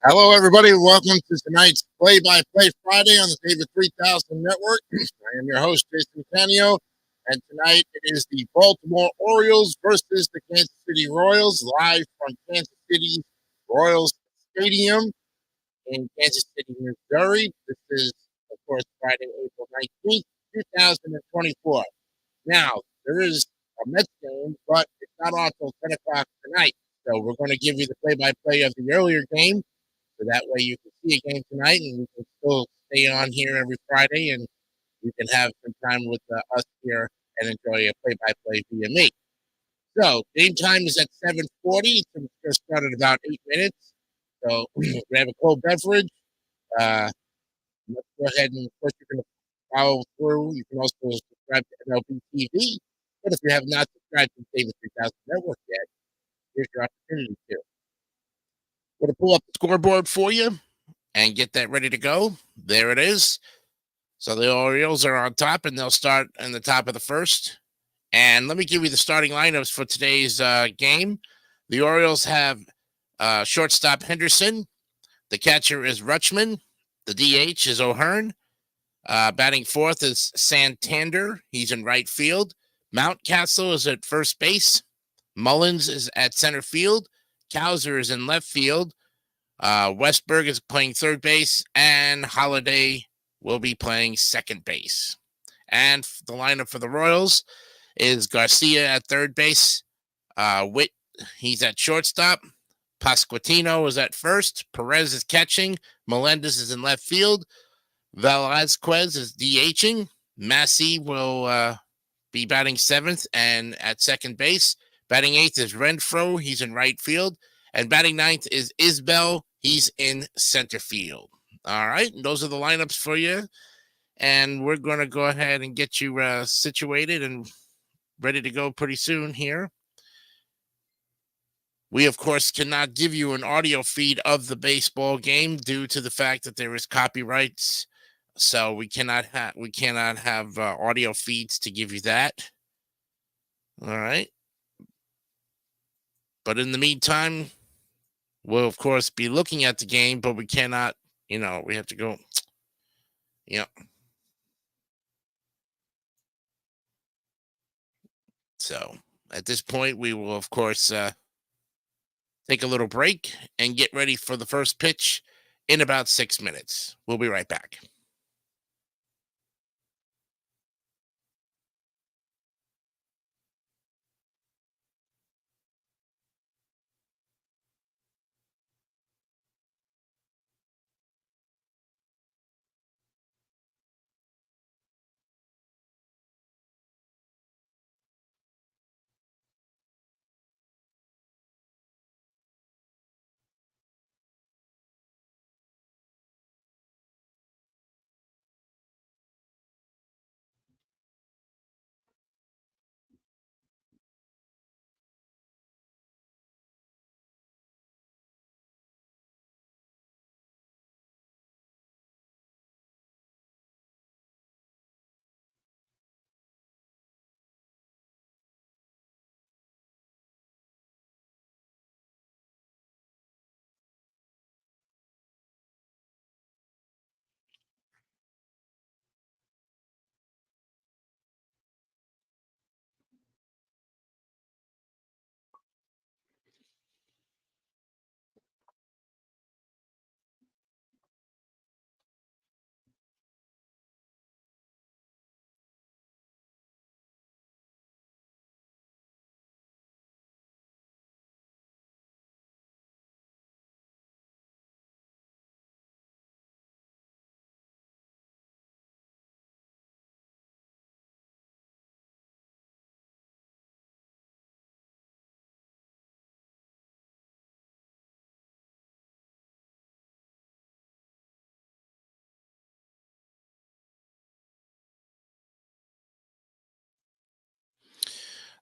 Hello, everybody. Welcome to tonight's Play-by-Play Friday on the David 3000 Network. I am your host, Jason Canio, and tonight it is the Baltimore Orioles versus the Kansas City Royals, live from Kansas City Royals Stadium in Kansas City, Missouri. This is, of course, Friday, April 19th, 2024. Now, there is a Mets game, but it's not on until 10 o'clock tonight. So we're going to give you the play-by-play of the earlier game. So that way you can see a game tonight and we can still stay on here every Friday and you can have some time with us here and enjoy a play-by-play via me. So game time is at 7:40. So it's going to start in about 8 minutes. So grab a cold beverage. Let's go ahead and, of course, you're going to follow through. You can also subscribe to MLB TV. But if you have not subscribed to the David 3000 Network yet, here's your opportunity to. I'm going to pull up the scoreboard for you and get that ready to go. There it is. So the Orioles are on top, and they'll start in the top of the first. And let me give you the starting lineups for today's game. The Orioles have shortstop Henderson. The catcher is Rutschman. The DH is O'Hearn. Batting fourth is Santander. He's in right field. Mountcastle is at first base. Mullins is at center field. Cowser is in left field. Westberg is playing third base, and Holiday will be playing second base. And the lineup for the Royals is Garcia at third base. Witt, he's at shortstop. Pasquantino is at first. Perez is catching. Melendez is in left field. Velazquez is DHing. Massey will be batting seventh and at second base. Batting eighth is Renfroe. He's in right field. And batting ninth is Isbell. He's in center field. All right. Those are the lineups for you. And we're going to go ahead and get you situated and ready to go pretty soon here. We, of course, cannot give you an audio feed of the baseball game due to the fact that there is copyrights. So we cannot have audio feeds to give you that. All right. But in the meantime, we'll, of course, be looking at the game, but we cannot, we have to go, So at this point, we will, of course, take a little break and get ready for the first pitch in about 6 minutes. We'll be right back.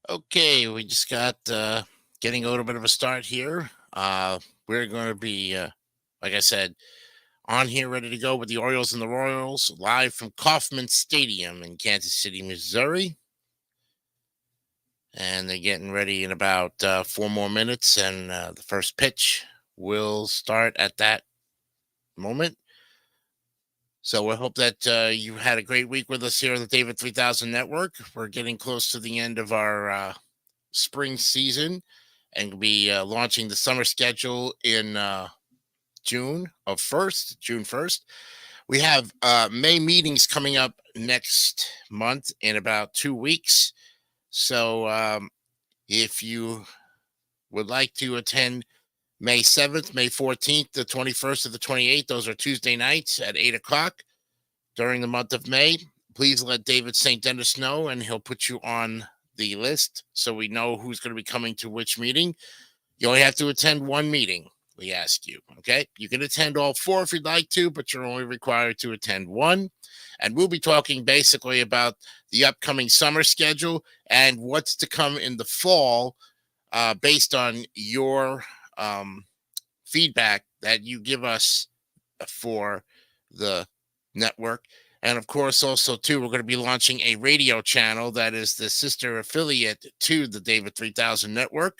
Okay, we just got getting a little bit of a start here. We're going to be, like I said, on here ready to go with the Orioles and the Royals live from Kauffman Stadium in Kansas City, Missouri. And they're getting ready in about 4 more minutes, and the first pitch will start at that moment. So we hope that you had a great week with us here on the David 3000 Network. We're getting close to the end of our spring season and we'll be launching the summer schedule in June 1st. We have May meetings coming up next month in about 2 weeks. So if you would like to attend May 7th, May 14th, the 21st, or the 28th, those are Tuesday nights at 8 o'clock during the month of May, please let David St. Dennis know, and he'll put you on the list so we know who's going to be coming to which meeting. You only have to attend one meeting, we ask you, okay? You can attend all four if you'd like to, but you're only required to attend one. And we'll be talking basically about the upcoming summer schedule and what's to come in the fall based on your feedback that you give us for the network. And of course, also, too, we're going to be launching a radio channel that is the sister affiliate to the David 3000 Network.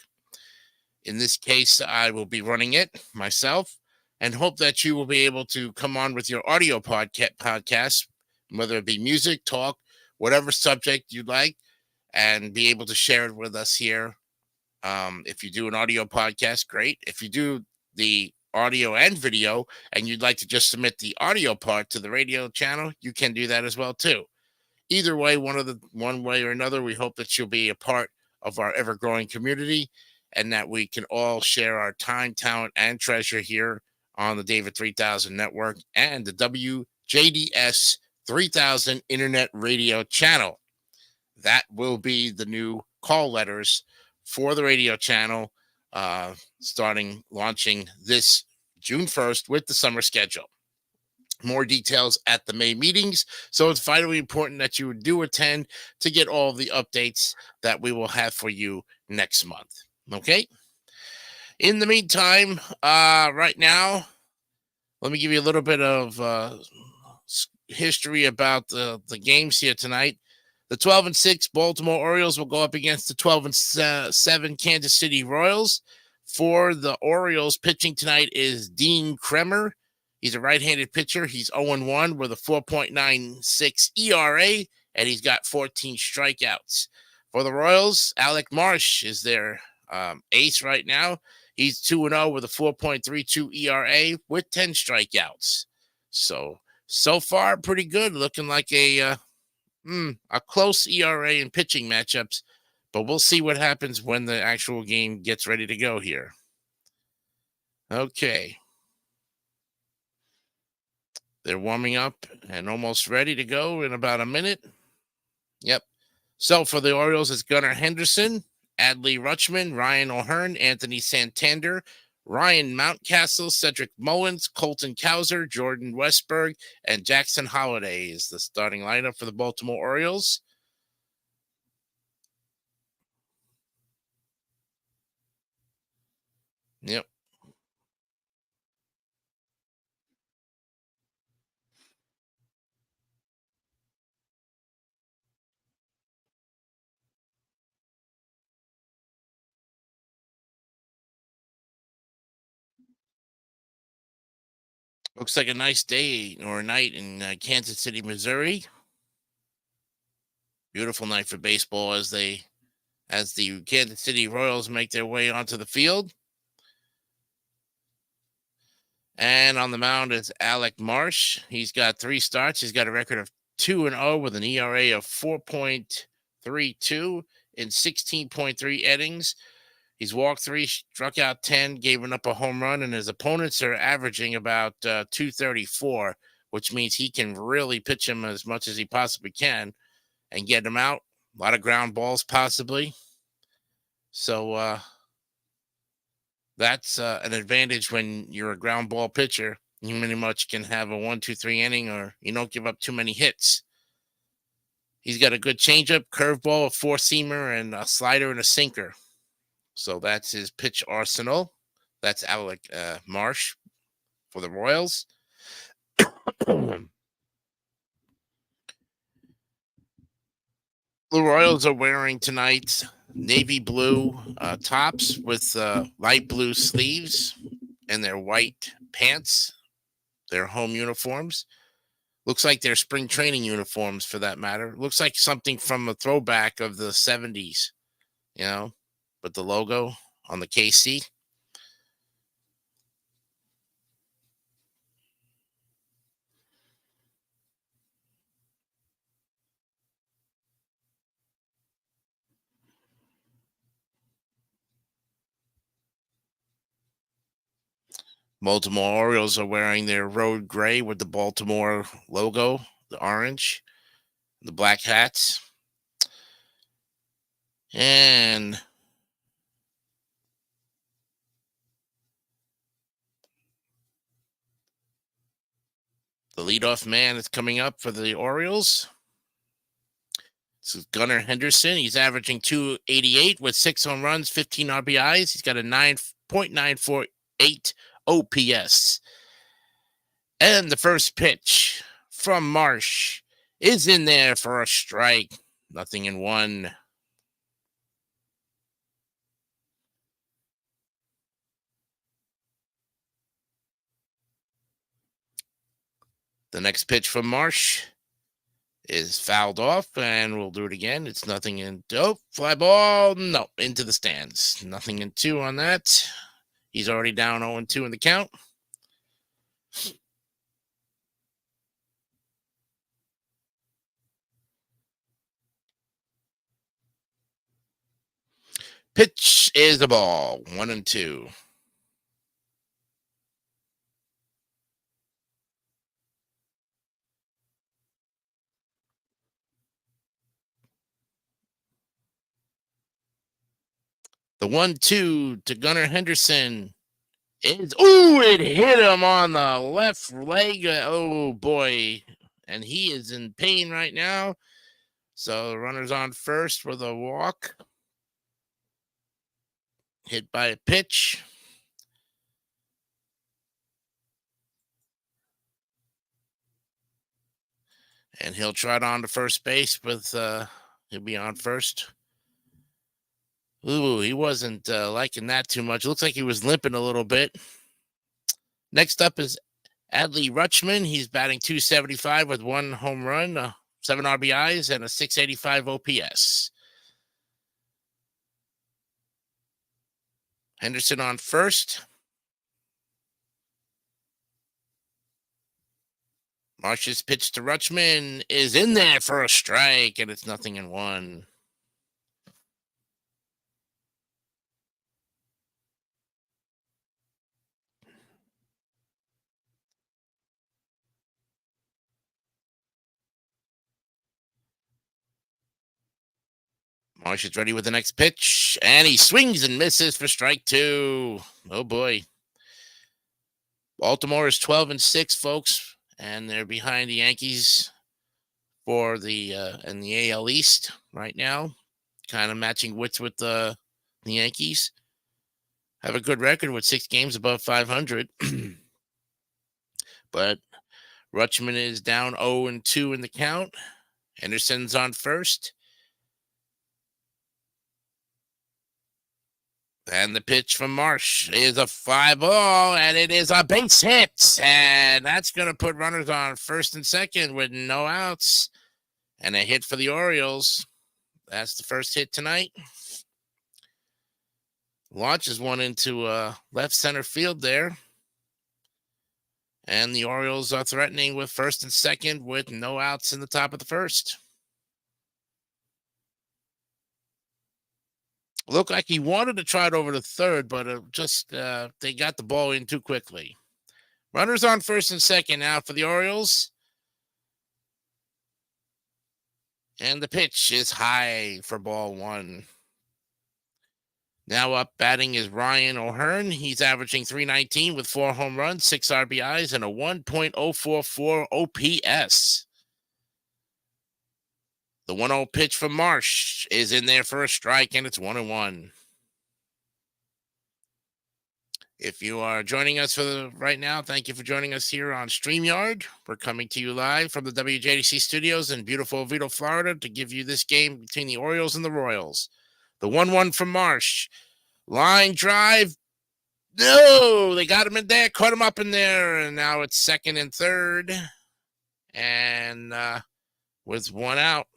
In this case, I will be running it myself and hope that you will be able to come on with your audio podcast, whether it be music, talk, whatever subject you'd like, and be able to share it with us here. If you do an audio podcast, great. If you do the audio and video and you'd like to just submit the audio part to the radio channel, you can do that as well, too. Either way, one way or another, we hope that you'll be a part of our ever-growing community and that we can all share our time, talent, and treasure here on the David 3000 Network and the WJDS 3000 Internet Radio channel. That will be the new call letters for the radio channel launching this June 1st with the summer schedule. More details at the May meetings. So it's vitally important that you do attend to get all of the updates that we will have for you next month. Okay. In the meantime, right now, let me give you a little bit of history about the games here tonight. The 12-6 Baltimore Orioles will go up against the 12-7 Kansas City Royals. For the Orioles, pitching tonight is Dean Kremer. He's a right-handed pitcher. He's 0-1 with a 4.96 ERA, and he's got 14 strikeouts. For the Royals, Alec Marsh is their ace right now. He's 2-0 with a 4.32 ERA with 10 strikeouts. So far, pretty good. Looking like a close ERA in pitching matchups, but we'll see what happens when the actual game gets ready to go here. Okay. They're warming up and almost ready to go in about a minute. Yep. So for the Orioles, it's Gunnar Henderson, Adley Rutschman, Ryan O'Hearn, Anthony Santander, Ryan Mountcastle, Cedric Mullins, Colton Cowser, Jordan Westberg, and Jackson Holliday is the starting lineup for the Baltimore Orioles. Yep. Looks like a nice day or a night in Kansas City, Missouri. Beautiful night for baseball as the Kansas City Royals make their way onto the field. And on the mound is Alec Marsh. He's got 3 starts. He's got a record of 2-0 with an ERA of 4.32 in 16.3 innings. He's walked 3, struck out 10, gave up a home run, and his opponents are averaging about 234, which means he can really pitch him as much as he possibly can and get him out. A lot of ground balls possibly. So that's an advantage when you're a ground ball pitcher. You pretty much can have a 1-2-3 inning, or you don't give up too many hits. He's got a good changeup, curveball, a 4-seamer, and a slider and a sinker. So that's his pitch arsenal. That's Alec Marsh for the Royals. The Royals are wearing tonight navy blue tops with light blue sleeves and their white pants. their home uniforms. Looks like their spring training uniforms, for that matter. Looks like something from a throwback of the 70s, with the logo on the KC. Baltimore Orioles are wearing their road gray with the Baltimore logo, the orange, the black hats. And the leadoff man is coming up for the Orioles. This is Gunnar Henderson. He's averaging .288 with 6 home runs, 15 RBIs. He's got a 9.948 OPS. And the first pitch from Marsh is in there for a strike. 0-1. The next pitch from Marsh is fouled off, and we'll do it again. It's 0-2. Fly ball. No, into the stands. 0-2 on that. He's already down 0-2 in the count. Pitch is a ball. 1-2. The 1-2 to Gunnar Henderson is, it hit him on the left leg. Oh boy. And he is in pain right now. So the runner's on first with a walk. Hit by a pitch. And he'll trot on to first base with, he'll be on first. Ooh, he wasn't liking that too much. Looks like he was limping a little bit. Next up is Adley Rutschman. He's batting .275 with 1 home run, 7 RBIs, and a .685 OPS. Henderson on first. Marsh's pitch to Rutschman is in there for a strike, and it's 0-1. Marsh is ready with the next pitch, and he swings and misses for strike 2. Oh boy. Baltimore is 12-6, folks, and they're behind the Yankees for the in the AL East right now, kind of matching wits with the Yankees. Have a good record with 6 games above 500. But Rutschman is down 0-2 in the count. Henderson's on first. And the pitch from Marsh is a fly ball, and it is a base hit. And that's going to put runners on first and second with no outs. And a hit for the Orioles. That's the first hit tonight. Launches one into left center field there. And the Orioles are threatening with first and second with no outs in the top of the first. Looked like he wanted to try it over to third, but they got the ball in too quickly. Runners on first and second now for the Orioles. And the pitch is high for ball 1. Now up batting is Ryan O'Hearn. He's averaging .319 with 4 home runs, 6 RBIs, and a 1.044 OPS. The 1-0 pitch from Marsh is in there for a strike, and it's 1-1. If you are joining us right now, thank you for joining us here on StreamYard. We're coming to you live from the WJDC studios in beautiful Oviedo, Florida, to give you this game between the Orioles and the Royals. The 1-1 from Marsh. Line drive. No, they got him in there, caught him up in there, and now it's second and third, and with one out.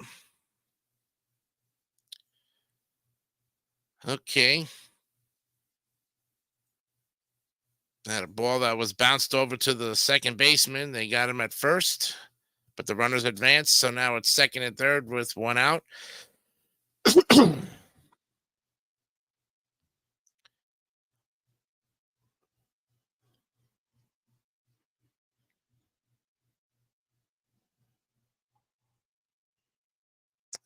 Okay. Had a ball that was bounced over to the second baseman. They got him at first, but the runners advanced, so now it's second and third with one out.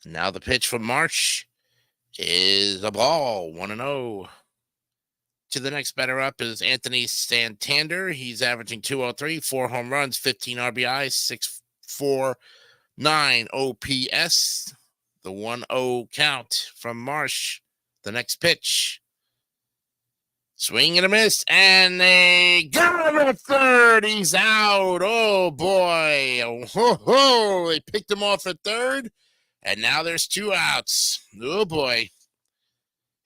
Now the pitch from March is a ball, 1-0. To the next batter up is Anthony Santander. He's averaging 203, 4 home runs, 15 RBIs, 649 OPS. The 1-0 count from Marsh. The next pitch. Swing and a miss, and they got him at third. He's out. Oh, boy. Oh, ho, ho. They picked him off at third, and now there's 2 outs. Oh, boy.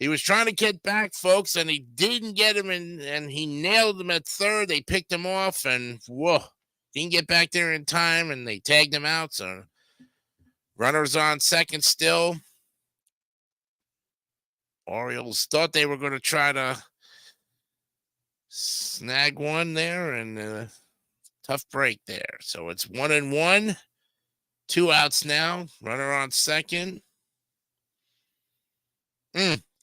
He was trying to get back, folks, and he didn't get him, and he nailed him at third. They picked him off, and whoa, didn't get back there in time, and they tagged him out. So runners on second still. Orioles thought they were going to try to snag one there, and tough break there. So it's 1-1, 2 outs now. Runner on second.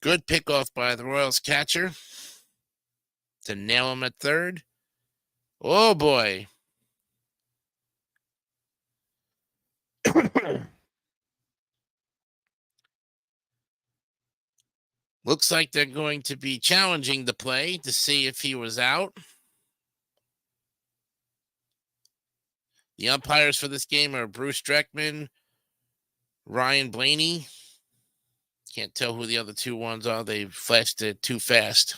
Good pickoff by the Royals catcher to nail him at third. Oh, boy. Looks like they're going to be challenging the play to see if he was out. The umpires for this game are Bruce Dreckman, Ryan Blaney. Can't tell who the other 2 ones are. They flashed it too fast.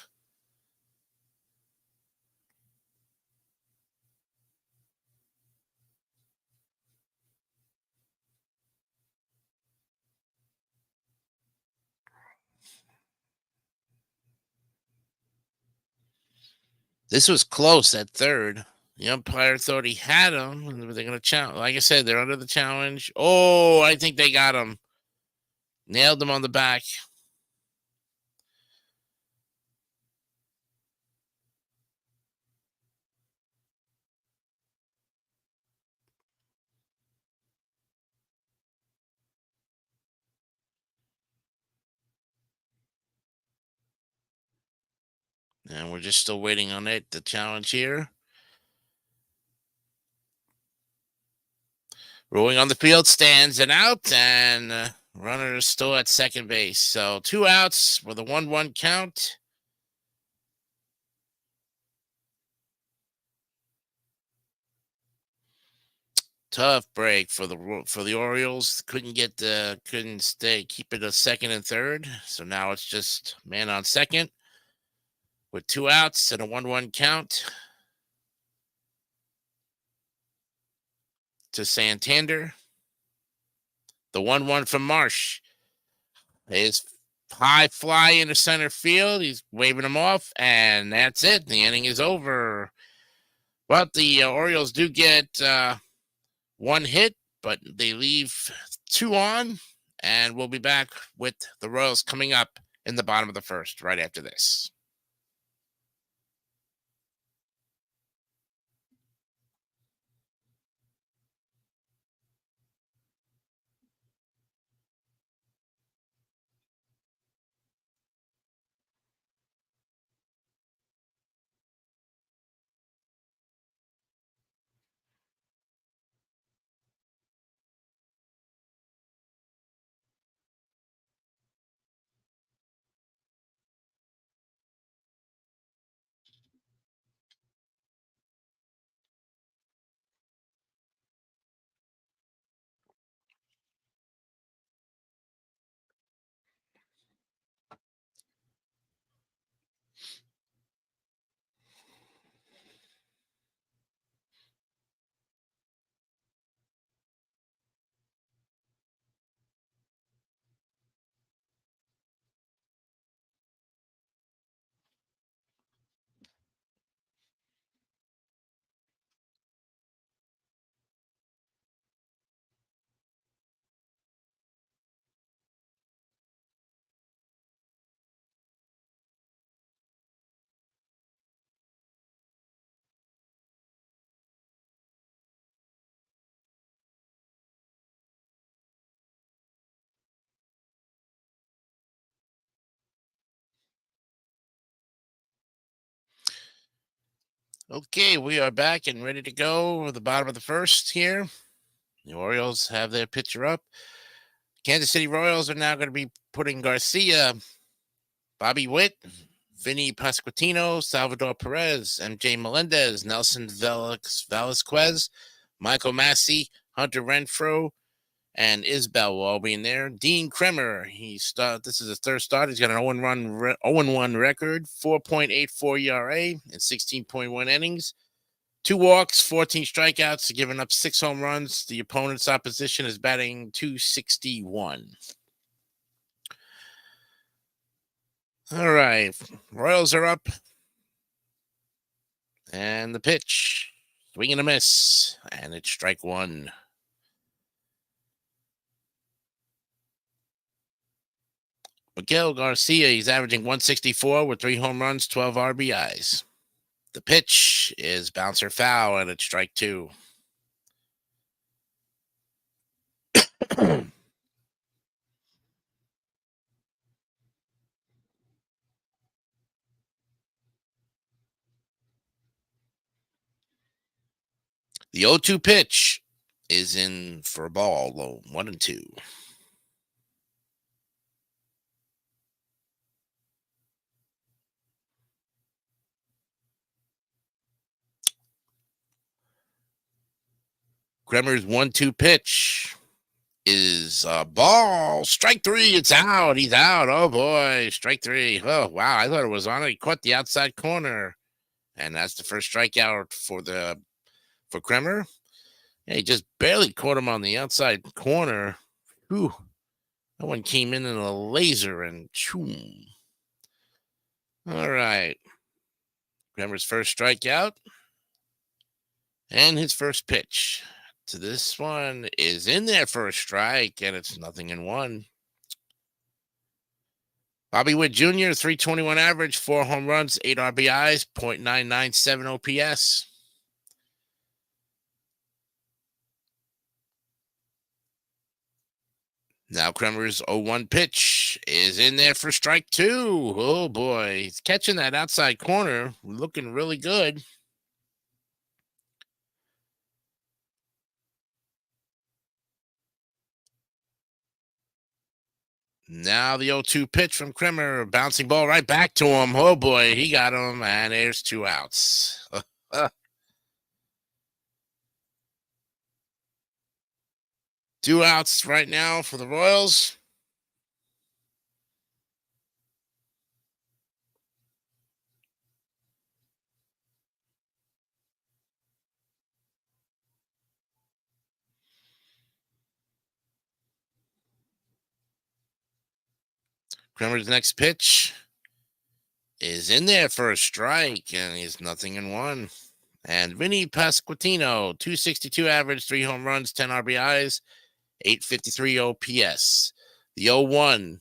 This was close at third. The umpire thought he had him, and they're going to challenge. Like I said, they're under the challenge. Oh, I think they got him. Nailed him on the back. And we're just still waiting on it, the challenge here. Rolling on the field, stands and out, and runner is still at second base. So 2 outs with a 1-1 count. Tough break for the Orioles. Couldn't keep it a second and third. So now it's just man on second with 2 outs and a 1-1 count to Santander. The 1-1 from Marsh. His high fly into center field. He's waving him off, and that's it. The inning is over. But the Orioles do get 1 hit, but they leave 2 on, and we'll be back with the Royals coming up in the bottom of the first right after this. Okay, we are back and ready to go at the bottom of the first here. The Orioles have their pitcher up. Kansas City Royals are now going to be putting Garcia, Bobby Witt, Vinny Pasquantino, Salvador Perez, MJ Melendez, Nelson Velasquez, Michael Massey, Hunter Renfroe, and Isbell will all be in there. Dean Kremer, this is his third start. He's got an 0-1 record, 4.84 ERA in 16.1 innings. 2 walks, 14 strikeouts, giving up 6 home runs. The opponent's opposition is batting .261. All right, Royals are up. And the pitch, swing and a miss, and it's strike one. Miguel Garcia, he's averaging 164 with 3 home runs, 12 RBIs. The pitch is bouncer foul, and it's strike two. The 0-2 pitch is in for a ball, low 1-2. Kremer's 1-2 pitch is a ball. Strike three. It's out. He's out. Oh boy. Strike three. Oh wow. I thought it was on it. He caught the outside corner. And that's the first strikeout for Kremer. Yeah, he just barely caught him on the outside corner. Whew. That one came in a laser and choom. All right. Kremer's first strikeout. And his first pitch to this one is in there for a strike, and it's 0-1. Bobby Witt Jr., 321 average, 4 home runs, 8 RBIs, .997 OPS. Now Kremer's 0-1 pitch is in there for strike two. Oh boy, he's catching that outside corner, looking really good. Now the 0-2 pitch from Kremer, bouncing ball right back to him. Oh boy, he got him, and there's 2 outs. 2 outs right now for the Royals. Kremer's next pitch is in there for a strike, and he's 0-1. And Vinny Pasquantino, 262 average, 3 home runs, 10 RBIs, 853 OPS. The 0-1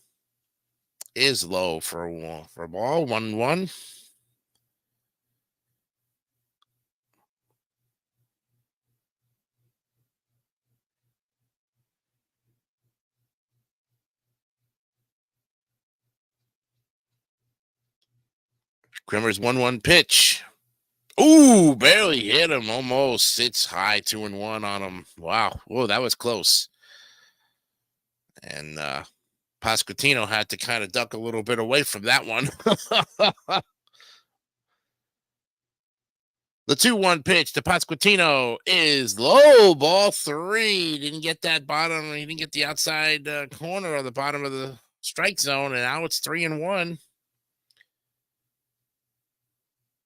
is low for a ball, 1-1. Kremer's 1-1 pitch. Ooh, barely hit him almost. It's high, 2-1 on him. Wow. Whoa, that was close. And Pasquantino had to kind of duck a little bit away from that one. The 2-1 pitch to Pasquantino is low, ball 3. Didn't get that bottom. He didn't get the outside corner or the bottom of the strike zone, and now it's 3-1.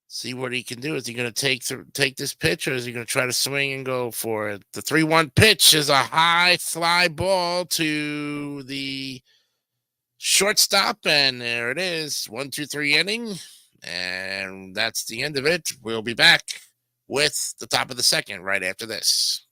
See what he can do. Is he going to take this pitch, or is he going to try to swing and go for it? The 3-1 pitch is a high fly ball to the shortstop, and there it is. 1-2-3 inning, and that's the end of it. We'll be back with the top of the second right after this.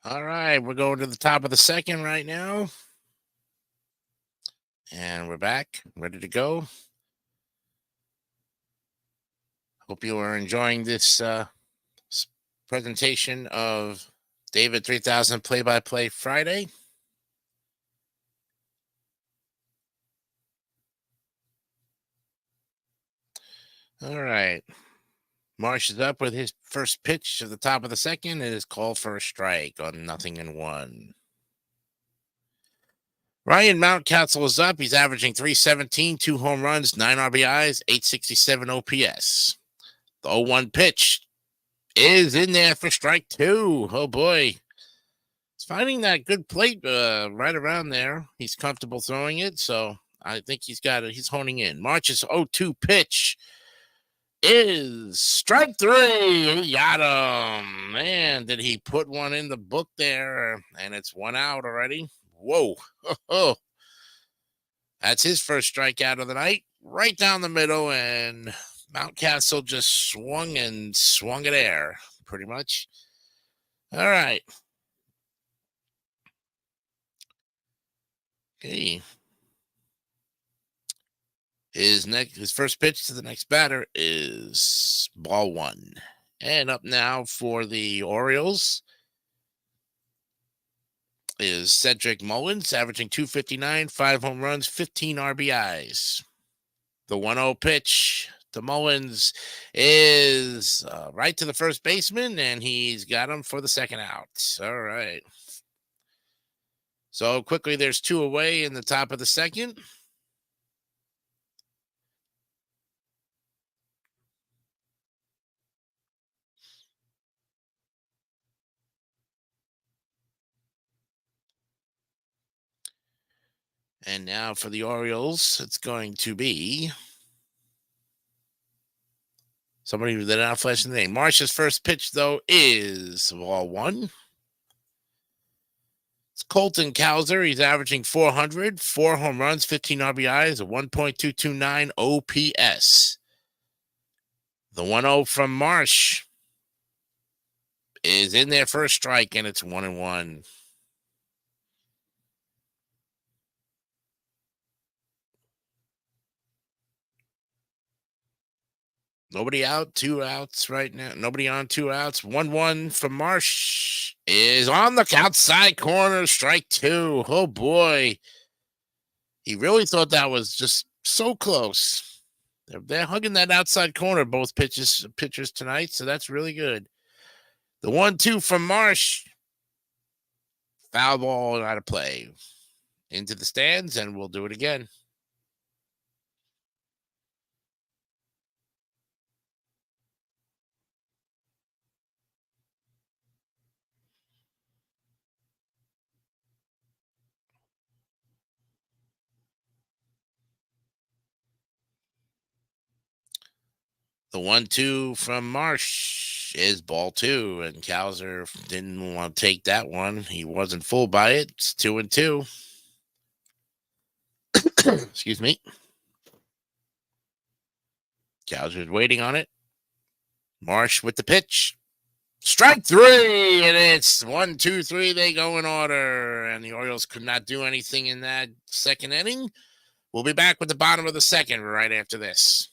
All right, we're going to the top of the second right now. And we're back, ready to go. Hope you are enjoying this presentation of David 3000 Play-by-Play Friday. All right. Marsh is up with his first pitch at the top of the second. It is called for a strike on 0-1. Ryan Mountcastle is up. He's averaging 317, 2 home runs, 9 RBIs, 867 OPS. The 0-1 pitch is in there for strike 2. Oh boy. He's finding that good plate right around there. He's comfortable throwing it, so I think he's got it. He's honing in. March's 0-2 pitch is strike 3. He got him. Man, did he put one in the book there? And it's 1 out already. Whoa. Oh. That's his first strikeout of the night. Right down the middle, and Mountcastle just swung it air, pretty much. All right. Okay. His first pitch to the next batter is ball 1. And up now for the Orioles is Cedric Mullins, averaging 259, 5 home runs, 15 RBIs. The 1-0 pitch to Mullins is right to the first baseman, and he's got him for the second out. All right. So quickly, there's 2 away in the top of the second. And now for the Orioles, it's going to be somebody that not flashing the name. Marsh's first pitch, though, is ball 1. It's Colton Cowser. He's averaging 400, 4 home runs, 15 RBIs, a 1.229 OPS. The 1-0 from Marsh is in there for a strike, and it's 1-1. Nobody out, 2 outs right now. Nobody on, 2 outs. 1-1 from Marsh is on the outside corner, strike 2. Oh boy. He really thought that was just so close. They're hugging that outside corner, both pitchers tonight, so that's really good. The 1-2 from Marsh. Foul ball out of play. Into the stands, and we'll do it again. The 1-2 from Marsh is ball 2, and Cowser didn't want to take that one. He wasn't fooled by it. It's 2-2. Excuse me. Cowser's waiting on it. Marsh with the pitch. Strike 3, and it's 1, 2, 3. They go in order, and the Orioles could not do anything in that second inning. We'll be back with the bottom of the second right after this.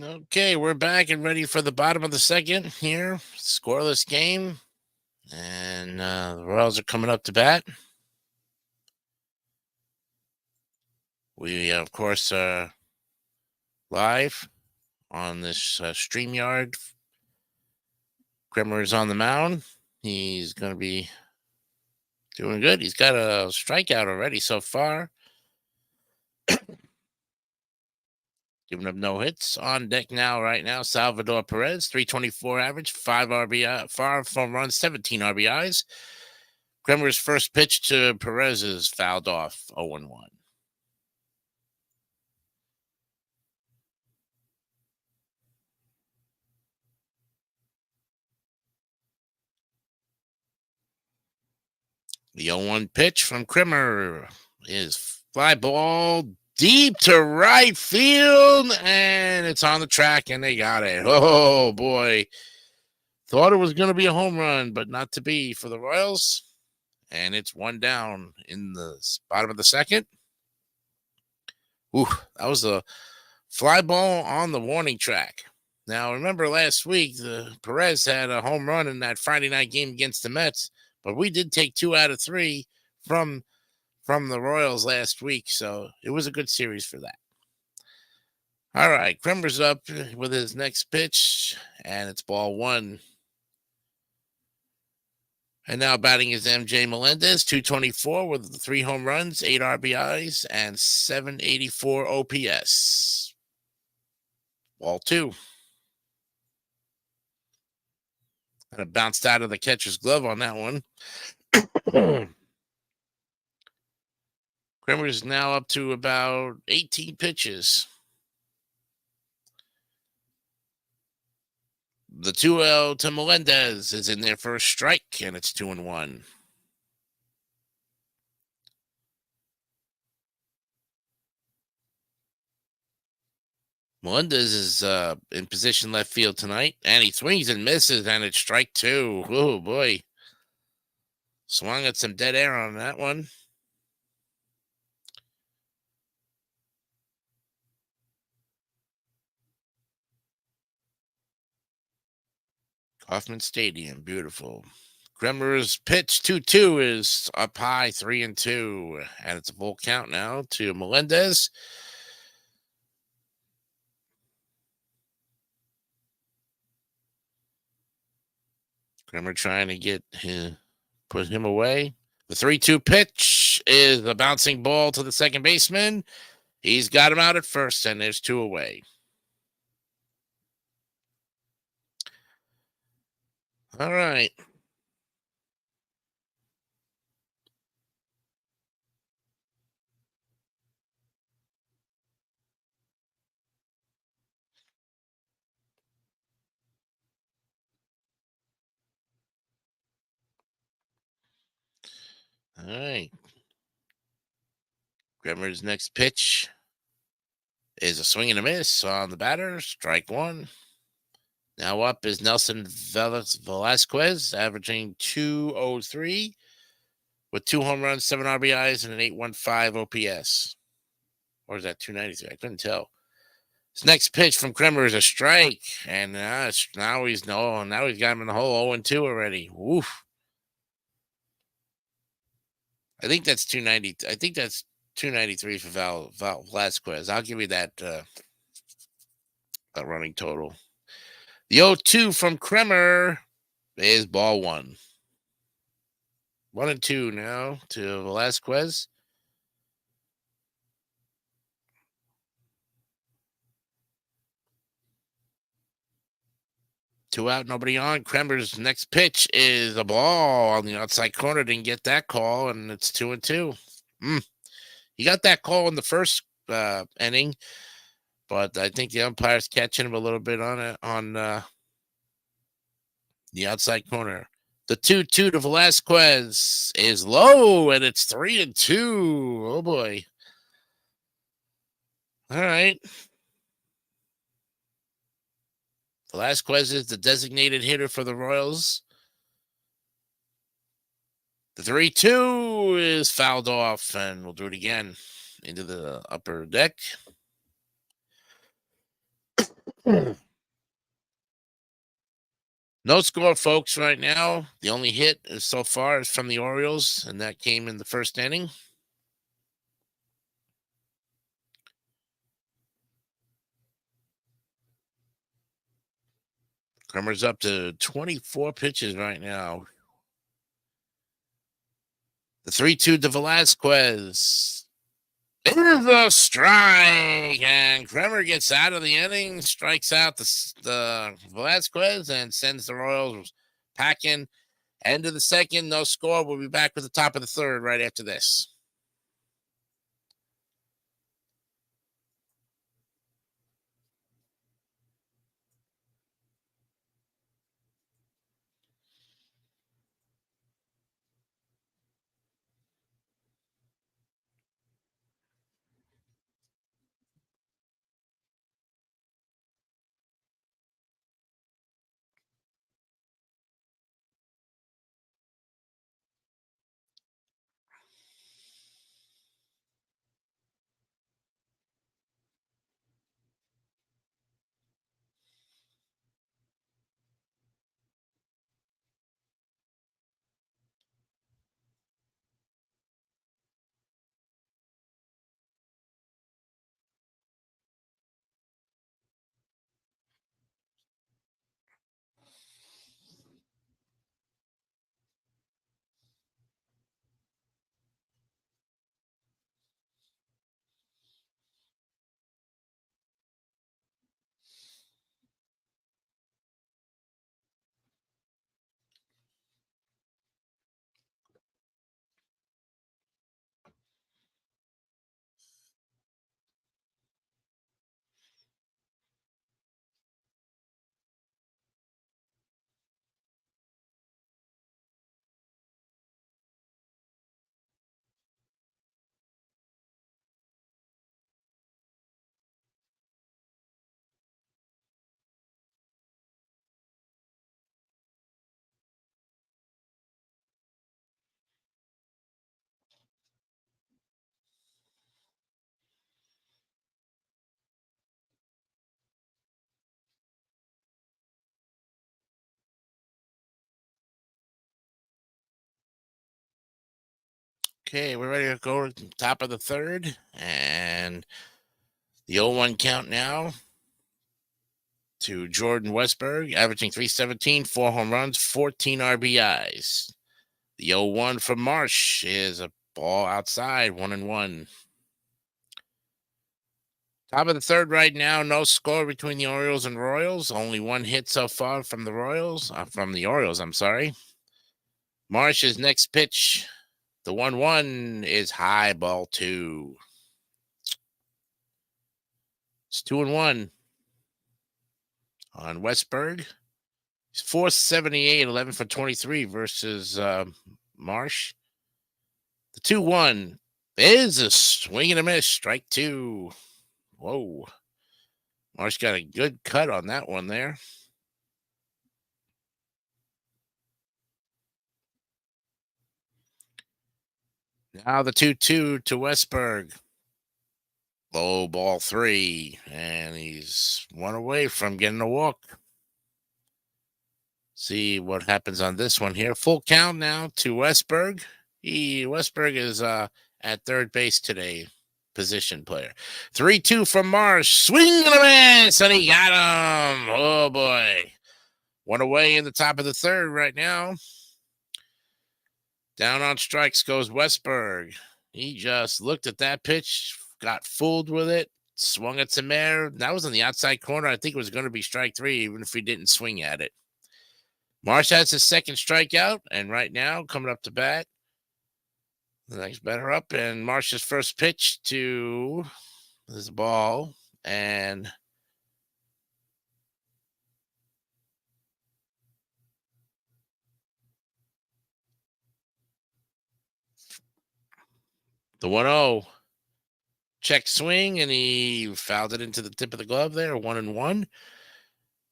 Okay, we're back and ready for the bottom of the second here. Scoreless game. And the Royals are coming up to bat. We, of course, are live on this StreamYard. Grimmer is on the mound. He's going to be doing good. He's got a strikeout already so far. Giving up no hits. On deck now, right now, Salvador Perez, 324 average, 5 RBI, 5 home runs, 17 RBIs. Grimmer's first pitch to Perez is fouled off, 0-1. The 0-1 pitch from Krimmer is fly ball deep to right field, and it's on the track, and they got it. Oh, boy. Thought it was going to be a home run, but not to be for the Royals. And it's one down in the bottom of the second. Ooh, that was a fly ball on the warning track. Now, remember last week, Perez had a home run in that Friday night game against the Mets, but we did take 2 out of 3 from the Royals last week, so it was a good series for that. All right, Krimmer's up with his next pitch, and it's ball 1. And now batting is MJ Melendez, 224 with 3 home runs, 8 RBIs, and 784 OPS. Ball 2. Kind of bounced out of the catcher's glove on that one. Krimmer's now up to about 18 pitches. The 2-0 to Melendez is in there for a strike, and it's 2-1. Melendez is in position left field tonight, and he swings and misses, and it's strike 2. Oh, boy. Swung at some dead air on that one. Kauffman Stadium, beautiful. Krimmer's pitch 2-2 is up high, 3-2, and it's a full count now to Melendez. Krimmer trying to put him away. The 3-2 pitch is a bouncing ball to the second baseman. He's got him out at first, and there's 2 away. All right. All right. Grimmer's next pitch is a swing and a miss on the batter. Strike 1. Now up is Nelson Velasquez, averaging 203 with 2 home runs, 7 RBIs, and an 815 OPS. Or is that 293? I couldn't tell. His next pitch from Krimmer is a strike, and now he's got him in the hole 0-2 already. Woof. I think that's 290. I think that's 293 for Velasquez. I'll give you that running total. The 0-2 from Krimmer is ball 1. 1-2 now to Velasquez. Two out, nobody on. Krimmer's next pitch is a ball on the outside corner. Didn't get that call, and it's 2-2. He got that call in the first inning, but I think the umpire's catching him a little bit on the outside corner. The 2-2 to Velasquez is low, and it's 3-2. Oh, boy. All right. Velasquez is the designated hitter for the Royals. The 3-2 is fouled off, and we'll do it again into the upper deck. No score, folks, right now. The only hit so far is from the Orioles, and that came in the first inning. Kremer's up to 24 pitches right now. The 3-2 to Velasquez. It is a strike, and Kremer gets out of the inning, strikes out the Velasquez, and sends the Royals packing. End of the second, no score. We'll be back with the top of the third right after this. Okay, we're ready to go to the top of the third, and the 0-1 count now to Jordan Westberg, averaging .317, 4 home runs, 14 RBIs. The 0-1 from Marsh is a ball outside, 1-1. Top of the third right now, no score between the Orioles and Royals. Only one hit so far from the Orioles, I'm sorry. Marsh's next pitch, the 1-1, is high, ball 2. It's 2-1 on Westberg. He's 478, 11 for 23 versus Marsh. The 2-1 is a swing and a miss, strike 2. Whoa. Marsh got a good cut on that one there. Now the 2-2 to Westberg. Low ball 3, and he's one away from getting a walk. See what happens on this one here. Full count now to Westberg. Westberg is at third base today, position player. 3-2 from Marsh. Swing and a miss, and he got him. Oh, boy. One away in the top of the third right now. Down on strikes goes Westberg. He just looked at that pitch, got fooled with it, swung at some air. That was on the outside corner. I think it was going to be strike 3, even if he didn't swing at it. Marsh has his second strikeout, and right now, coming up to bat, the next batter up, and Marsh's first pitch to this ball, and the 1-0. Check swing, and he fouled it into the tip of the glove there, 1-1.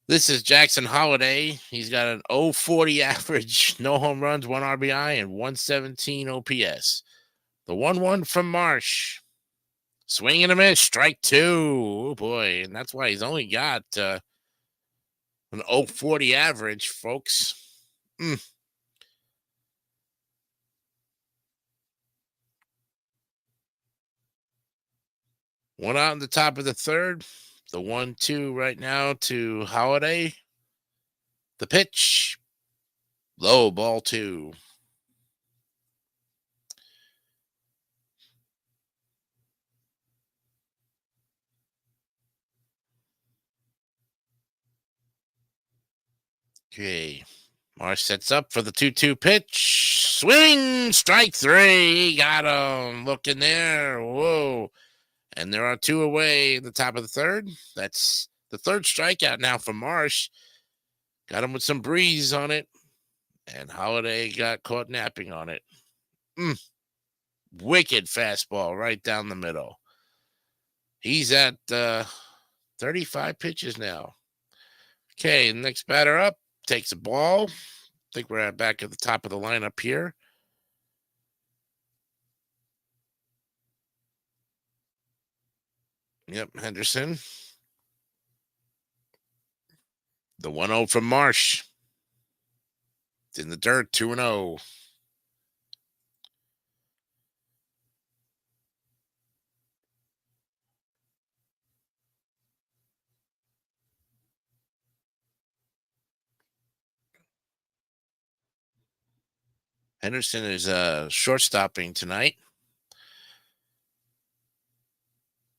This is Jackson Holiday. He's got an .040 average, no home runs, 1 RBI, and 117 OPS. The 1-1 from Marsh. Swing and a miss, strike 2. Oh boy, and that's why he's only got an 040 average, folks. One out in the top of the third. The 1-2 right now to Holiday. The pitch. Low, ball 2. Okay. Marsh sets up for the 2-2 pitch. Swing, strike 3. Got him. Looking there. Whoa. And there are 2 away in the top of the third. That's the third strikeout now for Marsh. Got him with some breeze on it. And Holiday got caught napping on it. Wicked fastball right down the middle. He's at 35 pitches now. Okay, next batter up takes a ball. I think we're back at the top of the lineup here. Yep, Henderson. The 1-0 from Marsh. It's in the dirt, 2-0. Henderson is shortstopping tonight.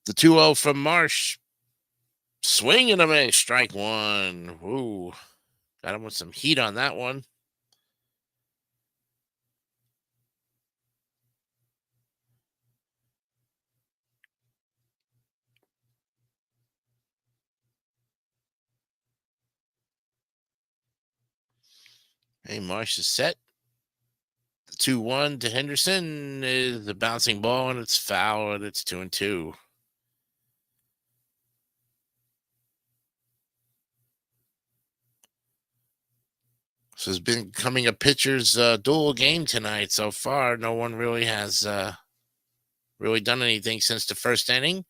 The 2-0 from Marsh. Swing and a miss. Strike 1. Ooh. Got him with some heat on that one. Hey, Marsh is set. The 2-1 to Henderson is the bouncing ball, and it's foul, and it's 2-2. So it's been coming a pitcher's duel game tonight so far. No one really has really done anything since the first inning.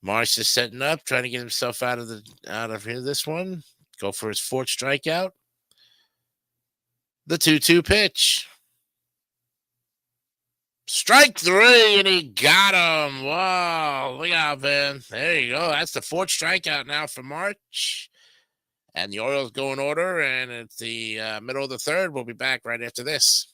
Marsh is setting up, trying to get himself out of here. This one, go for his 4th strikeout. The 2-2 pitch. Strike 3, and he got him. Wow, look out, man. There you go. That's the 4th strikeout now for March. And the Orioles go in order, and it's the middle of the third. We'll be back right after this.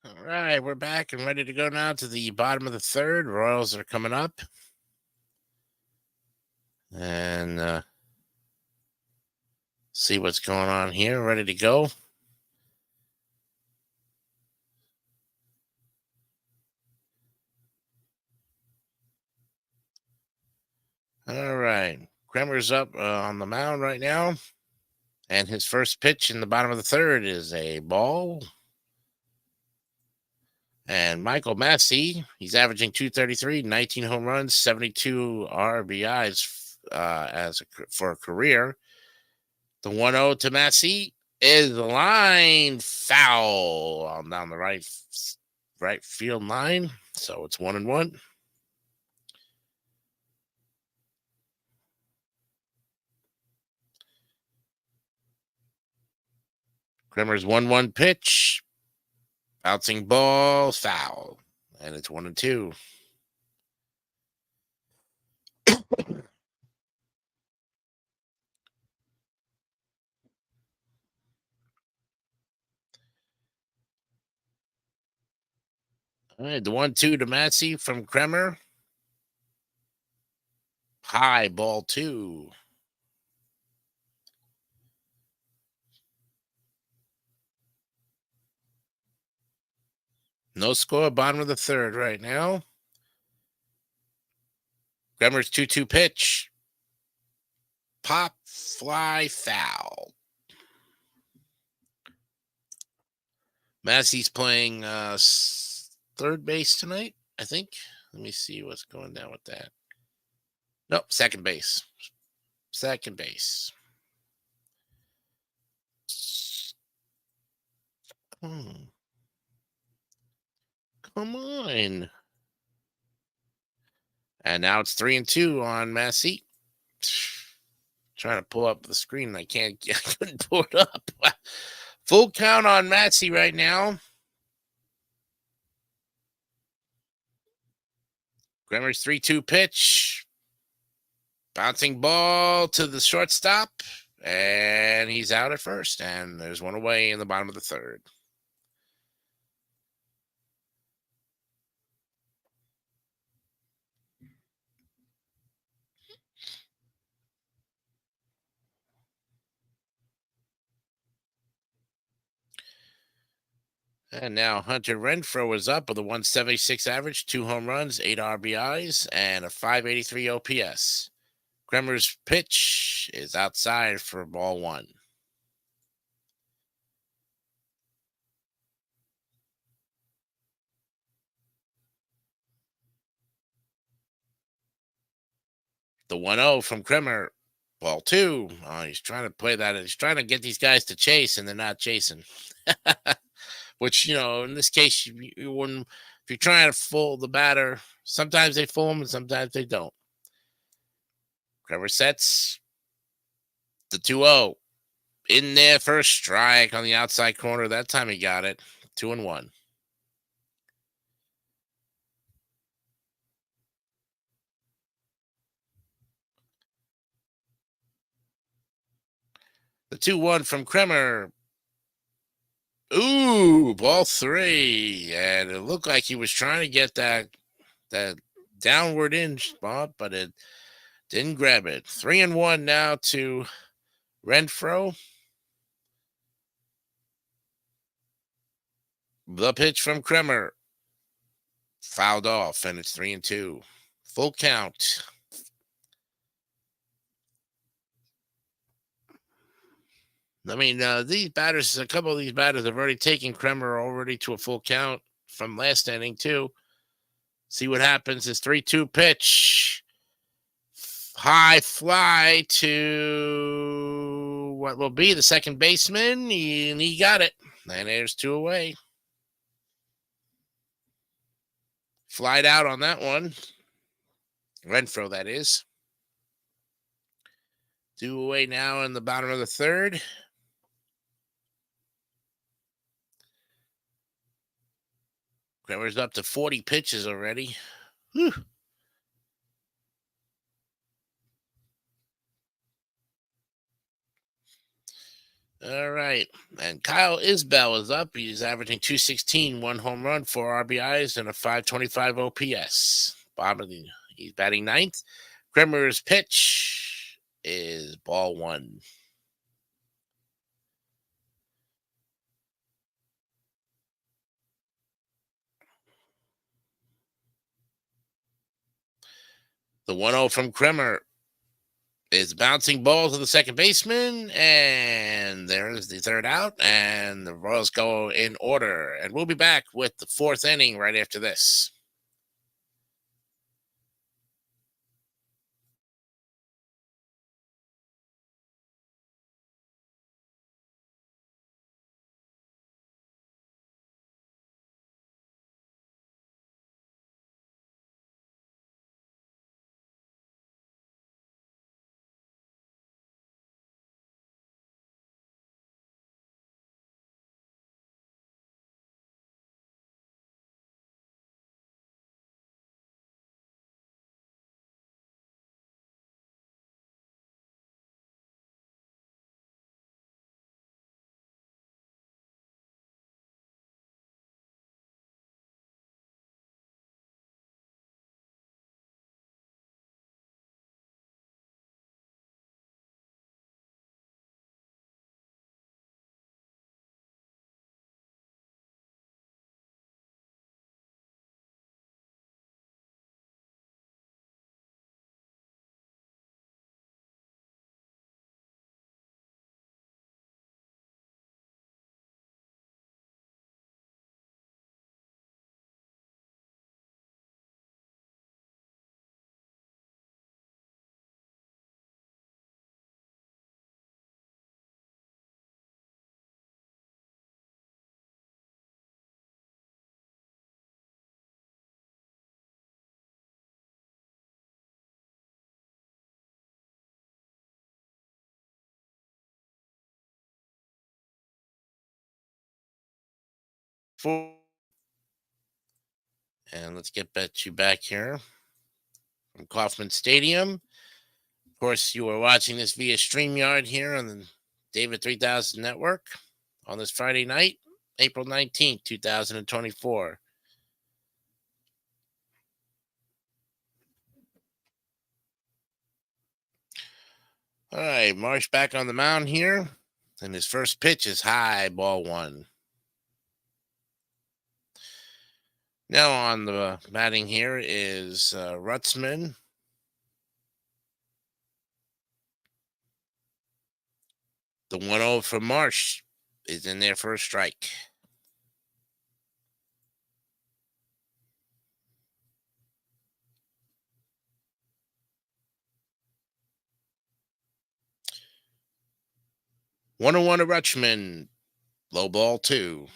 All right, we're back and ready to go now to the bottom of the third. Royals are coming up. And see what's going on here. Ready to go. All right. Kremer's up on the mound right now. And his first pitch in the bottom of the third is a ball. And Michael Massey, he's averaging 233, 19 home runs, 72 RBIs for a career. The 1-0 to Massey is the line foul on down the right field line. So it's 1-1. Grimmer's 1-1 pitch. Bouncing ball, foul. And it's 1-2. All right, the 1-2 to Massey from Kremer. High ball 2. No score, bottom of the third right now. Kremer's 2-2 pitch. Pop, fly, foul. Massey's playing third base tonight, I think. Let me see what's going down with that. Nope, second base. Second base. Come on. And now it's 3-2 on Massey. Trying to pull up the screen. I couldn't pull it up. Full count on Massey right now. Grimmer's 3-2 pitch. Bouncing ball to the shortstop. And he's out at first. And there's one away in the bottom of the third. And now Hunter Renfroe is up with a 176 average, 2 home runs, 8 RBIs, and a 583 OPS. Kremer's pitch is outside for ball 1. The 1-0 from Kremer, ball 2. Oh, he's trying to play that. He's trying to get these guys to chase, and they're not chasing. Which, in this case, you wouldn't. If you're trying to fool the batter, sometimes they fool him and sometimes they don't. Kremer sets the 2-0. In there for a strike on the outside corner. That time he got it. 2-1. The 2-1 from Kremer. Ooh, ball 3. And it looked like he was trying to get that downward in spot, but it didn't grab it. 3-1 now to Renfroe. The pitch from Kremer. Fouled off, and it's 3-2. Full count. I mean, these batters, a couple of these batters have already taken Kremer already to a full count from last inning, too. See what happens. His 3-2 pitch. High fly to what will be the second baseman, and he got it. And there's 2 away. Flied out on that one. Renfroe, that is. 2 away now in the bottom of the third. Kremer's up to 40 pitches already. Whew. All right. And Kyle Isbell is up. He's averaging 216, 1 home run, 4 RBIs, and a 525 OPS. He's batting 9th. Kremer's pitch is ball 1. The 1-0 from Kremer is bouncing ball to the second baseman, and there's the third out, and the Royals go in order. And we'll be back with the fourth inning right after this. And let's get you back here from Kauffman Stadium. Of course, you are watching this via StreamYard here on the David 3000 Network on this Friday night, April 19th, 2024. All right, Marsh back on the mound here, and his first pitch is high, ball one. Now on the batting here is Rutzman. The 1-0 from Marsh is in there for a strike. One on one to Rutschman. Low ball two.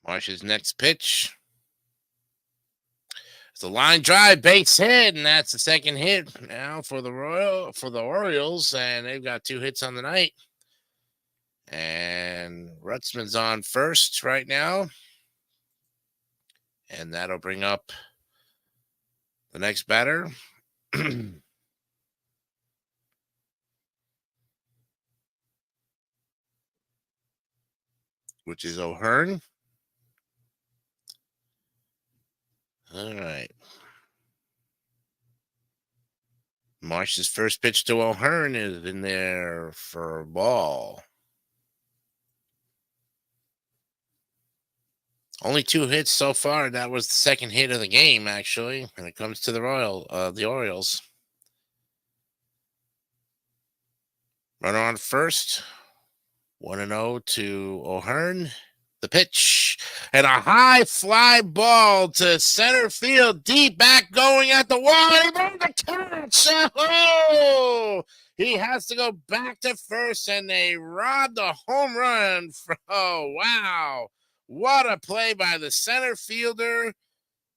Marsh's next pitch. It's a line drive, base hit, and that's the second hit now for the Orioles, and they've got 2 hits on the night. And Rutzman's on first right now. And that'll bring up the next batter. Which is O'Hearn. All right. Marsh's first pitch to O'Hearn is in there for a ball. Only 2 hits so far. That was the second hit of the game, actually, when it comes to the Orioles. Runner on first. 1-0 to O'Hearn. The pitch. And a high fly ball to center field. Deep back going at the wall. And he made the catch. Oh! He has to go back to first, and they robbed a home run. Oh, wow. What a play by the center fielder.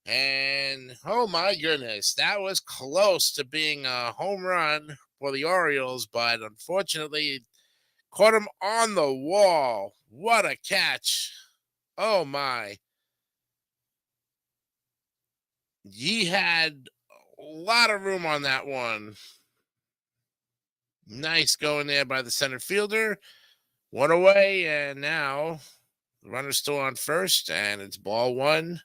And, oh, my goodness, that was close to being a home run for the Orioles, but unfortunately, caught him on the wall. What a catch. Oh, my. He had a lot of room on that one. Nice going there by the center fielder. 1 away, and now the runner's still on first, and it's ball 1.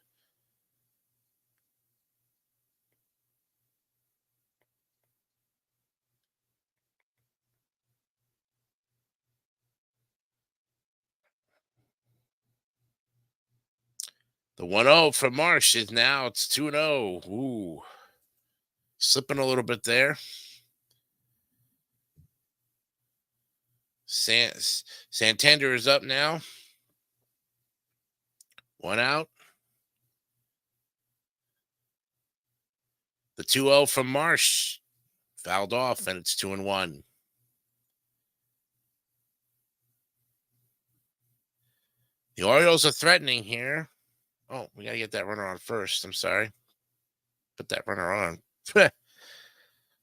The 1-0 from Marsh is now it's 2-0. Ooh. Slipping a little bit there. Santander is up now. 1 out. The 2-0 from Marsh fouled off, and it's 2-1. The Orioles are threatening here. Oh, we got to get that runner on first. I'm sorry. Put that runner on.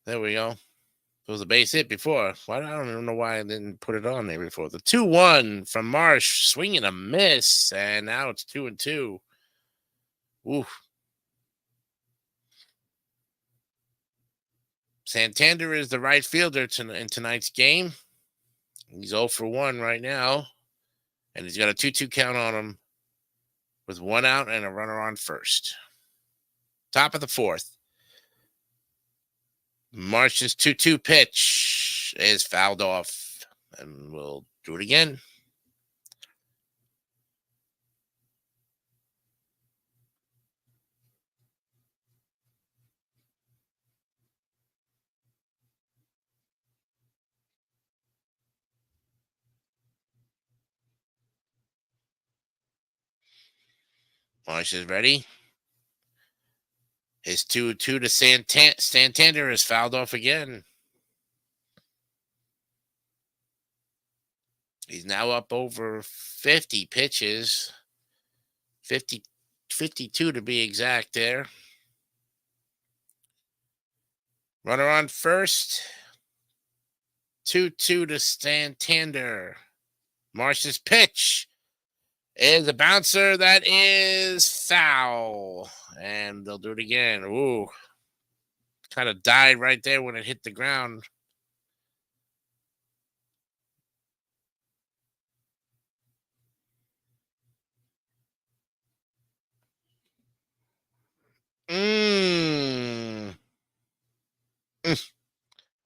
There we go. It was a base hit before. I don't even know why I didn't put it on there before. The 2-1 from Marsh, swinging a miss, and now it's 2-2. Oof. Santander is the right fielder in tonight's game. He's 0 for 1 right now, and he's got a 2-2 count on him with 1 out and a runner on first. Top of the 4th. Marsh's 2-2 pitch is fouled off, and we'll do it again. Marsh is ready. His 2-2 to Santander is fouled off again. He's now up over 50 pitches. 52 to be exact there. Runner on first. 2-2 to Santander. Marsh's pitch is a bouncer that is foul. And they'll do it again. Ooh. Kind of died right there when it hit the ground.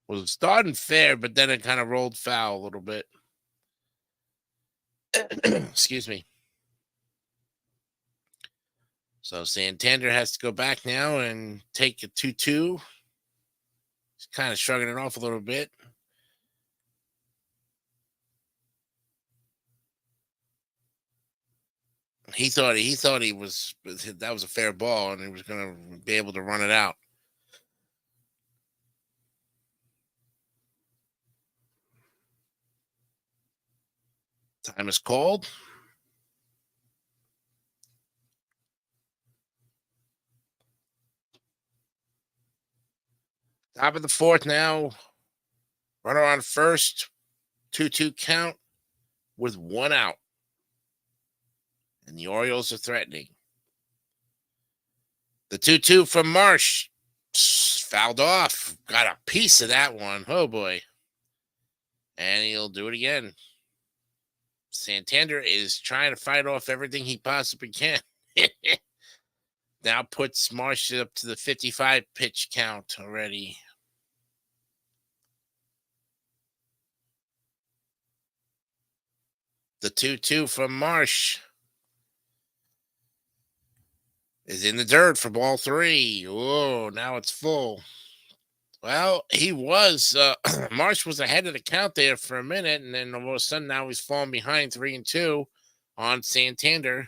Was starting fair, but then it kind of rolled foul a little bit. Excuse me. So Santander has to go back now and take a 2-2. He's kind of shrugging it off a little bit. He thought he was that was a fair ball and he was going to be able to run it out. Time is called. Top of the 4th now. Runner on first. 2-2 count with 1 out. And the Orioles are threatening. The 2-2 from Marsh. Fouled off. Got a piece of that one. Oh, boy. And he'll do it again. Santander is trying to fight off everything he possibly can. Now puts Marsh up to the 55 pitch count already. The 2-2 from Marsh is in the dirt for ball 3. Oh, now it's full. Well, he was Marsh was ahead of the count there for a minute, and then all of a sudden now he's falling behind 3-2 on Santander.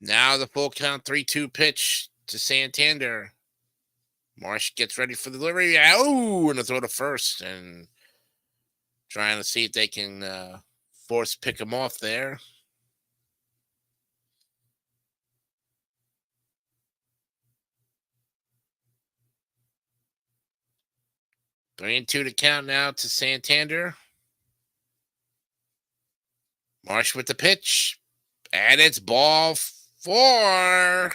Now the full count 3-2 pitch to Santander. Marsh gets ready for the delivery. Oh, and a throw to first, and trying to see if they can force pick him off there. Three and 2 to count now to Santander. Marsh with the pitch, and it's ball 4.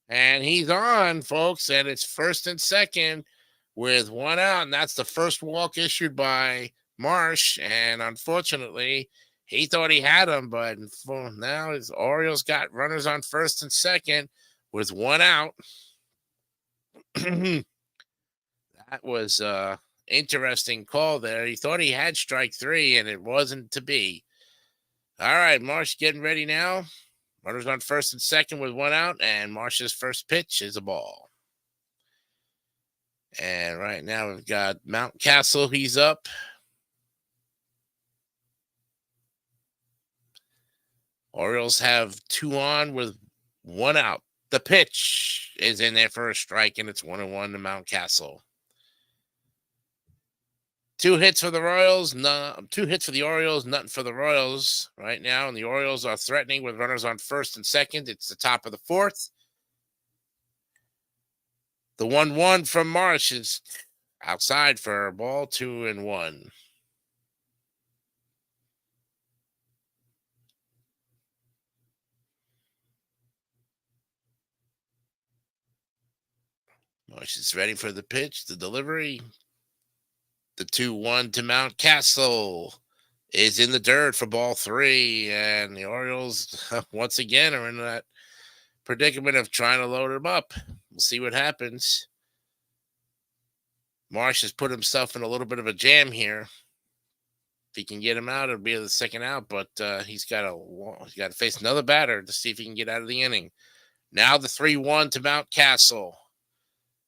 And he's on, folks, and it's first and second with 1 out, and that's the first walk issued by Marsh. And unfortunately, he thought he had him, but now his Orioles got runners on first and second with 1 out. That That was interesting call there. He thought he had strike three, and it wasn't to be. All right, Marsh getting ready now. Runners on first and second with one out, and Marsh's first pitch is a ball. And right now we've got Mountcastle. He's up. Orioles have two on with one out. The pitch is in there for a strike, and it's 1-1 to Mountcastle. Two hits for the Royals, two hits for the Orioles, nothing for the Royals right now. And the Orioles are threatening with runners on first and second. It's the top of the fourth. The 1-1 from Marsh is outside for a ball, 2-1. Marsh is ready for the pitch, the delivery. The 2-1 to Mountcastle is in the dirt for ball three. And the Orioles, once again, are in that predicament of trying to load him up. We'll see what happens. Marsh has put himself in a little bit of a jam here. If he can get him out, it'll be the second out. But he's got to face another batter to see if he can get out of the inning. Now the 3-1 to Mountcastle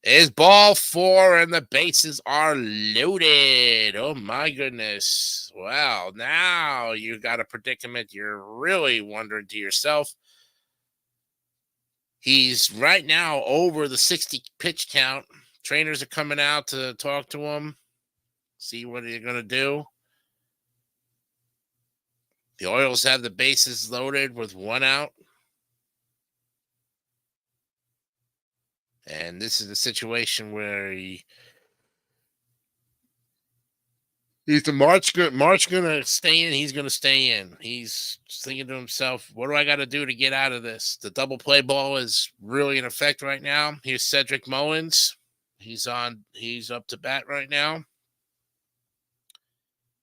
is ball four, and the bases are loaded. Oh, my goodness. Wow. Now you got a predicament. You're really wondering to yourself. He's right now over the 60 pitch count. Trainers are coming out to talk to him, see what they're going to do. The Orioles have the bases loaded with one out. And this is the situation where he's the March going to stay in. He's going to stay in. He's thinking to himself, what do I got to do to get out of this? The double play ball is really in effect right now. Here's Cedric Mullins. He's up to bat right now.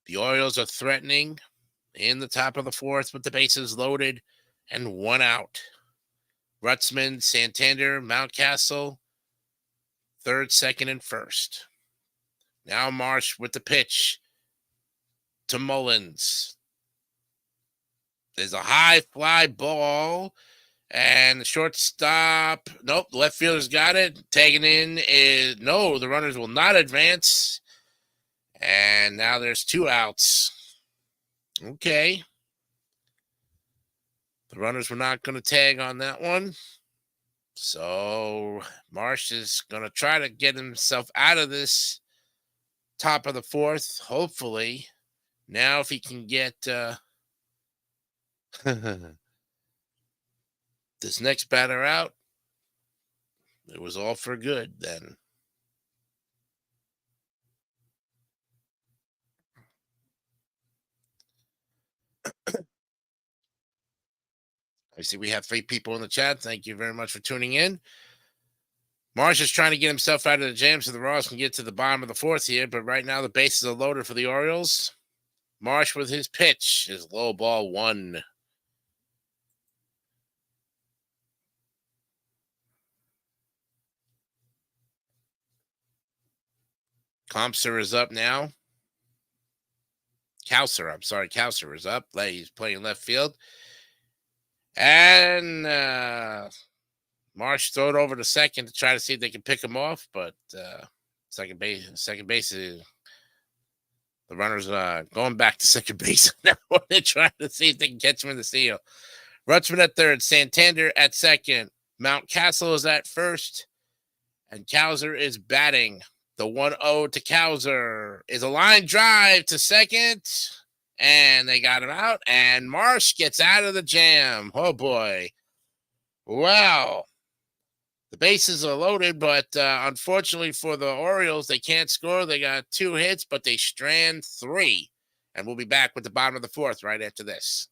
The Orioles are threatening in the top of the fourth with the bases loaded and one out. Rutzman, Santander, Mountcastle, third, second, and first. Now Marsh with the pitch to Mullins. There's a high fly ball, and the shortstop, nope, the left fielder's got it. Tagging in is, no, the runners will not advance. And now there's two outs. Okay. The runners were not going to tag on that one. So Marsh is going to try to get himself out of this top of the fourth, hopefully. Now if he can get this next batter out, it was all for good then. I see we have 3 people in the chat. Thank you very much for tuning in. Marsh is trying to get himself out of the jam so the Royals can get to the bottom of the fourth here, but right now the bases are loaded for the Orioles. Marsh with his pitch is low ball 1. Compser is up now. Cowser is up. He's playing left field. And Marsh throw it over to second to try to see if they can pick him off, but second base is the runners going back to second base now. They're trying to see if they can catch him in the steal. Rutzman at third, Santander at second, Mountcastle is at first, and Cowser is batting. The 1-0 to Cowser is a line drive to second, and they got him out, and Marsh gets out of the jam. Oh, boy. Wow. The bases are loaded, but unfortunately for the Orioles, they can't score. They got 2 hits, but they strand 3. And we'll be back with the bottom of the fourth right after this.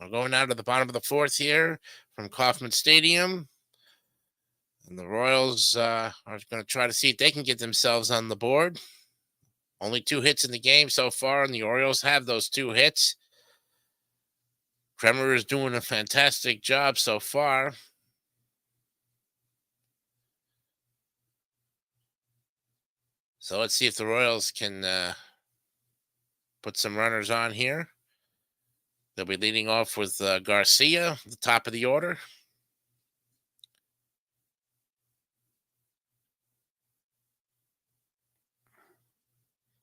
We're going out to the bottom of the fourth here from Kauffman Stadium. And the Royals are going to try to see if they can get themselves on the board. Only 2 hits in the game so far, and the Orioles have those 2 hits. Kremer is doing a fantastic job so far. So let's see if the Royals can put some runners on here. They'll be leading off with Garcia, the top of the order.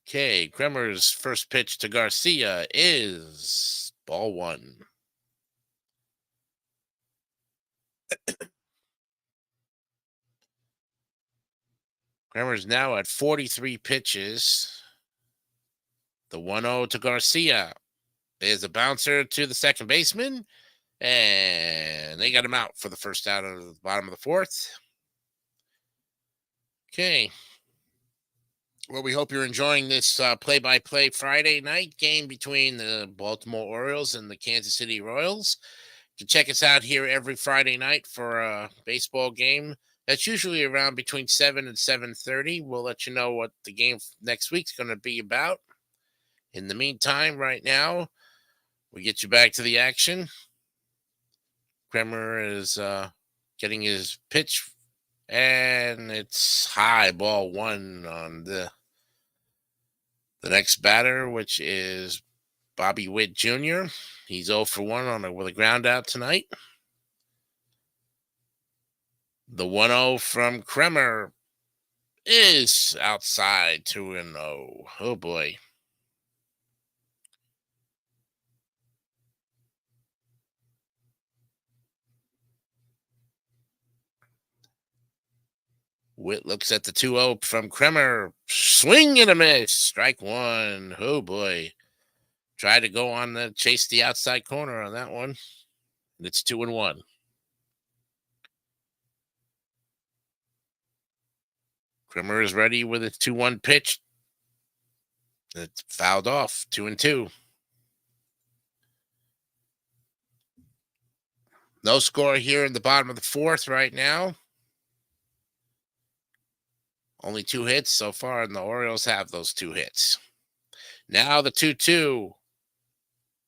Okay, Kremer's first pitch to Garcia is ball 1. Kremer's now at 43 pitches. The 1-0 to Garcia is a bouncer to the second baseman, and they got him out for the first out of the bottom of the fourth. Okay. Well, we hope you're enjoying this play-by-play Friday night game between the Baltimore Orioles and the Kansas City Royals. You can check us out here every Friday night for a baseball game. That's usually around between 7 and 7:30. We'll let you know what the game next week's going to be about. In the meantime, right now, we get you back to the action. Kremer is getting his pitch, and it's high, ball 1 on the next batter, which is Bobby Witt Jr. He's 0 for 1 with a ground out tonight. The 1-0 from Kremer is outside, 2-0. Oh, boy. Witt looks at the 2-0 from Kremer. Swing and a miss. Strike 1. Oh, boy. Tried to go on the chase the outside corner on that one. And it's 2-1. Kremer is ready with his 2-1 pitch. It's fouled off. 2-2. No score here in the bottom of the fourth right now. Only 2 hits so far, and the Orioles have those 2 hits. Now the 2-2.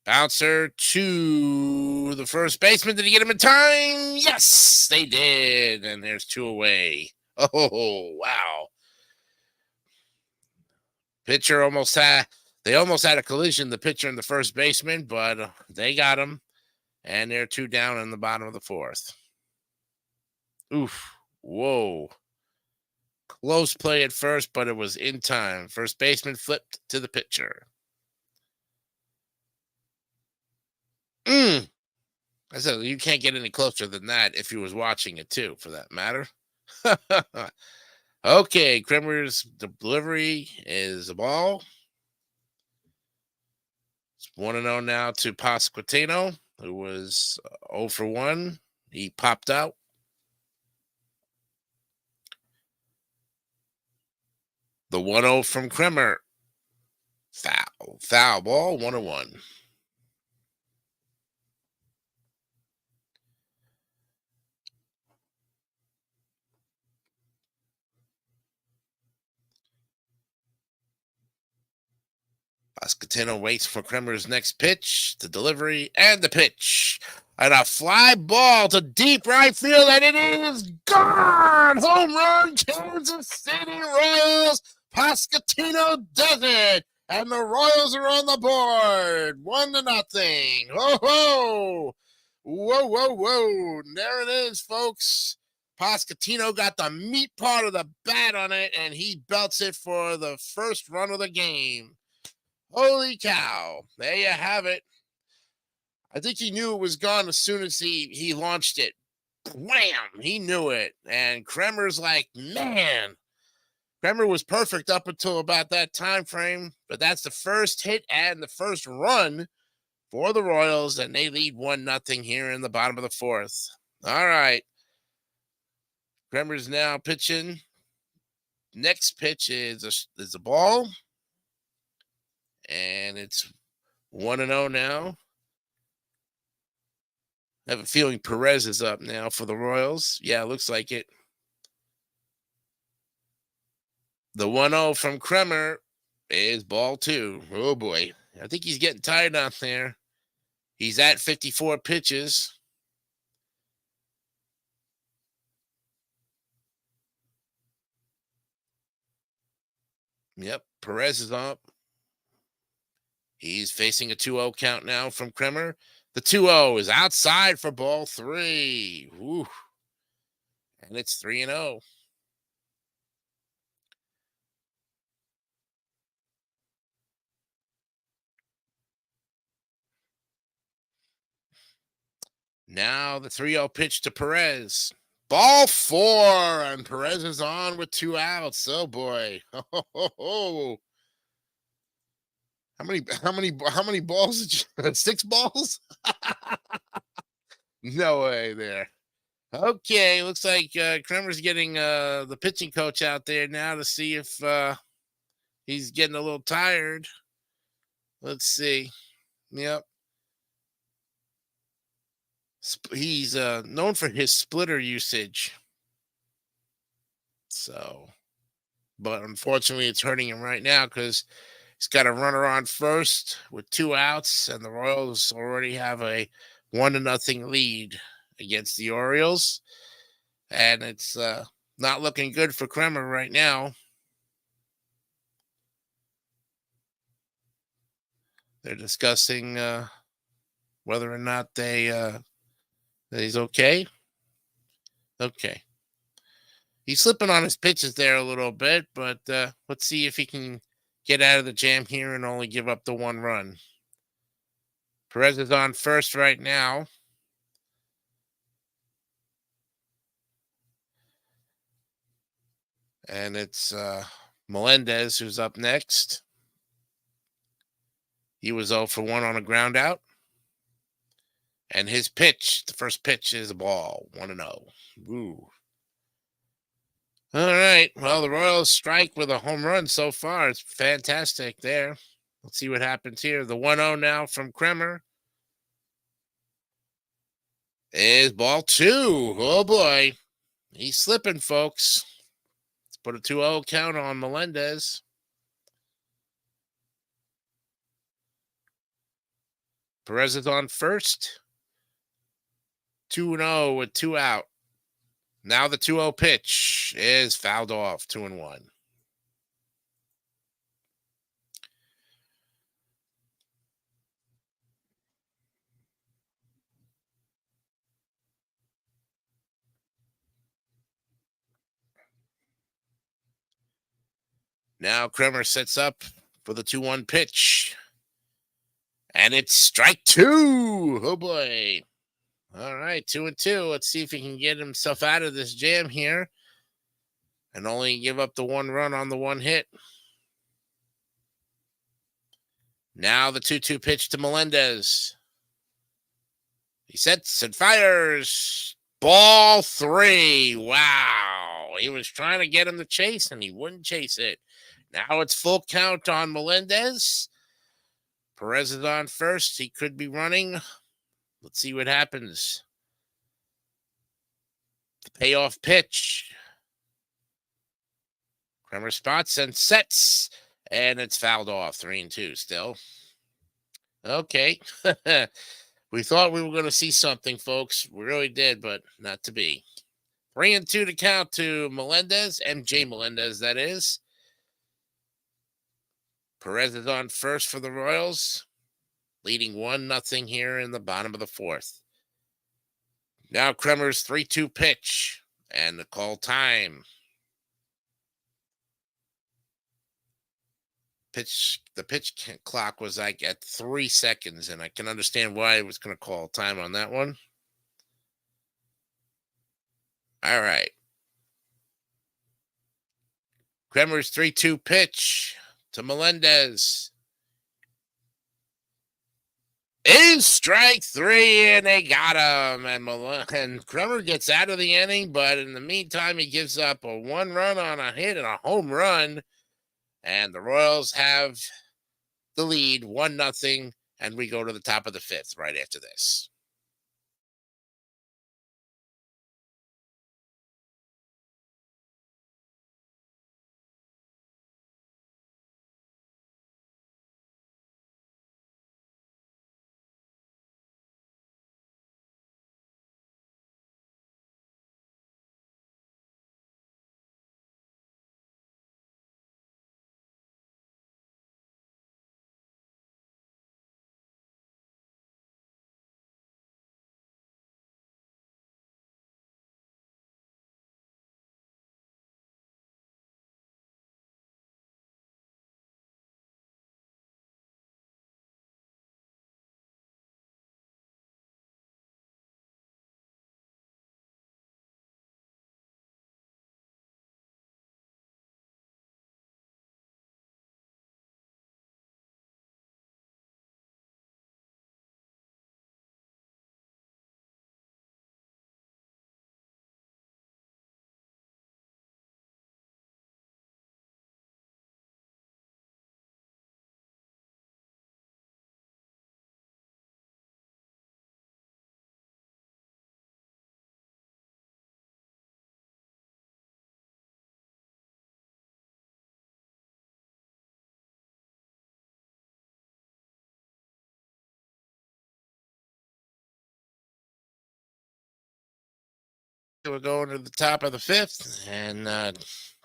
Bouncer to the first baseman. Did he get him in time? Yes, they did. And there's 2 away. Oh, wow. Pitcher they almost had a collision, the pitcher and the first baseman, but they got him. And they're 2 down in the bottom of the fourth. Oof. Whoa. Close play at first, but it was in time. First baseman flipped to the pitcher. I said, you can't get any closer than that if you was watching it too, for that matter. Okay, Kremer's delivery is a ball. It's 1-0 now to Pasquantino, who was 0 for 1. He popped out. The 1-0 from Kremer. Foul ball, 1-1. Pasquantino waits for Kremer's next pitch, the delivery, and the pitch. And a fly ball to deep right field, and it is gone! Home run, Kansas City Royals! Pasquantino does it! And the Royals are on the board, 1-0. Ho ho! Whoa, whoa, whoa! And there it is, folks. Pasquantino got the meat part of the bat on it, and he belts it for the first run of the game. Holy cow. There you have it. I think he knew it was gone as soon as he launched it. Wham! He knew it. And Kremer's like, man. Kremer was perfect up until about that time frame. But that's the first hit and the first run for the Royals. And they lead 1-0 here in the bottom of the fourth. All right. Kremer's now pitching. Next pitch is a ball. And it's 1-0 now. I have a feeling Perez is up now for the Royals. Yeah, looks like it. The 1-0 from Kremer is ball two. Oh boy. I think he's getting tired out there. He's at 54 pitches. Yep, Perez is up. He's facing a 2-0 count now from Kremer. The 2-0 is outside for ball three. Woo. And it's 3-0. Now the 3-0 pitch to Perez. Ball four, and Perez is on with 2 outs. Oh boy. Oh. How many balls did you 6 balls? No way there. Okay, looks like Kremer's getting the pitching coach out there now to see if he's getting a little tired. Let's see. Yep. He's known for his splitter usage. So, but unfortunately, it's hurting him right now because he's got a runner on first with 2 outs, and the Royals already have a 1-0 lead against the Orioles. And it's not looking good for Kremer right now. They're discussing whether or not that he's okay. Okay. He's slipping on his pitches there a little bit, but let's see if he can get out of the jam here and only give up the 1 run. Perez is on first right now. And it's Melendez who's up next. He was 0 for 1 on a ground out. And his pitch, the first pitch is a ball, 1-0. Ooh. All right. Well, the Royals strike with a home run so far. It's fantastic there. Let's see what happens here. The 1-0 now from Kremer is ball 2. Oh, boy. He's slipping, folks. Let's put a 2-0 count on Melendez. Perez is on first. 2-0 with 2 out. Now the 2-0 pitch is fouled off, 2-1. Now Kremer sets up for the 2-1 pitch. And it's strike 2. Oh, boy. All right, 2-2. Let's see if he can get himself out of this jam here and only give up the 1 run on the 1 hit. Now the 2-2 pitch to Melendez. He sets and fires. Ball 3. Wow. He was trying to get him to chase, and he wouldn't chase it. Now it's full count on Melendez. Perez is on first. He could be running. Let's see what happens. The payoff pitch. Kremer spots and sets, and it's fouled off. 3-2 still. Okay. We thought we were going to see something, folks. We really did, but not to be. 3-2 to count to Melendez, MJ Melendez, that is. Perez is on first for the Royals, leading 1-0 here in the bottom of the 4th. Now Kremer's 3-2 pitch and the call time. The pitch clock was like at 3 seconds, and I can understand why it was going to call time on that one. All right. Kremer's 3-2 pitch to Melendez is strike 3, and they got him. And Kremer gets out of the inning, but in the meantime, he gives up a 1 run on a hit and a home run. And the Royals have the lead 1-0, and we go to the top of the 5th right after this. We're going to the top of the fifth, and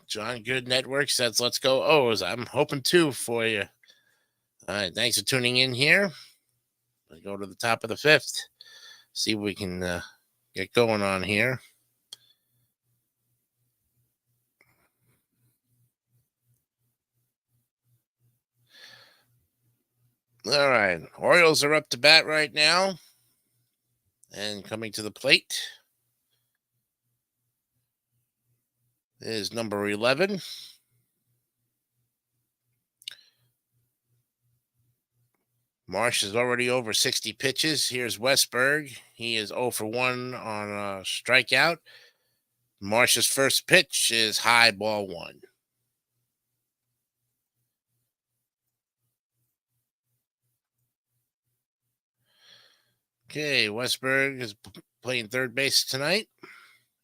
John Good Network says, let's go O's. I'm hoping to for you. All right, thanks for tuning in here. We'll go to the top of the fifth, see if we can get going on here. All right, Orioles are up to bat right now, and coming to the plate is number 11. Marsh is already over 60 pitches. Here's Westberg. He is 0 for 1 on a strikeout. Marsh's first pitch is high, ball 1. Okay, Westberg is playing third base tonight.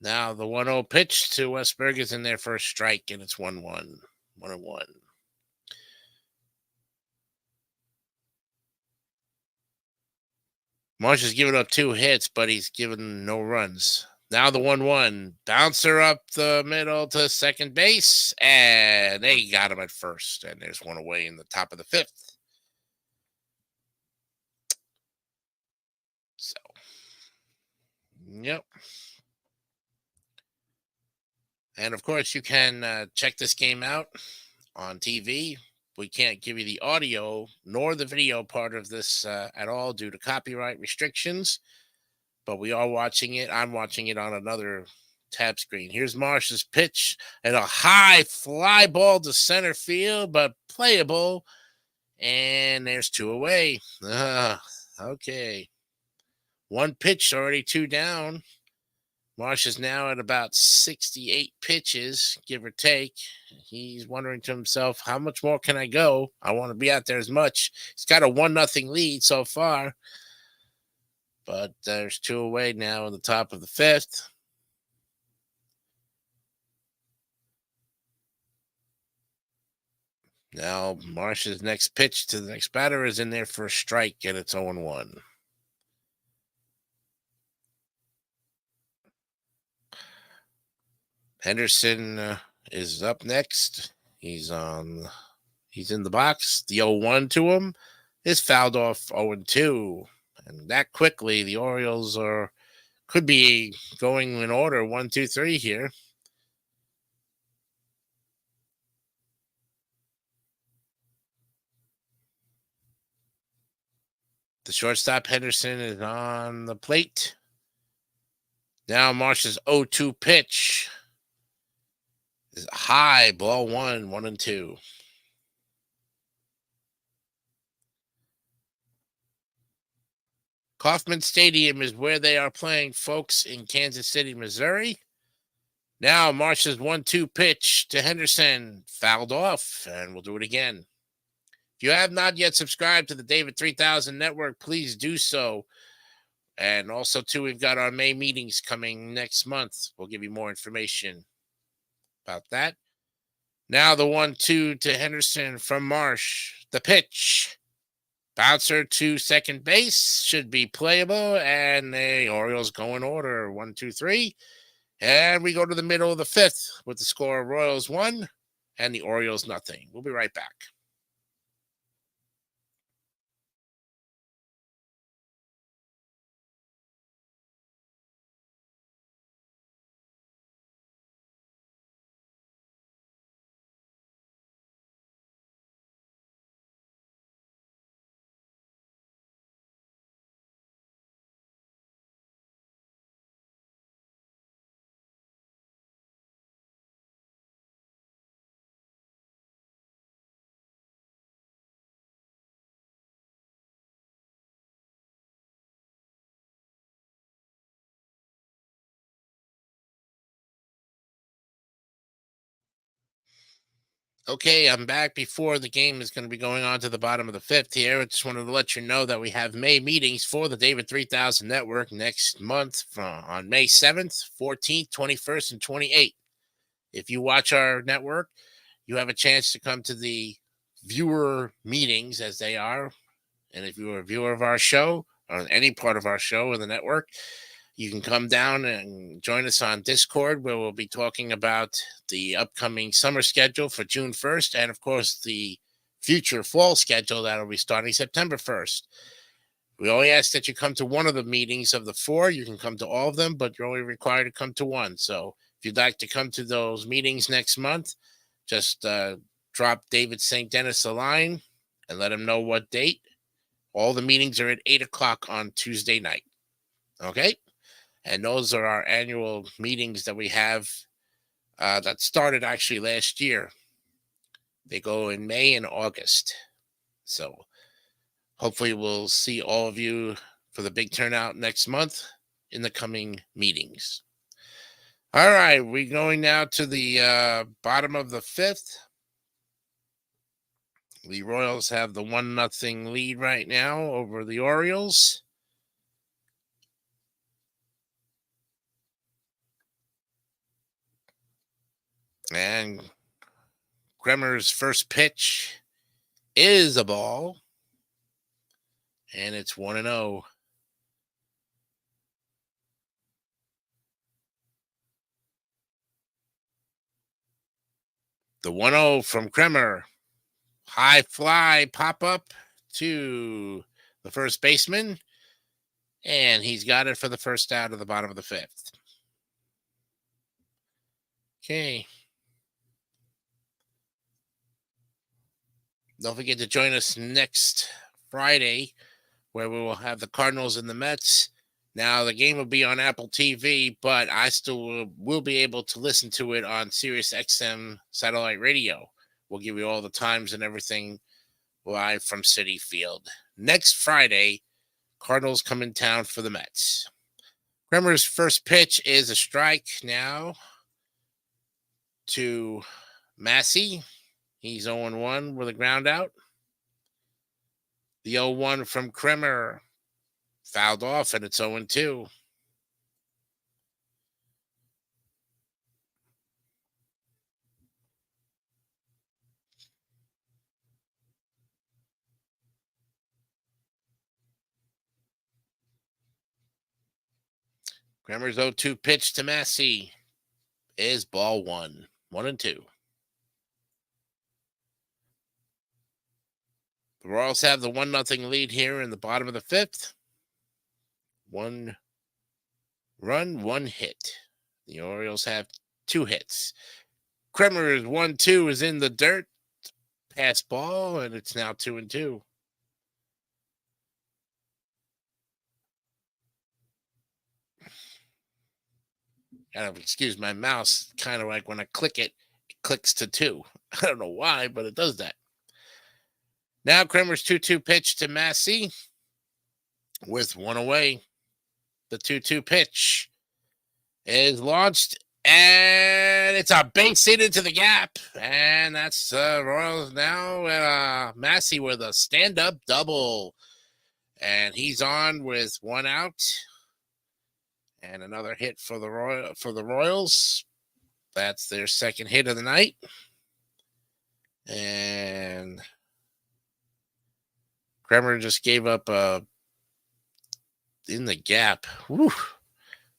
Now the 1-0 pitch to Westberg is in there for a strike, and it's 1-1. 1-1. Marsh has given up 2 hits, but he's given no runs. Now the 1-1. Bouncer up the middle to second base, and they got him at first. And there's one away in the top of the fifth. So, yep. And, of course, you can check this game out on TV. We can't give you the audio nor the video part of this at all due to copyright restrictions, but we are watching it. I'm watching it on another tab screen. Here's Marsh's pitch and a high fly ball to center field, but playable. And there's 2 away. Okay. 1 pitch, already 2 down. Marsh is now at about 68 pitches, give or take. He's wondering to himself, how much more can I go? I want to be out there as much. He's got a 1-0 lead so far. But there's 2 away now in the top of the fifth. Now Marsh's next pitch to the next batter is in there for a strike, and it's 0-1. Henderson is up next. He's in the box. The 0-1 to him is fouled off 0-2. And that quickly, the Orioles could be going in order 1, 2, 3 here. The shortstop Henderson is on the plate. Now Marsh's 0-2 pitch is high, ball 1, 1-2. Kauffman Stadium is where they are playing, folks, in Kansas City, Missouri. Now Marsh's 1-2 pitch to Henderson, fouled off, and we'll do it again. If you have not yet subscribed to the David 3000 Network, please do so. And also, too, we've got our May meetings coming next month. We'll give you more information about that. Now the 1-2 to Henderson from Marsh. The pitch. Bouncer to second base. Should be playable. And the Orioles go in order. 1, 2, 3. And we go to the middle of the fifth with the score of Royals 1 and the Orioles nothing. We'll be right back. Okay, I'm back before the game is going to be going on to the bottom of the fifth here. I just wanted to let you know that we have May meetings for the David 3000 Network next month on May 7th, 14th, 21st, and 28th. If you watch our network, you have a chance to come to the viewer meetings as they are. And if you're a viewer of our show or any part of our show in the network, You can come down and join us on Discord, where we'll be talking about the upcoming summer schedule for June 1st, and of course the future fall schedule that'll be starting September 1st. We only ask that you come to one of the meetings of the four. You can come to all of them, but you're only required to come to one. So if you'd like to come to those meetings next month, just drop David St. Dennis a line and let him know what date. All the meetings are at 8 o'clock on Tuesday night. Okay? And those are our annual meetings that we have that started actually last year. They go in May and August. So hopefully we'll see all of you for the big turnout next month in the coming meetings. All right, we're going now to the bottom of the fifth. The Royals have the 1-0 lead right now over the Orioles. And Kremer's first pitch is a ball. And it's 1-0. The 1-0 from Kremer. High fly pop up to the first baseman. And he's got it for the first out of the bottom of the fifth. Okay. Don't forget to join us next Friday, where we will have the Cardinals and the Mets. Now, the game will be on Apple TV, but I still will be able to listen to it on Sirius XM satellite radio. We'll give you all the times and everything live from Citi Field. Next Friday, Cardinals come in town for the Mets. Kremer's first pitch is a strike now to Massey. He's 0-1 with a ground out. The 0-1 from Kremer fouled off, and it's 0-2. Kremer's 0-2 pitch to Massey is ball one. 1-2. The Royals have the 1-0 lead here in the bottom of the fifth. 1 run, 1 hit. The Orioles have 2 hits. Kremer's 1-2 is in the dirt. Pass ball, and it's now 2-2. Excuse my mouse. Kind of like when I click it, it clicks to 2. I don't know why, but it does that. Now Kremer's 2-2 pitch to Massey with 1 away. The 2-2 pitch is launched, and it's a base hit into the gap. And that's Royals now. Massey with a stand-up double. And he's on with 1 out. And another hit for the Royals. That's their second hit of the night. And Kremer just gave up in the gap. Whew.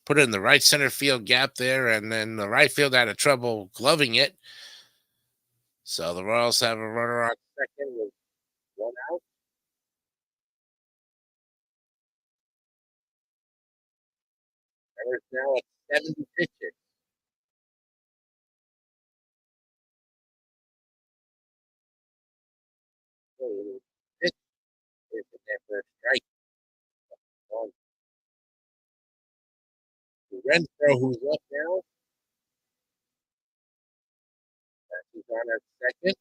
Put it in the right center field gap there, and then the right field had trouble gloving it. So the Royals have a runner on second with 1 out. Kremer's now at 70 pitches. Pitch is the first strike. Renfro, who's up now, he's on at second.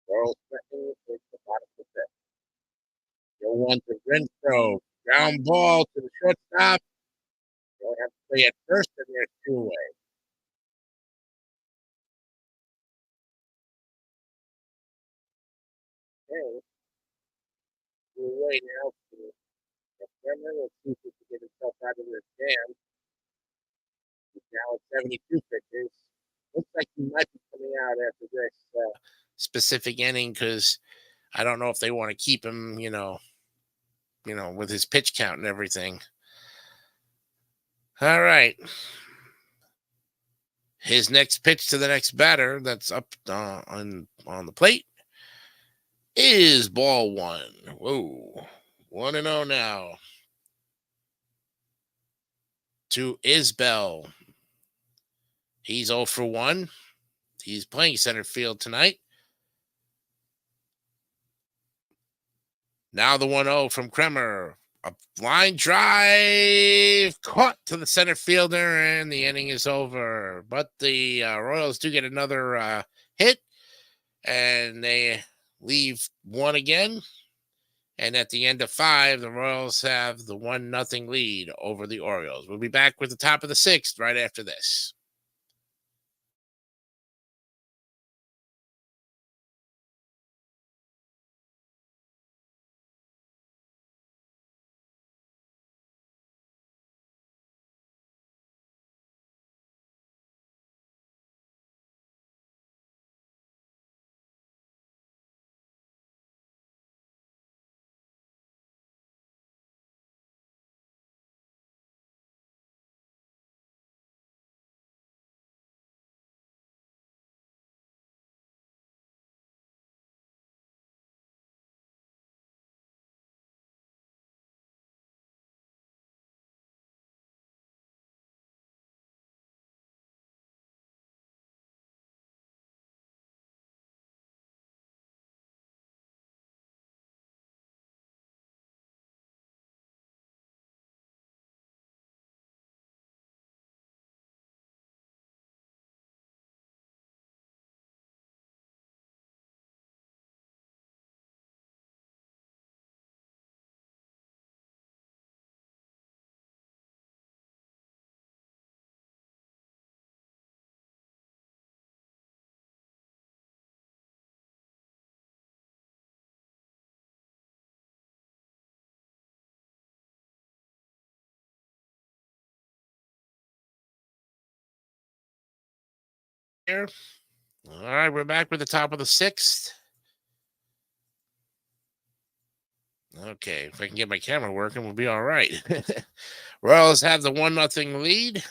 Royals second is the bottom of the fifth. Go 1 to Renfro. Ground ball to the shortstop. They have to play at first, and there's 2 away. Okay. 2 away now. Let's see if he can get himself out of this jam. He's now at 72 pitches. Looks like he might be coming out after this specific inning, because I don't know if they want to keep him, with his pitch count and everything. All right. His next pitch to the next batter that's up on the plate is ball one. Whoa. 1-0 now. To Isbell. He's 0 for 1. He's playing center field tonight. Now the 1-0 from Kremer. A line drive caught to the center fielder, and the inning is over. But the Royals do get another hit, and they leave one again. And at the end of 5, the Royals have the 1-0 lead over the Orioles. We'll be back with the top of the 6th right after this. Here. All right, we're back with the top of the 6th. Okay, if I can get my camera working, we'll be all right. Royals have the 1-0 lead.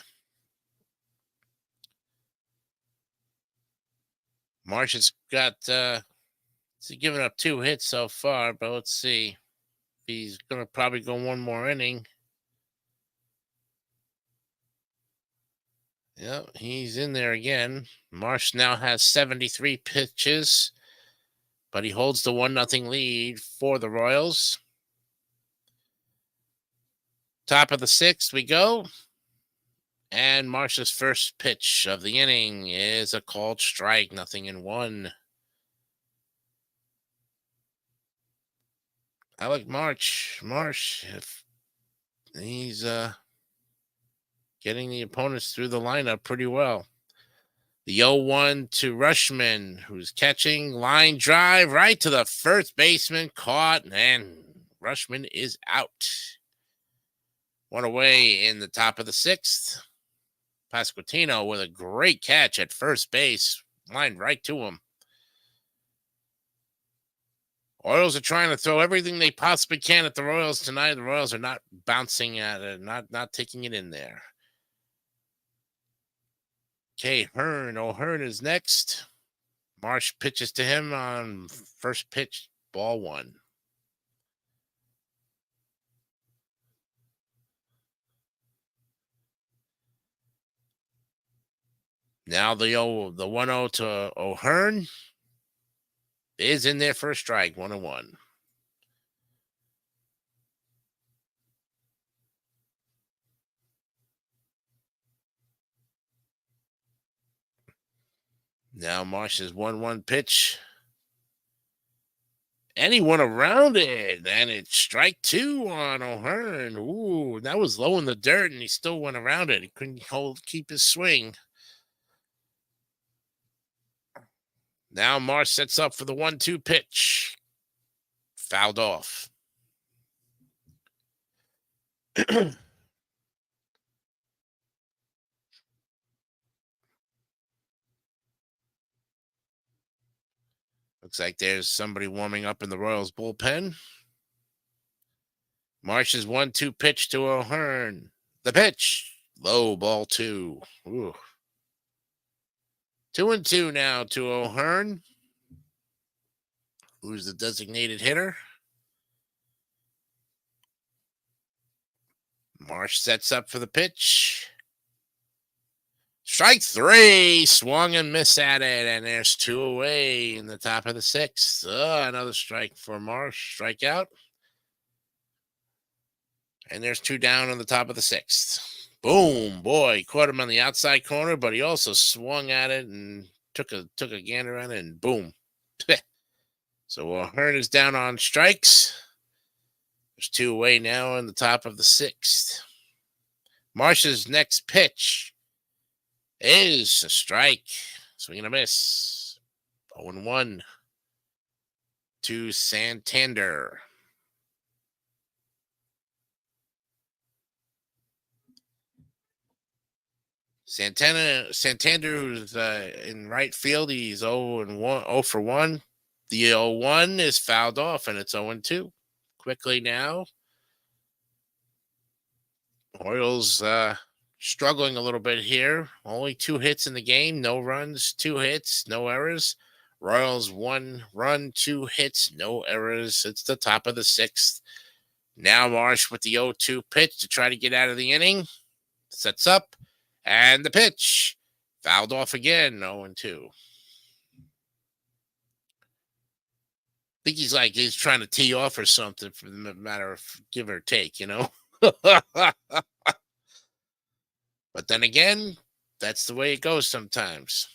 Marsh has got he's given up 2 hits so far, but let's see. He's going to probably go one more inning. Yep, he's in there again. Marsh now has 73 pitches, but he holds the 1-0 lead for the Royals. Top of the 6th we go. And Marsh's first pitch of the inning is a called strike, 0-1. I like Marsh. If he's getting the opponents through the lineup pretty well. The 0-1 to Rushman, who's catching, line drive right to the first baseman, caught, and Rushman is out. One away in the top of the 6th. Pasquantino with a great catch at first base, lined right to him. Orioles are trying to throw everything they possibly can at the Royals tonight. The Royals are not bouncing at it, not taking it in there. Okay, O'Hearn is next. Marsh pitches to him on first pitch, ball 1. Now the 1-0 to O'Hearn is in there for a strike, 1-1. Now Marsh's 1-1 pitch. And he went around it, and it's strike 2 on O'Hearn. Ooh, that was low in the dirt, and he still went around it. He couldn't keep his swing. Now Marsh sets up for the 1-2 pitch. Fouled off. Looks like there's somebody warming up in the Royals bullpen. Marsh's 1-2 pitch to O'Hearn. The pitch. Low ball 2. Ooh. 2-2 now to O'Hearn, who's the designated hitter. Marsh sets up for the pitch. Strike 3, swung and missed at it, and there's 2 away in the top of the 6th. Another strike for Marsh, strikeout. And there's 2 down on the top of the 6th. Boom, boy, caught him on the outside corner, but he also swung at it and took a gander at it, and boom. So O'Hearn is down on strikes. There's 2 away now in the top of the 6th. Marsh's next pitch is a strike. Swing and a miss. 0-1 to Santander. Santander, who's in right field, he's 0 for 1. The 0-1 is fouled off, and it's 0-2. Quickly now, Orioles struggling a little bit here. Only 2 hits in the game, no runs, 2 hits, no errors. Royals 1 run, 2 hits, no errors. It's the top of the 6th. Now Marsh with the 0-2 pitch to try to get out of the inning. Sets up, and the pitch fouled off again, 0-2. I think he's trying to tee off or something for the matter of give or take, you know. But then again, that's the way it goes sometimes.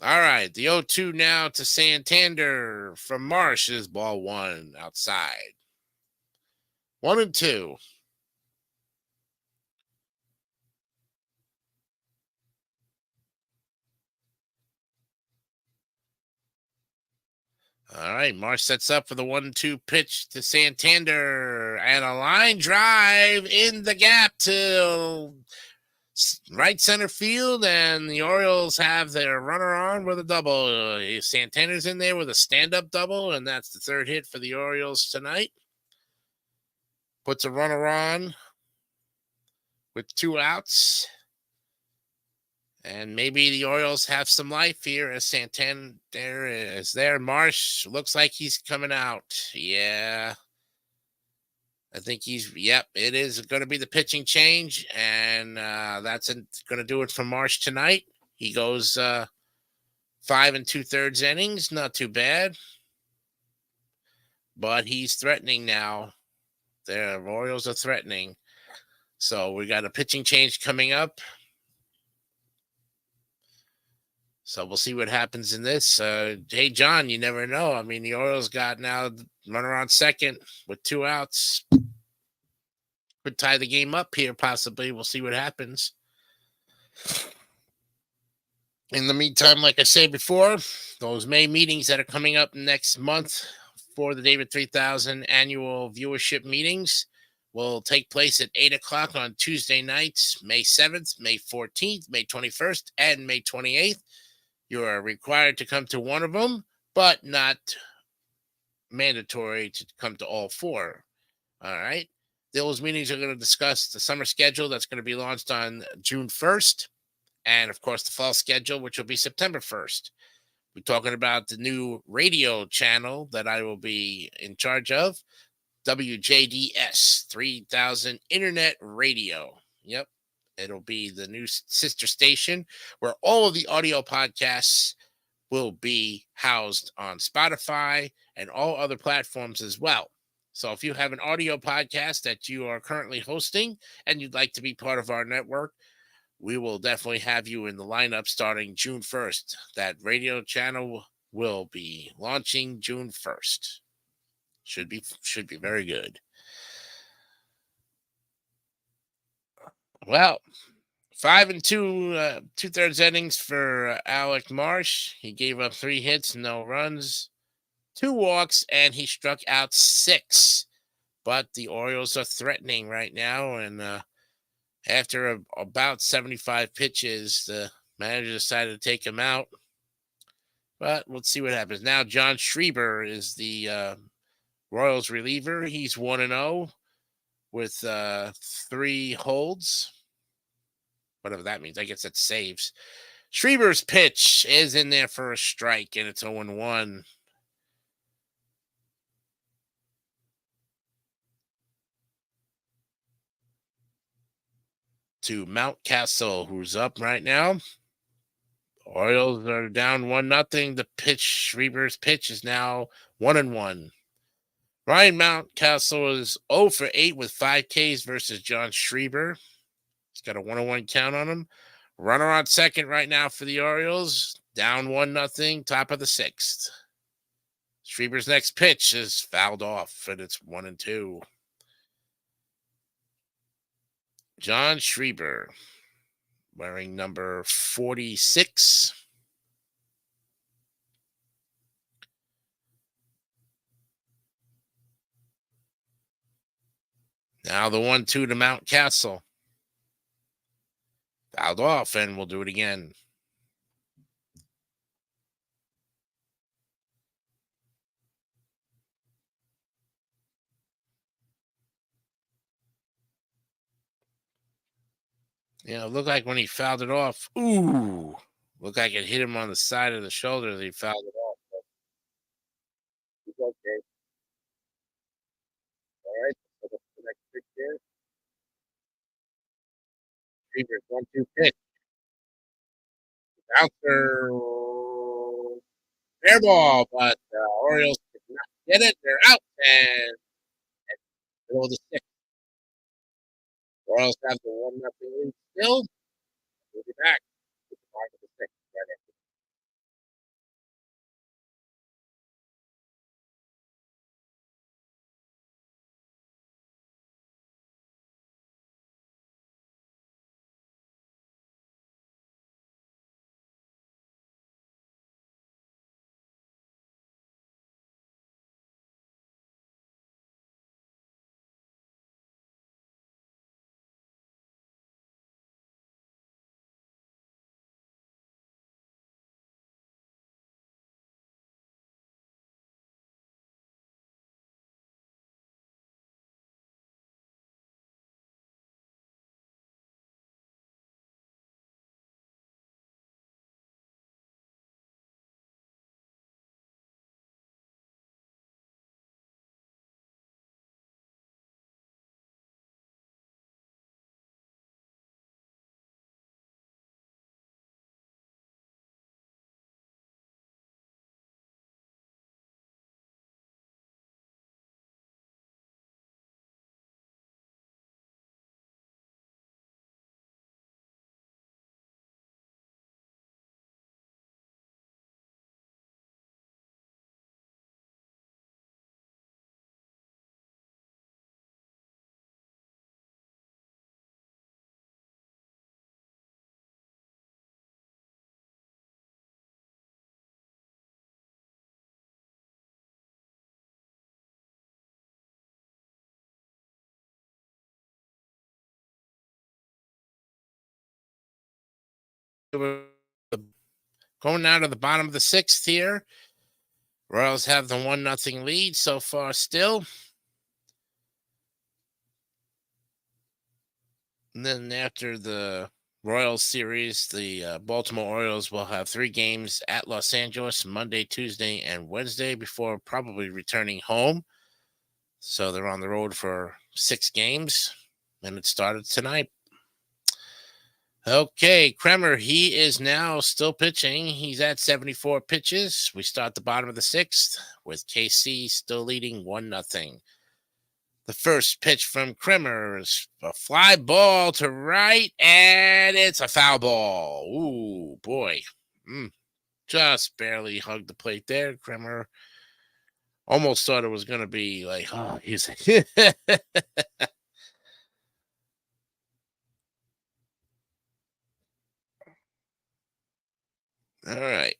All right, the 0-2 now to Santander from Marsh is ball 1 outside. 1-2. All right, Marsh sets up for the 1-2 pitch to Santander, and a line drive in the gap to right center field, and the Orioles have their runner on with a double. Santander's in there with a stand-up double, and that's the 3rd hit for the Orioles tonight. Puts a runner on with 2 outs. And maybe the Orioles have some life here as Santander is there. Marsh looks like he's coming out. Yeah. I think it is going to be the pitching change. And that's going to do it for Marsh tonight. He goes 5 2/3 innings. Not too bad. But he's threatening now. The Orioles are threatening. So we got a pitching change coming up. So we'll see what happens in this. Hey, John, you never know. I mean, the Orioles got now runner on second with 2 outs. Could tie the game up here, possibly. We'll see what happens. In the meantime, like I said before, those May meetings that are coming up next month for the David 3000 annual viewership meetings will take place at 8 o'clock on Tuesday nights, May 7th, May 14th, May 21st, and May 28th. You are required to come to one of them, but not mandatory to come to all 4. All right. Those meetings are going to discuss the summer schedule that's going to be launched on June 1st. And, of course, the fall schedule, which will be September 1st. We're talking about the new radio channel that I will be in charge of, WJDS 3000 Internet Radio. Yep. It'll be the new sister station where all of the audio podcasts will be housed on Spotify and all other platforms as well. So if you have an audio podcast that you are currently hosting and you'd like to be part of our network, we will definitely have you in the lineup starting June 1st. That radio channel will be launching June 1st. Should be very good. Well, 5 2/3 innings for Alec Marsh. He gave up 3 hits, no runs, 2 walks, and he struck out 6. But the Orioles are threatening right now, and after about 75 pitches, the manager decided to take him out. But we'll see what happens. Now John Schreiber is the Royals reliever. He's 1-0 with 3 holds. whatever that means. I guess it's saves. Schreiber's pitch is in there for a strike, and it's 0-1. To Mountcastle, who's up right now. Orioles are down 1-0. The pitch, Schreiber's pitch, is now 1-1. Ryan Mountcastle is 0 for 8 with 5 Ks versus John Schreiber. He's got a 1-1 count on him. Runner on second right now for the Orioles. Down 1-0, top of the 6th. Schreiber's next pitch is fouled off, and it's 1-2. John Schreiber, wearing number 46. Now the 1-2 to Mountcastle. Fouled off, and we'll do it again. Yeah, it looked like when he fouled it off, looked like it hit him on the side of the shoulder that he fouled it off. He's okay. All right, so that's the next pitch here. Schreiber's 1-2 pitch. Bouncer. Fair ball, but the Orioles did not get it. They're out, and middle of the 6th. Orioles have the 1-0 lead still. We'll be back with the bottom of the 6th right after. Going out of the bottom of the 6th here. Royals have the 1-0 lead so far still. And then after the Royals series, the Baltimore Orioles will have 3 games at Los Angeles Monday, Tuesday, and Wednesday before probably returning home. So they're on the road for 6 games, and it started tonight. Okay, Kremer, he is now still pitching. He's at 74 pitches. We start the bottom of the 6th with KC still leading 1-0. The first pitch from Kremer is a fly ball to right, and it's a foul ball. Ooh, boy. Just barely hugged the plate there. Kremer almost thought it was going to be like, oh, he's. All right.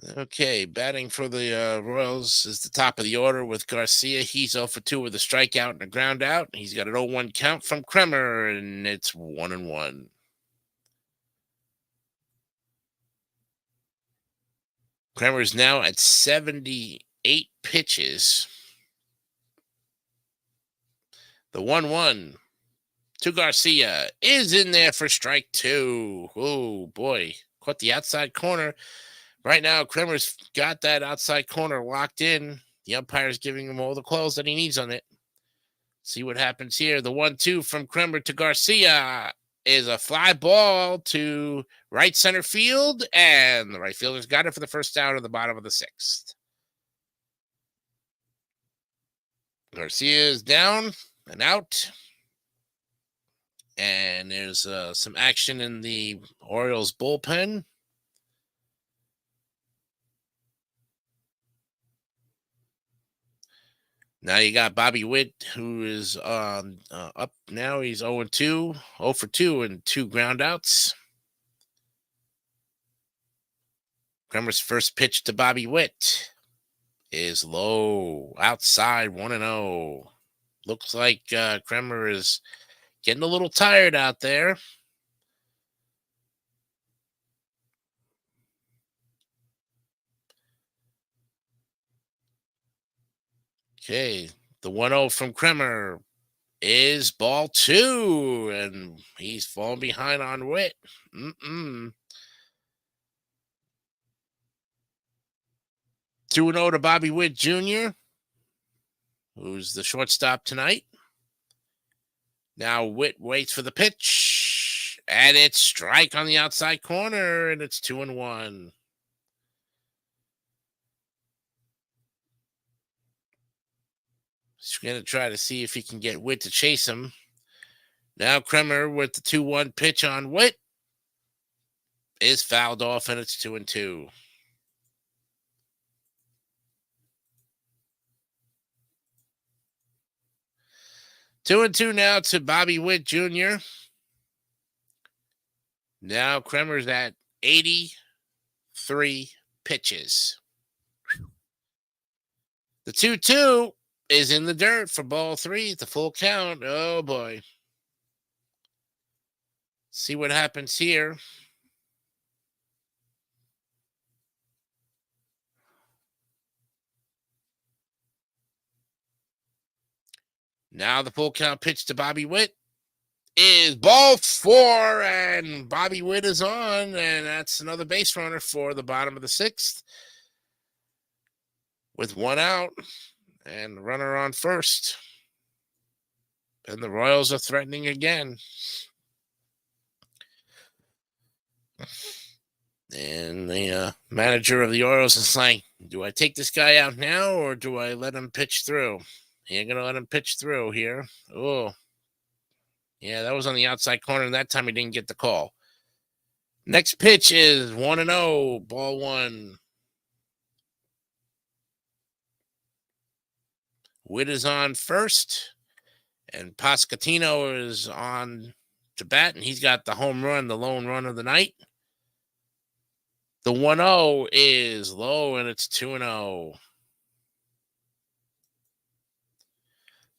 Okay, batting for the Royals is the top of the order with Garcia. He's 0 for 2 with a strikeout and a ground out. He's got an 0-1 count from Kremer, and it's 1-1. Kremer is now at 78 pitches. The 1-1 to Garcia is in there for strike 2. Oh, boy. Caught the outside corner. Right now, Kremer's got that outside corner locked in. The umpire's giving him all the calls that he needs on it. See what happens here. The 1-2 from Kremer to Garcia is a fly ball to right center field, and the right fielder's got it for the first out of the bottom of the 6th. Garcia is down and out. And there's some action in the Orioles bullpen. Now you got Bobby Witt, who is up now. He's 0-2, 0 for 2 and 2 groundouts. Kremer's first pitch to Bobby Witt is low, outside, 1-0. Looks like Kremer is getting a little tired out there. Okay, the 1-0 from Kremer is ball 2, and he's falling behind on Witt. 2-0 to Bobby Witt Jr., who's the shortstop tonight. Now Witt waits for the pitch, and it's strike on the outside corner, and it's 2-1. He's going to try to see if he can get Witt to chase him. Now Kremer with the 2-1 pitch on Witt is fouled off, and it's 2-2. Two and two now to Bobby Witt Jr. Now Kremer's at 83 pitches. The 2-2 is in the dirt for ball 3. The full count. Oh, boy. See what happens here. Now the full count pitch to Bobby Witt is ball 4, and Bobby Witt is on, and that's another base runner for the bottom of the 6th with 1 out and the runner on first. And the Royals are threatening again. And the manager of the Orioles is like, do I take this guy out now or do I let him pitch through? He ain't going to let him pitch through here. Oh, yeah, that was on the outside corner, and that time he didn't get the call. Next pitch is 1-0, ball 1. Witt is on first, and Pascatino is on to bat, and he's got the home run, the lone run of the night. The 1-0 is low, and it's 2-0.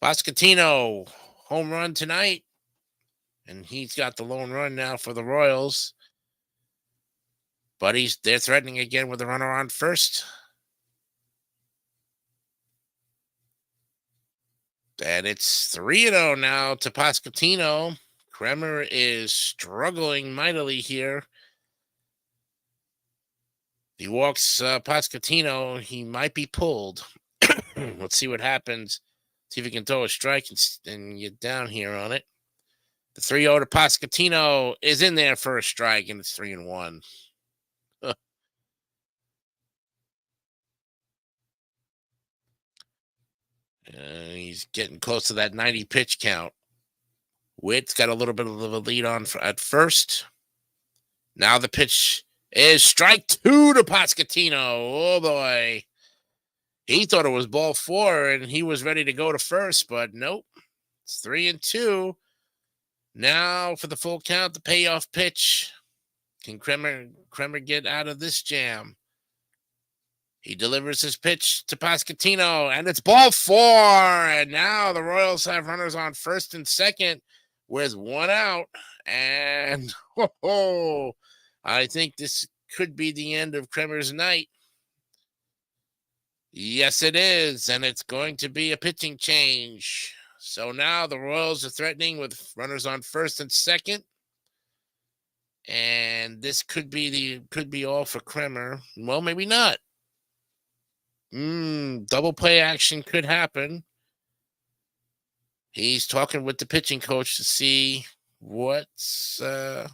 Pascatino, home run tonight, and he's got the lone run now for the Royals. But they're threatening again with the runner on first. And it's 3-0 now to Pascatino. Kremer is struggling mightily here. He walks Pascatino. He might be pulled. Let's see what happens. See if he can throw a strike and get down here on it. The 3-0 to Pascatino is in there for a strike, and it's 3-1. He's getting close to that 90 pitch count. Witt's got a little bit of a lead on at first. Now the pitch is strike 2 to Pascatino. Oh, boy. He thought it was ball 4, and he was ready to go to first, but nope. It's 3-2. Now for the full count, the payoff pitch. Can Kremer get out of this jam? He delivers his pitch to Pasquantino, and it's ball 4. And now the Royals have runners on first and second with 1 out. And I think this could be the end of Kremer's night. Yes, it is. And it's going to be a pitching change. So now the Royals are threatening with runners on first and second. And this could be all for Kremer. Well, maybe not. Double play action could happen. He's talking with the pitching coach to see what's they're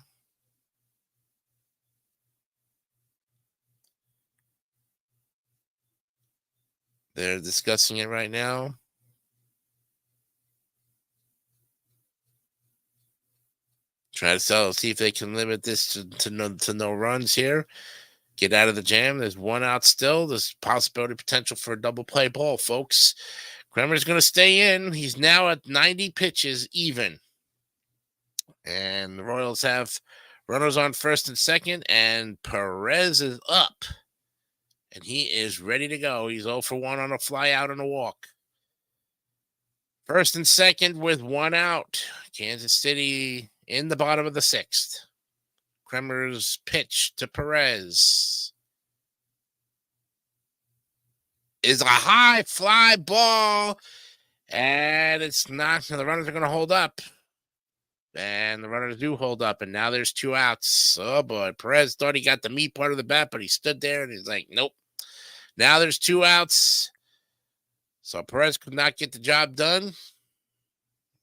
discussing it right now. Try to see if they can limit this to no runs here. Get out of the jam. There's 1 out still. There's possibility, potential for a double play ball, folks. Kremer's going to stay in. He's now at 90 pitches even. And the Royals have runners on first and second, and Perez is up. And he is ready to go. He's 0 for 1 on a fly out and a walk. First and second with 1 out. Kansas City in the bottom of the 6th. Kremer's pitch to Perez is a high fly ball, and it's not. The runners are going to hold up, and the runners do hold up, and now there's 2 outs. Oh boy, Perez thought he got the meat part of the bat, but he stood there and he's like, nope. Now there's 2 outs, so Perez could not get the job done.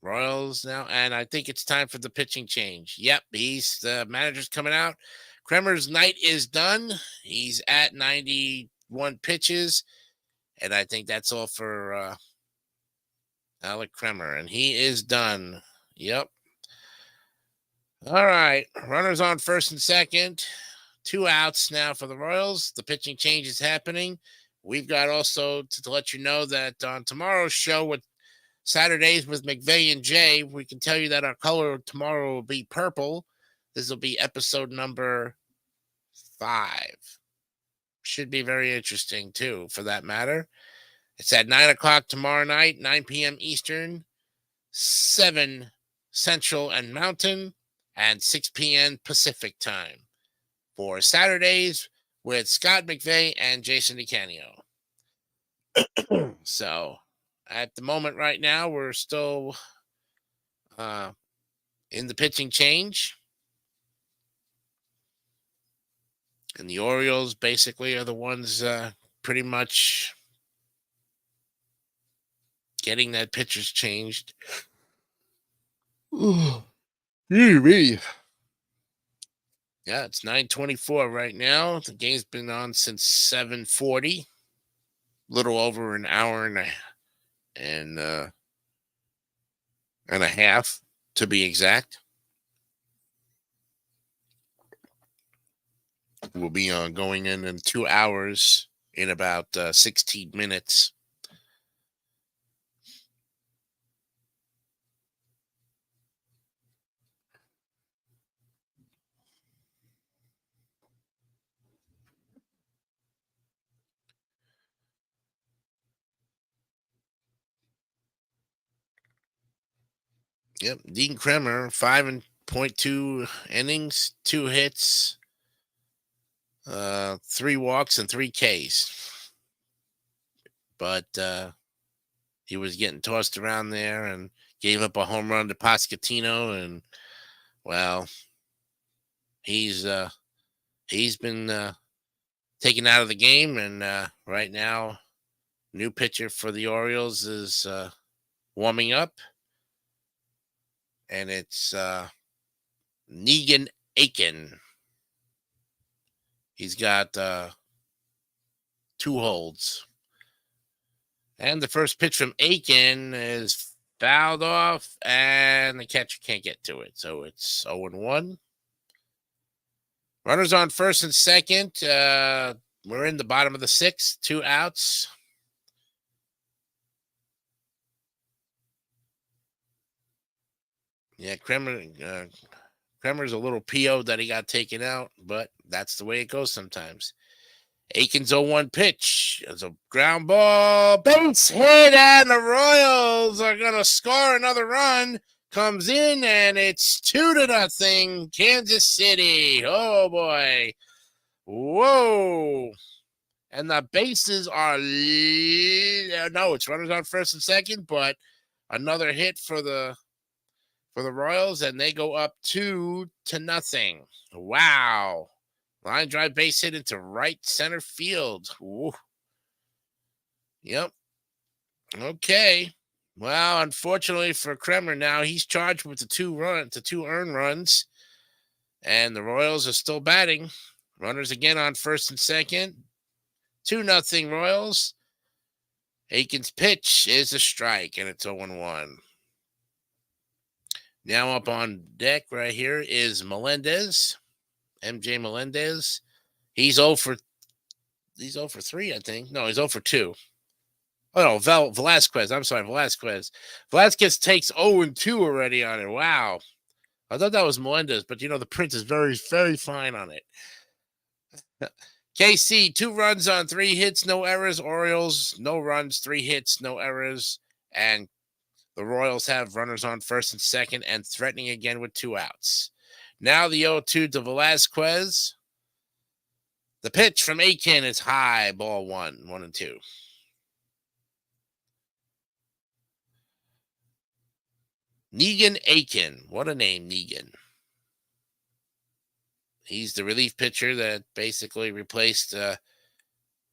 Royals now, and I think it's time for the pitching change. Yep, the manager's coming out. Kremer's night is done. He's at 91 pitches, and I think that's all for Alec Kremer, and he is done. Yep. All right, runners on first and second. 2 outs now for the Royals. The pitching change is happening. We've got also to let you know that on tomorrow's show with Saturdays with McVeigh and Jay, we can tell you that our color tomorrow will be purple. This will be episode number 5. Should be very interesting, too, for that matter. It's at 9 o'clock tomorrow night, 9 p.m. Eastern, 7 Central and Mountain, and 6 p.m. Pacific time for Saturdays with Scott McVeigh and Jason DeCanio. So at the moment right now, we're still in the pitching change. And the Orioles basically are the ones pretty much getting that pitchers changed. Ooh, me. Yeah, it's 9:24 right now. The game's been on since 7:40. Little over an hour and a half, to be exact. We'll be going in 2 hours in about 16 minutes. Yep, Dean Kremer, 5.2 innings, 2 hits, 3 walks, and 3 Ks. But he was getting tossed around there and gave up a home run to Pasquantino, and well, he's been taken out of the game, and right now, new pitcher for the Orioles is warming up. And it's Negan Aiken. He's got 2 holds. And the first pitch from Aiken is fouled off, and the catcher can't get to it. So it's 0-1. Runners on first and second. We're in the bottom of the 6th, 2 outs. Yeah, Kremer's a little PO that he got taken out, but that's the way it goes sometimes. Aiken's 0-1 pitch. It's a ground ball. Base hit, and the Royals are going to score another run. Comes in, and it's 2-0. Kansas City. Oh, boy. Whoa. And the bases are... No, it's runners on first and second, but another hit for the Royals, and they go up 2-0. Wow. Line drive base hit into right center field. Ooh. Yep. Okay. Well, unfortunately for Kremer now, he's charged with the two earned runs. And the Royals are still batting. Runners again on first and second. 2-0 Royals. Aiken's pitch is a strike, and it's 0-1. Now up on deck right here is Melendez. MJ Melendez. He's 0 for 3, I think. No, he's 0 for 2. Oh, no, Velasquez. I'm sorry, Velasquez. Velasquez takes 0-2 already on it. Wow. I thought that was Melendez, but, the print is very, very fine on it. KC, 2 runs on 3 hits, no errors. Orioles, no runs, 3 hits, no errors. And the Royals have runners on first and second and threatening again with 2 outs. Now the 0-2 to Velasquez. The pitch from Aiken is high, ball 1-2. Negan Aiken. What a name, Negan. He's the relief pitcher that basically replaced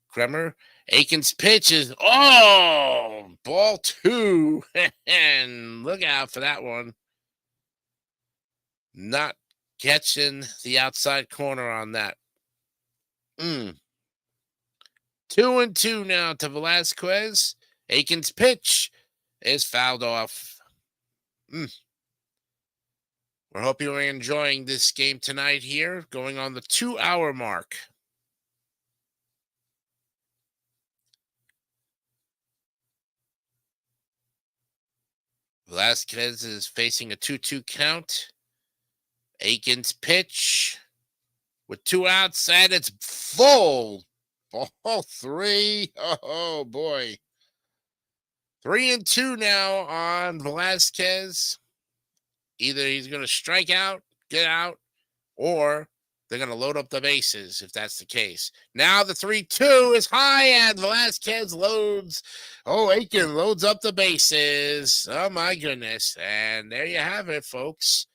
Kremer. Aiken's pitch is, ball 2. And look out for that one. Not catching the outside corner on that. 2-2 now to Velasquez. Aiken's pitch is fouled off. We're hoping you're enjoying this game tonight here, going on the 2-hour mark. Velasquez is facing a 2-2 count. Aiken's pitch with 2 outs, and it's full. Ball 3. Oh, boy. 3-2 now on Velasquez. Either he's going to strike out, get out, or they're going to load up the bases if that's the case. Now the 3-2 is high, and Velasquez loads. Aiken loads up the bases. Oh, my goodness. And there you have it, folks.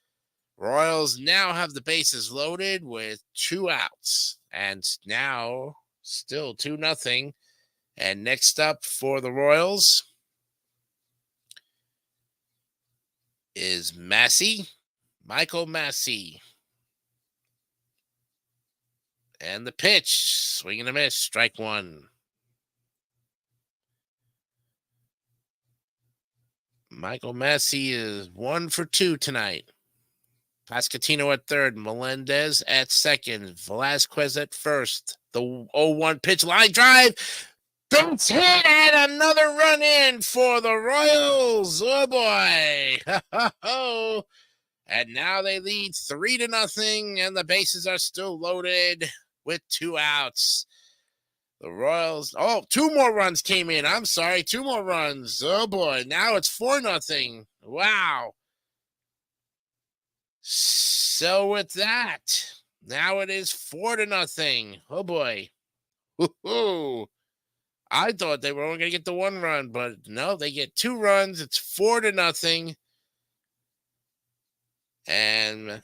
Royals now have the bases loaded with 2 outs. And now still 2-0. And next up for the Royals is Michael Massey. And the pitch, swing and a miss, strike 1. Michael Massey is 1 for 2 tonight. Pascatino at third, Melendez at second, Velasquez at first. The 0-1 pitch, line drive. Base hit, and another run in for the Royals. Oh, boy. And now they lead 3-0, and the bases are still loaded with 2 outs. The Royals, 2 more runs came in. I'm sorry, 2 more runs. Oh, boy. Now it's 4-0. Wow. So with that, now it is 4-0. Oh, boy. Woo-hoo. I thought they were only going to get the 1 run, but no, they get 2 runs. It's 4-0. And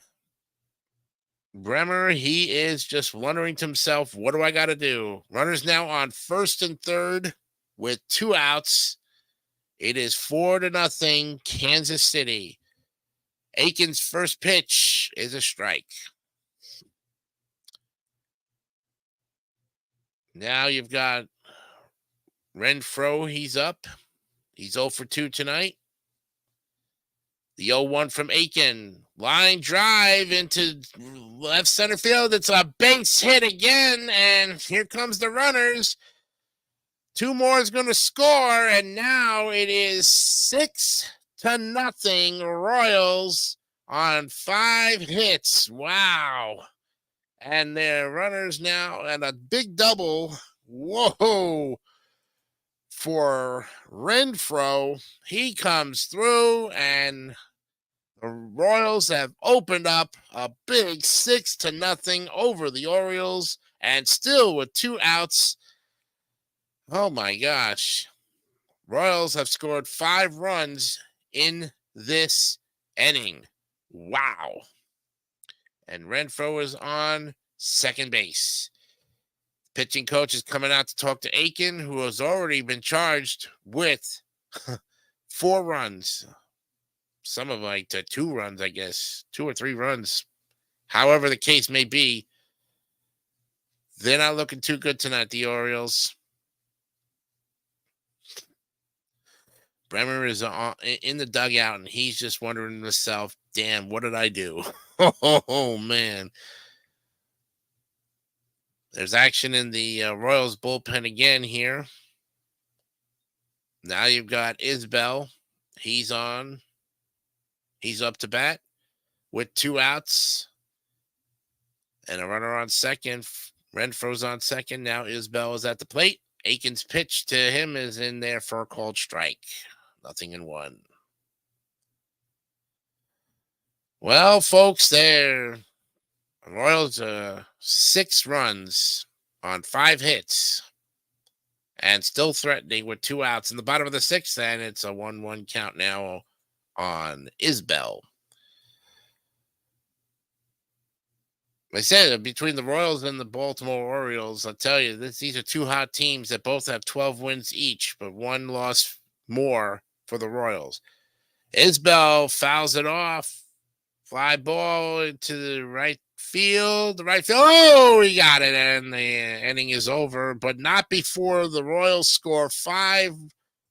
Bremer, he is just wondering to himself, what do I got to do? Runners now on first and third with 2 outs. It is 4-0 Kansas City. Aiken's first pitch is a strike. Now you've got Renfroe, he's up. He's 0 for 2 tonight. The 0-1 from Aiken. Line drive into left center field. It's a base hit again, and here comes the runners. 2 more is going to score, and now it is 6-0 Royals on 5 hits. Wow. And their runners now, and a big double. Whoa. For Renfro. He comes through, and the Royals have opened up a big 6-0 over the Orioles, and still with 2 outs. Oh my gosh. Royals have scored 5 runs in this inning. Wow. And Renfro is on second base. Pitching coach is coming out to talk to Aiken, who has already been charged with 4 runs. Some of like to 2 runs, I guess. 2 or 3 runs. However the case may be. They're not looking too good tonight, the Orioles. Bremer is in the dugout, and he's just wondering to himself, damn, what did I do? Oh, man. There's action in the Royals bullpen again here. Now you've got Isbell. He's on. He's up to bat with 2 outs and a runner on second. Renfro's on second. Now Isbell is at the plate. Aiken's pitch to him is in there for a called strike. 0-1. Well, folks, the Royals 6 runs on 5 hits and still threatening with 2 outs in the bottom of the 6th, and it's a 1-1 count now on Isbell. I said between the Royals and the Baltimore Orioles, I'll tell you, these are 2 hot teams that both have 12 wins each, but one loss more for the Royals. Isbell fouls it off. Fly ball into the right field. Oh, he got it, and the inning is over, but not before the Royals score 5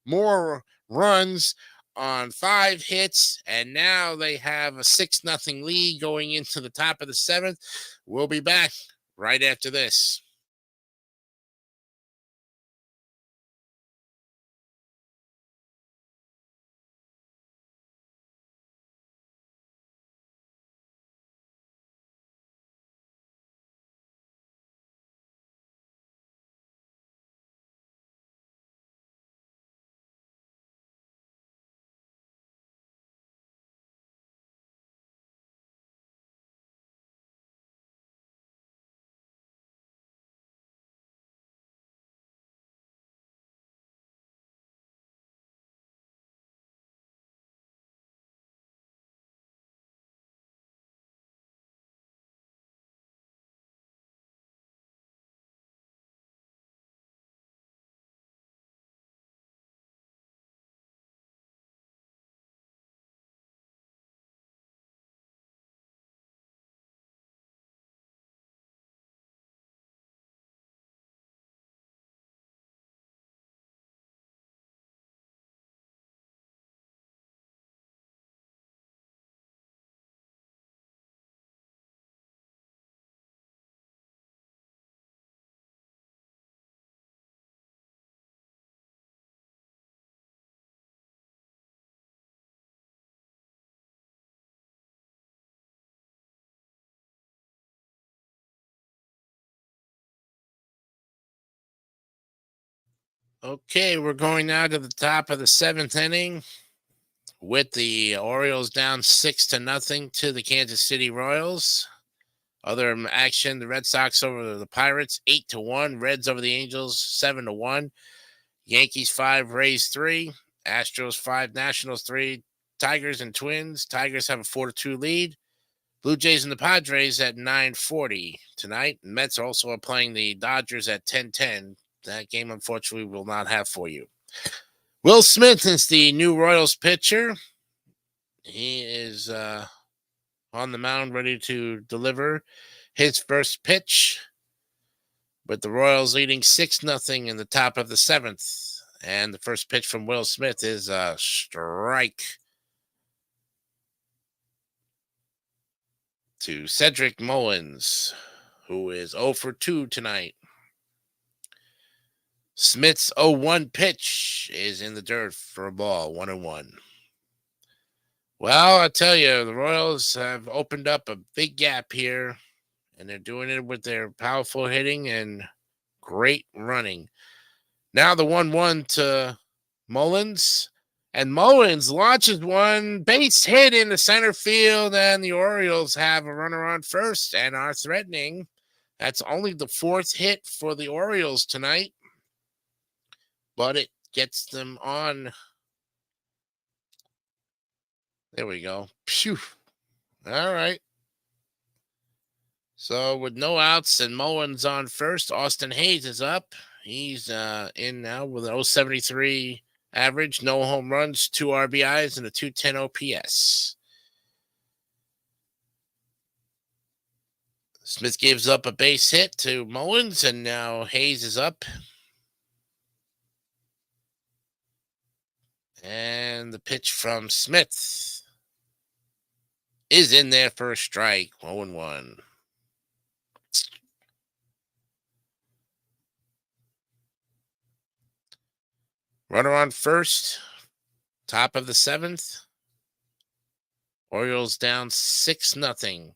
more runs on 5 hits, and now they have a 6-0 lead going into the top of the 7th. We'll be back right after this. Okay, we're going now to the top of the 7th inning with the Orioles down 6-0 to the Kansas City Royals. Other action, the Red Sox over the Pirates, 8-1. Reds over the Angels, 7-1. Yankees 5, Rays 3. Astros 5, Nationals 3. Tigers and Twins. Tigers have a 4-2 lead. Blue Jays and the Padres at 9:40 tonight. Mets also are playing the Dodgers at 10:10. That game, unfortunately, will not have for you. Will Smith is the new Royals pitcher. He is on the mound ready to deliver his first pitch, with the Royals leading 6-0 in the top of the 7th. And the first pitch from Will Smith is a strike to Cedric Mullins, who is 0 for 2 tonight. Smith's 0-1 pitch is in the dirt for a ball, 1-1. Well, I tell you, the Royals have opened up a big gap here, and they're doing it with their powerful hitting and great running. Now the 1-1 to Mullins, and Mullins launches one base hit into center field, and the Orioles have a runner on first and are threatening. That's only the fourth hit for the Orioles tonight, but it gets them on. There we go. Phew. All right. So with no outs and Mullins on first, Austin Hayes is up. He's in now with an 0.73 average, no home runs, 2 RBIs, and a 210 OPS. Smith gives up a base hit to Mullins, and now Hayes is up. And the pitch from Smith is in there for a strike, 0-1. Runner on first, top of the 7th. Orioles down 6-0.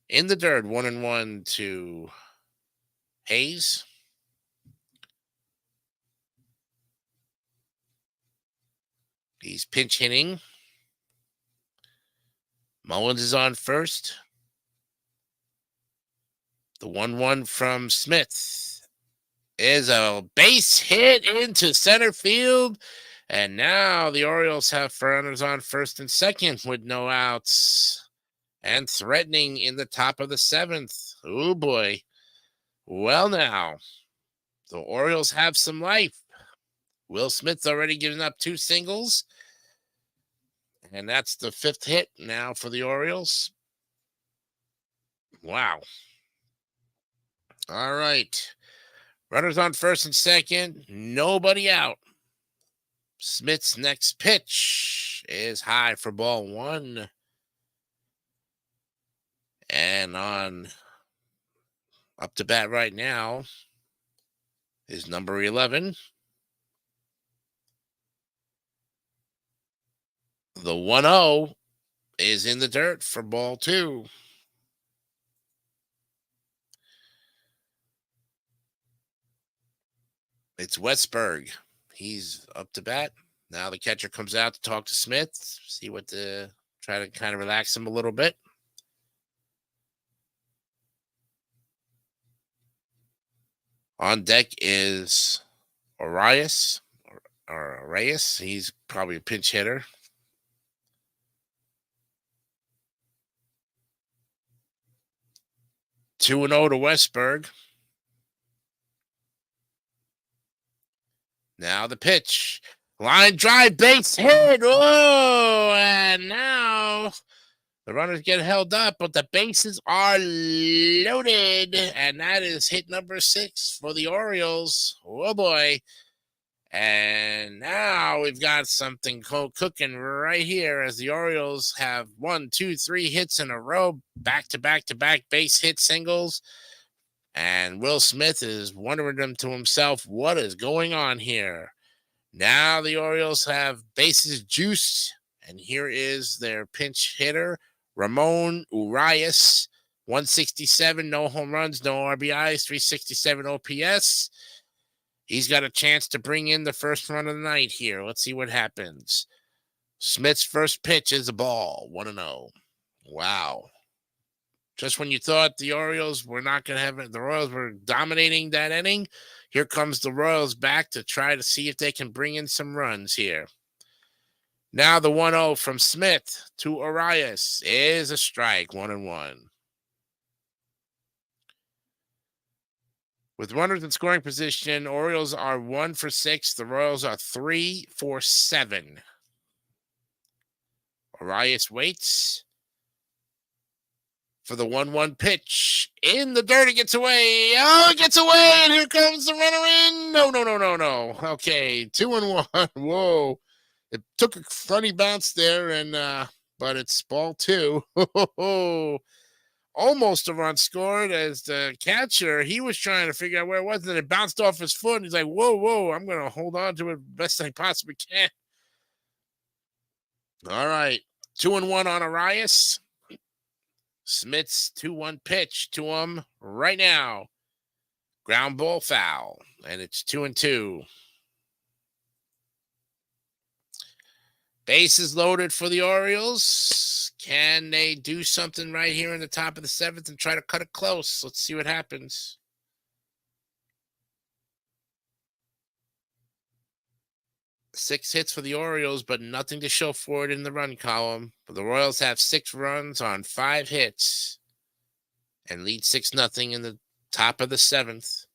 In the dirt, 1-1 to Hayes. He's pinch hitting. Mullins is on first. The 1-1 from Smith is a base hit into center field. And now the Orioles have runners on first and second with no outs and threatening in the top of the 7th. Oh, boy. Well, now, the Orioles have some life. Will Smith's already given up 2 singles. And that's the 5th hit now for the Orioles. Wow. All right. Runners on first and second. Nobody out. Smith's next pitch is high for ball 1. And on up to bat right now is number 11. The 1-0 is in the dirt for ball 2. It's Westberg. He's up to bat. Now the catcher comes out to talk to Smith, see what try to kind of relax him a little bit. On deck is Arias. He's probably a pinch hitter. Two 2-0 to Westberg. Now the pitch. Line drive, base hit. Oh, and now the runners get held up, but the bases are loaded. And that is hit number 6 for the Orioles. Oh, boy. And now we've got something cooking right here as the Orioles have 1, 2, 3 hits in a row, back-to-back base hit singles. And Will Smith is wondering to himself, what is going on here? Now the Orioles have bases juiced, and here is their pinch hitter, Ramon Urias, 167, no home runs, no RBIs, 367 OPS. He's got a chance to bring in the first run of the night here. Let's see what happens. Smith's first pitch is a ball, 1-0. Wow. Just when you thought the Orioles were not going to have it, the Royals were dominating that inning, here comes the Royals back to try to see if they can bring in some runs here. Now the 1-0 from Smith to Arias is a strike, 1-1. With runners in scoring position, Orioles are 1 for 6. The Royals are 3 for 7. Arias waits for the 1-1 pitch. In the dirt, it gets away. Oh, it gets away, and here comes the runner in. No. Okay, 2-1. Whoa. It took a funny bounce there, and but it's ball 2. Almost a run scored as the catcher, he was trying to figure out where it was, and it bounced off his foot. And he's like, whoa, I'm going to hold on to it best I possibly can. All right, 2-1 on Arias. Smith's 2-1 pitch to him right now. Ground ball foul, and it's 2-2. Bases loaded for the Orioles. Can they do something right here in the top of the 7th and try to cut it close? Let's see what happens. Six hits for the Orioles, but nothing to show for it in the run column. But the Royals have 6 runs on 5 hits and lead 6-0 in the top of the 7th.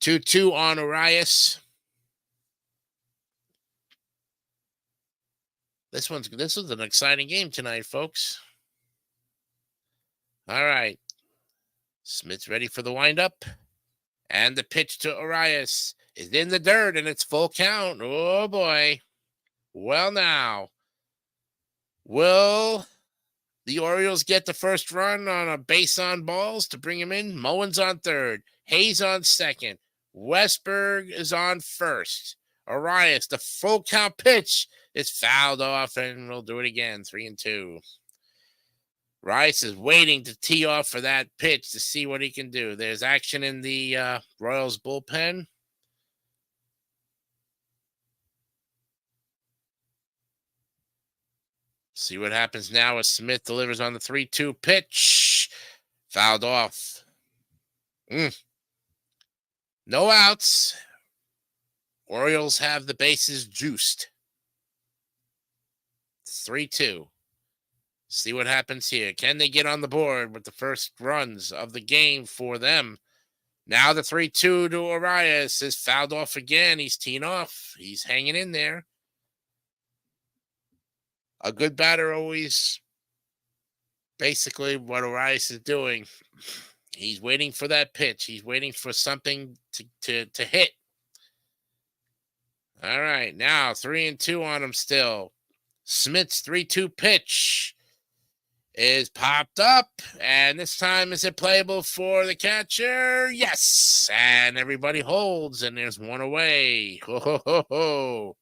2-2 on Arias. This was an exciting game tonight, folks. All right. Smith's ready for the windup. And the pitch to Arias is in the dirt, and it's full count. Oh, boy. Well, now, will the Orioles get the first run on a base on balls to bring him in? Mullins on third. Hayes on second. Westberg is on first. Arias, the full count pitch is fouled off, and we'll do it again. 3-2. Rice is waiting to tee off for that pitch to see what he can do. There's action in the Royals bullpen. See what happens now as Smith delivers on the 3-2 pitch. Fouled off. No outs. Orioles have the bases juiced. 3-2. See what happens here. Can they get on the board with the first runs of the game for them? Now the 3-2 to Arias is fouled off again. He's teeing off. He's hanging in there. A good batter always basically what Arias is doing. He's waiting for that pitch. He's waiting for something to hit. All right, now 3-2 on him still. Smith's 3-2 pitch is popped up, and this time is it playable for the catcher? Yes, and everybody holds, and there's one away. Ho, ho, ho, ho.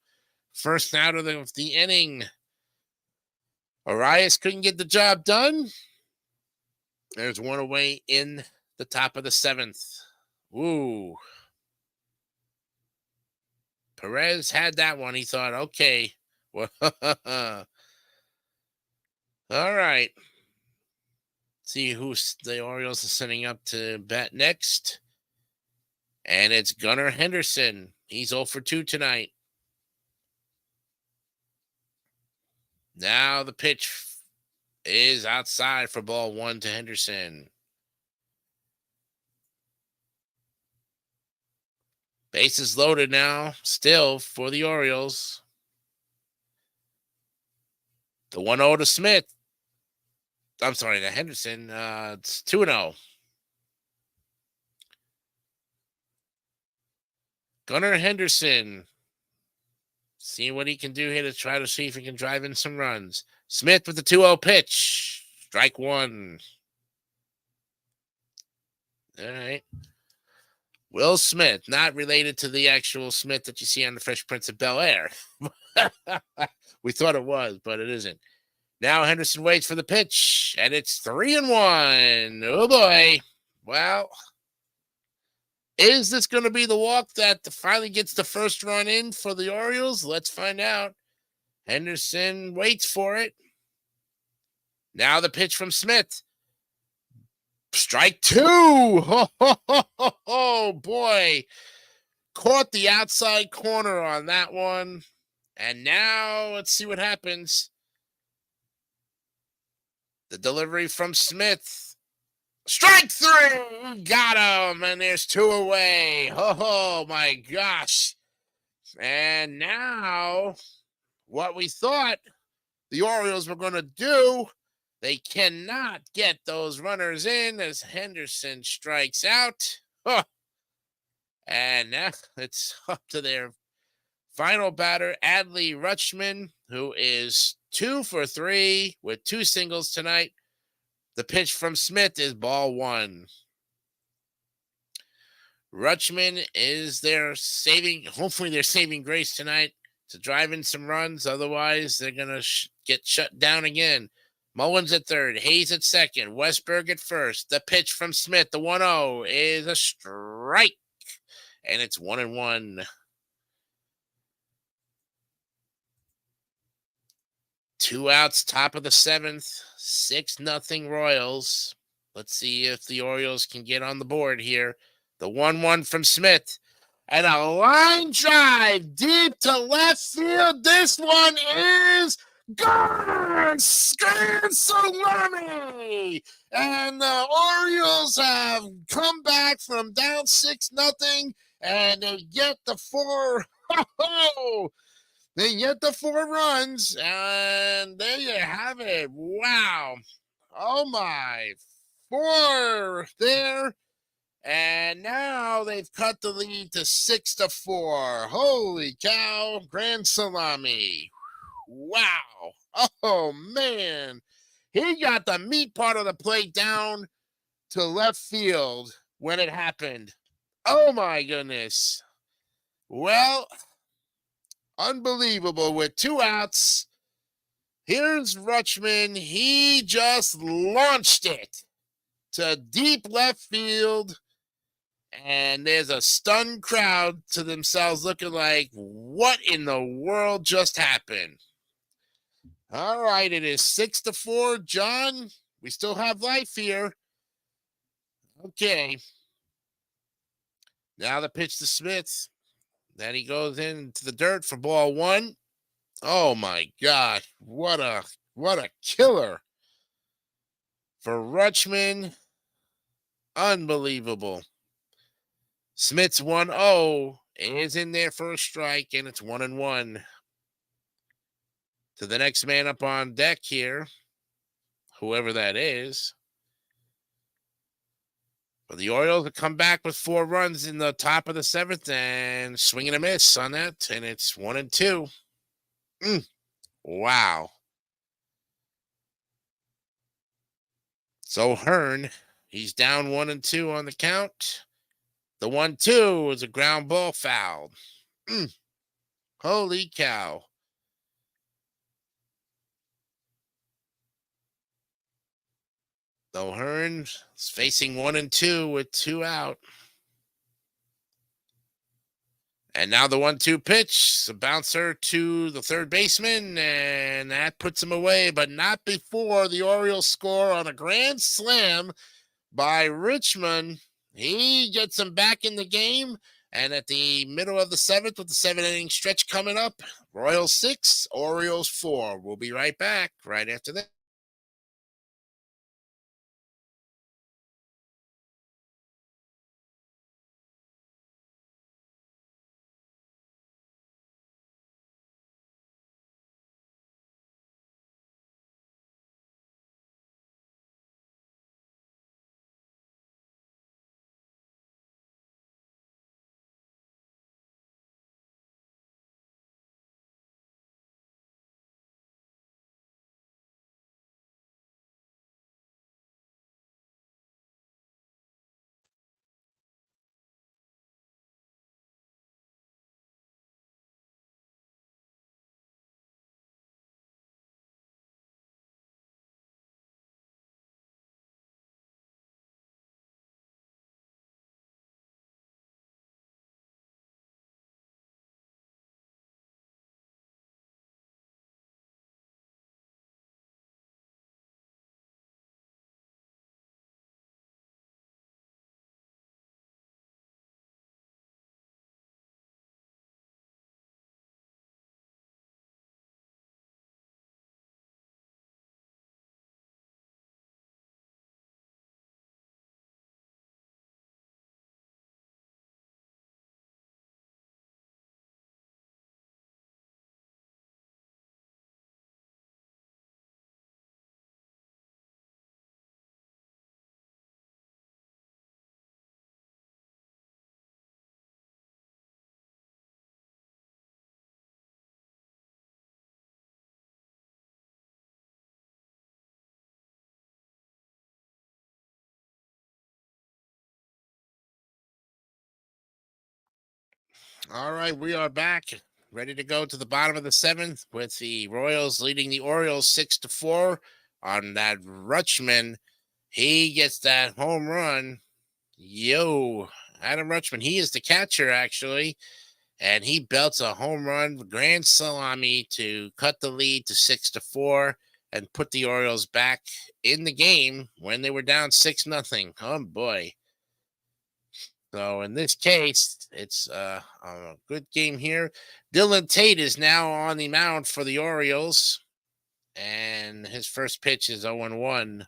First out of the inning. Arias couldn't get the job done. There's one away in the top of the 7th. Ooh. Perez had that one. He thought, okay. Well, all right. See who the Orioles are sending up to bat next. And it's Gunnar Henderson. He's 0 for 2 tonight. Now the pitch is outside for ball 1 to Henderson. Bases loaded now, still for the Orioles. The 1-0 to Smith. I'm sorry, to Henderson. It's 2-0. Gunnar Henderson. Seeing what he can do here to try to see if he can drive in some runs. Smith with the 2-0 pitch. Strike 1. All right. Will Smith, not related to the actual Smith that you see on the Fresh Prince of Bel-Air. We thought it was, but it isn't. Now Henderson waits for the pitch, and it's 3-1. Oh, boy. Well, is this going to be the walk that finally gets the first run in for the Orioles? Let's find out. Henderson waits for it. Now the pitch from Smith. Strike 2. Oh, boy. Caught the outside corner on that one. And now let's see what happens. The delivery from Smith. Strike 3. Got him. And there's 2 away. Oh, my gosh. And now what we thought the Orioles were going to do, they cannot get those runners in as Henderson strikes out. Oh. And now it's up to their final batter, Adley Rutschman, who is 2 for 3 with 2 singles tonight. The pitch from Smith is ball 1. Rutschman is hopefully they're saving grace tonight to drive in some runs. Otherwise, they're going to get shut down again. Mullins at third, Hayes at second, Westberg at first. The pitch from Smith, the 1-0 is a strike, and it's 1-1. 2 outs, top of the seventh, 6-0 Royals. Let's see if the Orioles can get on the board here. The 1-1 from Smith. And a line drive deep to left field. This one is gone! Grand Salami! And the Orioles have come back from down 6-0, and they get the 4. They get the 4 runs, and there you have it. Wow. Oh, my. 4 there. And now they've cut the lead to 6-4. Holy cow. Grand Salami. Wow. Oh, man. He got the meat part of the plate down to left field when it happened. Oh, my goodness. Well, unbelievable. With 2 outs, here's Rutschman. He just launched it to deep left field, and there's a stunned crowd to themselves looking like, what in the world just happened? All right, it is 6-4. John, we still have life here. Okay. Now the pitch to Smith. Then he goes into the dirt for ball 1. Oh my gosh, what a killer for Rutschman. Unbelievable. Smith's 1-0 is in there for a strike, and it's 1-1. To the next man up on deck here, whoever that is. But the Orioles have come back with 4 runs in the top of the 7th and swing and a miss on that, and it's 1-2. Wow. So Hearn, he's down 1-2 on the count. The 1-2 is a ground ball foul. Holy cow. So Hearn is facing 1-2 with 2 out. And now the 1-2 pitch, a bouncer to the third baseman, and that puts him away, but not before the Orioles score on a grand slam by Richmond. He gets him back in the game, and at the middle of the 7th, with the 7-inning stretch coming up, Royals 6, Orioles 4. We'll be right back right after that. All right, we are back, ready to go to the bottom of the 7th with the Royals leading the Orioles 6-4. on that Rutschman. He gets that home run. Yo, Adam Rutschman. He is the catcher, actually. And he belts a home run, grand salami to cut the lead to 6-4 and put the Orioles back in the game when they were down 6-0. Oh boy. So in this case, it's a good game here. Dylan Tate is now on the mound for the Orioles, and his first pitch is 0-1.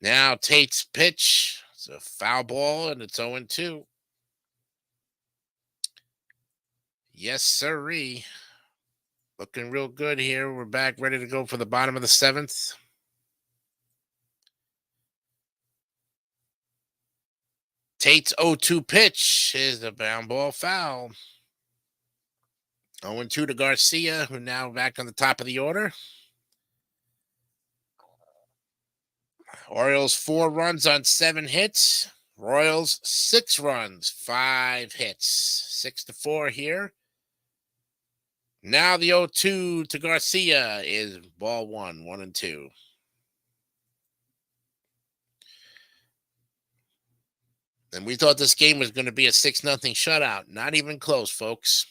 Now Tate's pitch, it's a foul ball, and it's 0-2. Yes, sirree. Looking real good here. We're back ready to go for the bottom of the 7th. Tate's 0-2 pitch is a ground ball foul. 0-2 to Garcia, who now back on the top of the order. Orioles 4 runs on 7 hits. Royals 6 runs, 5 hits. 6-4 here. Now the 0-2 to Garcia is ball 1, 1-2. And we thought this game was going to be a 6-0 shutout. Not even close, folks.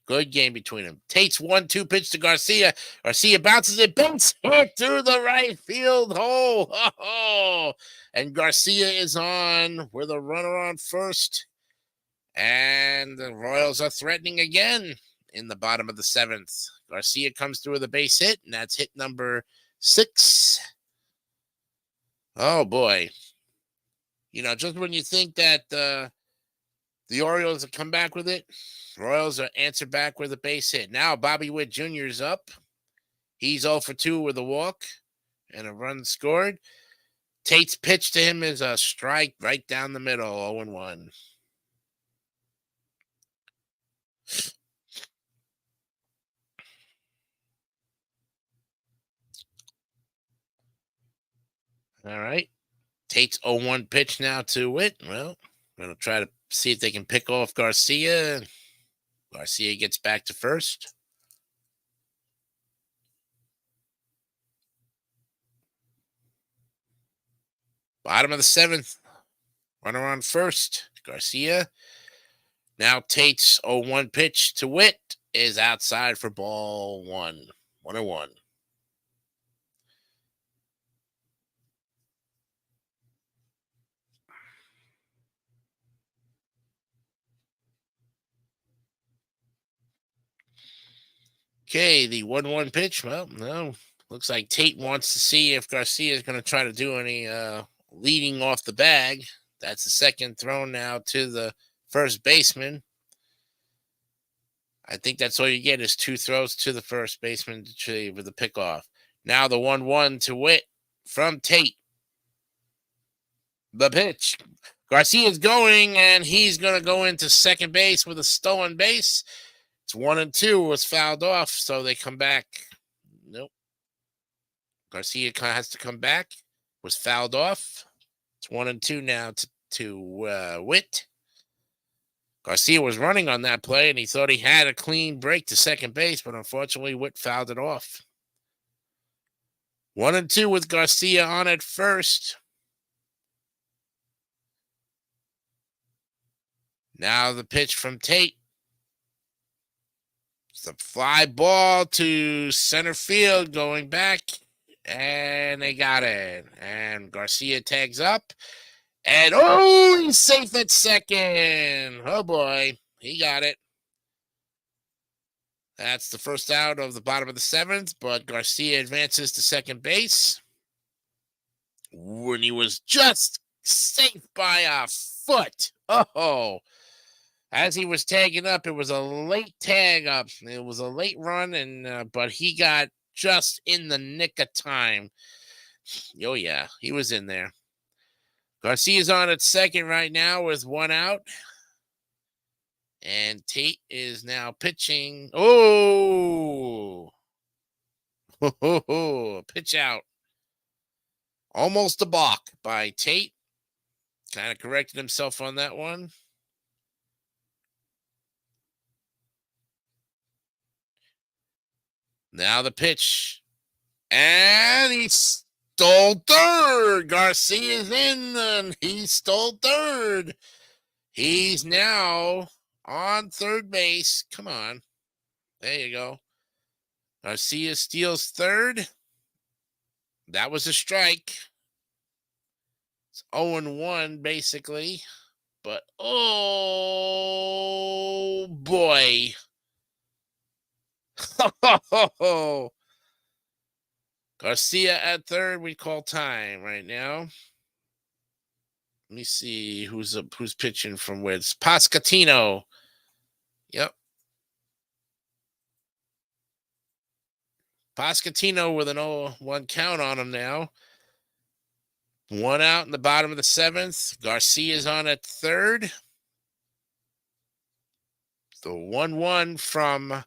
Good game between them. Tate's 1-2 pitch to Garcia. Garcia bounces it, base hit through the right field hole. Oh, and Garcia is on with a runner on first. And the Royals are threatening again in the bottom of the 7th. Garcia comes through with a base hit, and that's hit number 6. Oh, boy. You know, just when you think that the Orioles have come back with it, Royals are answered back with a base hit. Now Bobby Witt Jr. is up. He's 0-2 with a walk and a run scored. Tate's pitch to him is a strike right down the middle, 0-1. All right. Tate's 0-1 pitch now to Witt. Well, we're going to try to see if they can pick off Garcia. Garcia gets back to first. Bottom of the 7th. Runner on first. Garcia. Now Tate's 0-1 pitch to Witt is outside for ball 1. 1-1. Okay, the 1-1 pitch. Well, no. Looks like Tate wants to see if Garcia is going to try to do any leading off the bag. That's the second throw now to the first baseman. I think that's all you get is 2 throws to the first baseman with the pickoff. Now the 1-1 to Witt from Tate. The pitch. Garcia's going, and he's going to go into second base with a stolen base. It's 1-2. Was fouled off, so they come back. Nope. Garcia has to come back. Was fouled off. It's 1-2 now to Witt. Garcia was running on that play, and he thought he had a clean break to second base, but unfortunately, Witt fouled it off. 1-2 with Garcia on at first. Now the pitch from Tate. It's a fly ball to center field going back, and they got it. And Garcia tags up, and he's safe at second. Oh boy, he got it. That's the first out of the bottom of the 7th, but Garcia advances to second base when he was just safe by a foot. Oh, as he was tagging up, it was a late tag up. It was a late run, and but he got just in the nick of time. Oh, yeah, he was in there. Garcia's on at second right now with 1 out. And Tate is now pitching. Oh, pitch out. Almost a balk by Tate. Kind of corrected himself on that one. Now the pitch And he stole third. Garcia's in, and he stole third. He's now on third base. Come on. There you go. Garcia steals third. That was a strike. It's 0-1, basically. But, oh, boy. Garcia at third. We call time right now. Let me see who's pitching from where. It's Pascatino. Yep. Pascatino with an 0-1 count on him now. One out in the bottom of the seventh. Garcia's on at third. The 1-1 from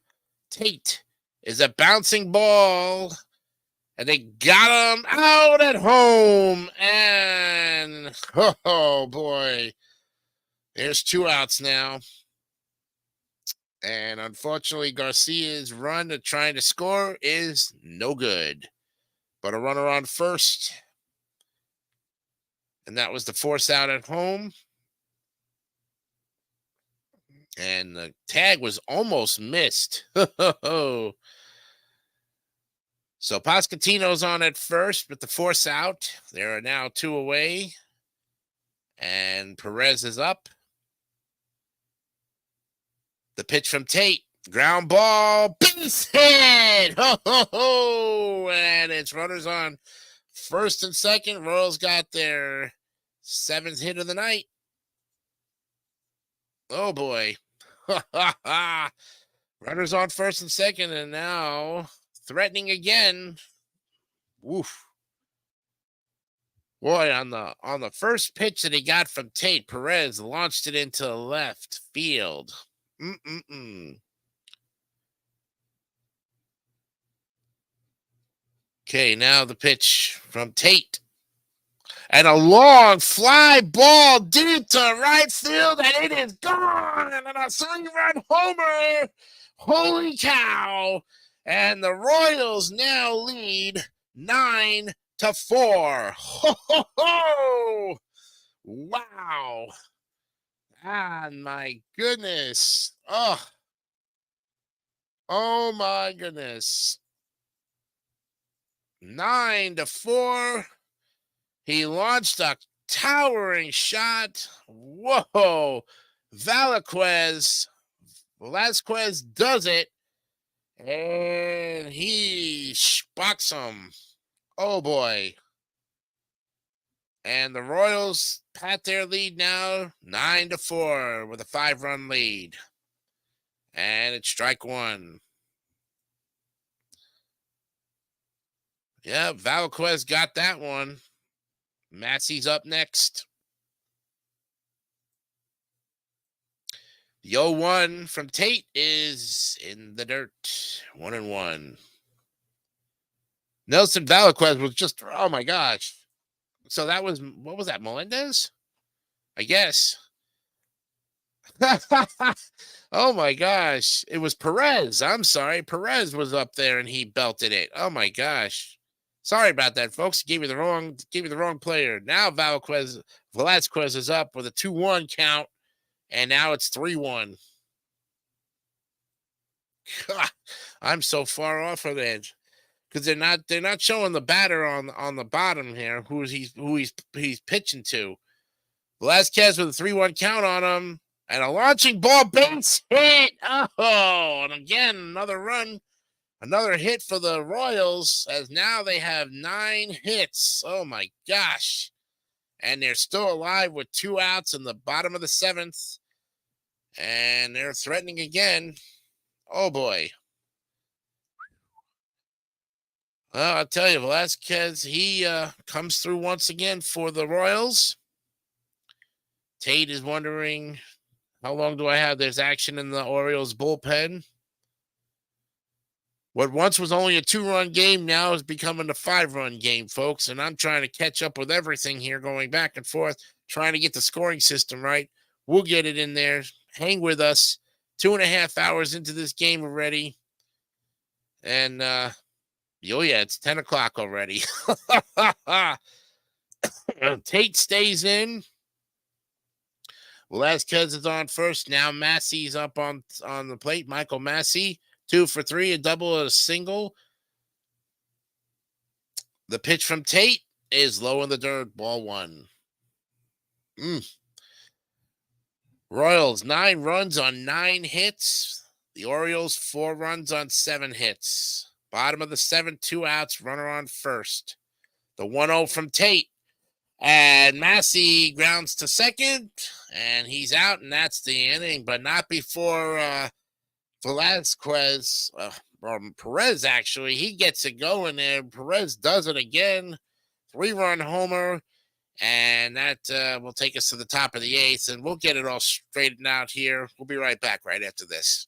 Tate is a bouncing ball. And they got him out at home. And, oh, boy. There's 2 outs now. And unfortunately, Garcia's run to trying to score is no good. But a runner on first. And that was the force out at home. And the tag was almost missed. So Pascatino's on at first, but the force out. There are now 2 away. And Perez is up. The pitch from Tate. Ground ball. Base hit. And it's runners on first and second. Royals got their 7th hit of the night. Oh, boy. Runners on first and second, and now threatening again. Woof. Boy, on the first pitch that he got from Tate, Perez launched it into left field. Okay, now the pitch from Tate. And a long fly ball deep to right field, and it is gone. And a 3-run homer. Holy cow. And the Royals now lead 9-4. Ho, ho, ho. Wow. Ah, my goodness. Oh, my goodness. 9-4. He launched a towering shot. Whoa. Velasquez does it. And he spucks him. Oh, boy. And the Royals pat their lead now 9-4 with a 5-run lead. And it's strike 1. Yeah, Velasquez got that one. Massey's up next. The 0-1 from Tate is in the dirt. 1-1. Nelson Velasquez was just, oh my gosh. So that was, what was that, Melendez? I guess. Oh my gosh. It was Perez. I'm sorry. Perez was up there and he belted it. Oh my gosh. Sorry about that, folks. Gave you the wrong player. Now Velasquez is up with a 2-1 count, and now it's 3-1. God, I'm so far off of that because they're not showing the batter on the bottom here who he's pitching to. Velasquez with a 3-1 count on him, and a launching ball, base hit. Oh, and again another run. Another hit for the Royals, as now they have 9 hits. Oh, my gosh. And they're still alive with 2 outs in the bottom of the 7th. And they're threatening again. Oh, boy. Well, I'll tell you, Velasquez, he comes through once again for the Royals. Tate is wondering, how long do I have? There's action in the Orioles bullpen. What once was only a 2-run game now is becoming a 5-run game, folks. And I'm trying to catch up with everything here, going back and forth, trying to get the scoring system right. We'll get it in there. Hang with us. 2.5 hours into this game already. And Oh, yeah, it's 10 o'clock already. Tate stays in. Velazquez is on first. Now Massey's up on the plate. Michael Massey, 2 for 3, a double and a single. The pitch from Tate is low in the dirt, ball 1. Royals, 9 runs on 9 hits. The Orioles, 4 runs on 7 hits. Bottom of the 7, 2 outs, runner on first. The 1-0 from Tate. And Massey grounds to second, and he's out, and that's the inning. But not before Velazquez, or Perez, actually. He gets it going there. Perez does it again. 3-run homer. And that will take us to the top of the 8th, and we'll get it all straightened out here. We'll be right back right after this.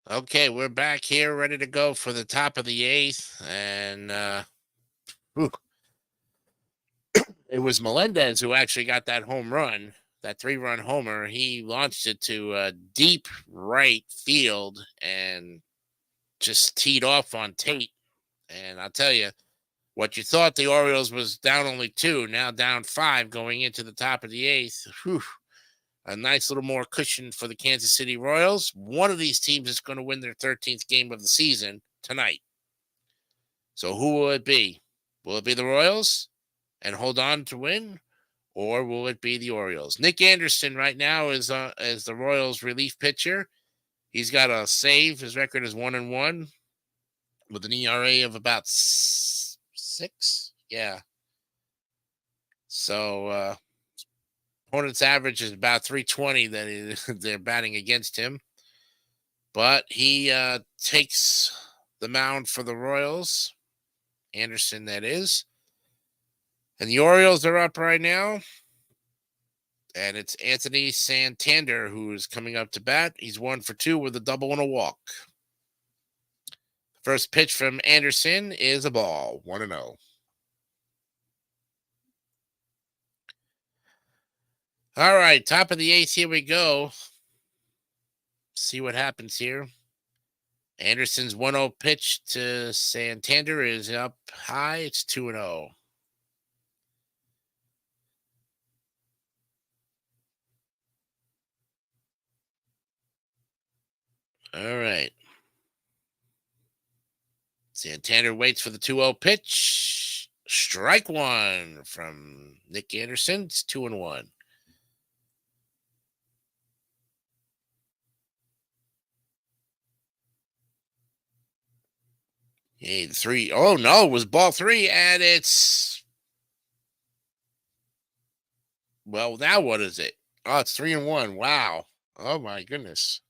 Okay, we're back here ready to go for the top of the 8th. And it was Melendez who actually got that home run, that 3-run homer. He launched it to deep right field and just teed off on Tate. And I'll tell you, what you thought the Orioles was down only 2, now down 5 going into the top of the 8th. Whew. A nice little more cushion for the Kansas City Royals. One of these teams is going to win their 13th game of the season tonight. So who will it be? Will it be the Royals and hold on to win? Or will it be the Orioles? Nick Anderson right now is the Royals relief pitcher. He's got a save. His record is 1-1 with an ERA of about 6. Yeah. So opponent's average is about 320 that they're batting against him. But he takes the mound for the Royals. Anderson, that is. And the Orioles are up right now. And it's Anthony Santander who is coming up to bat. He's 1 for 2 with a double and a walk. First pitch from Anderson is a ball, 1-0. All right, top of the 8th, here we go. See what happens here. Anderson's 1-0 pitch to Santander is up high. It's 2-0. All right. Santander waits for the 2-0 pitch. Strike 1 from Nick Anderson. It's 2-1. Hey, 3. Oh, no, it was ball 3, and it's. Well, now what is it? Oh, it's 3-1. Wow. Oh, my goodness.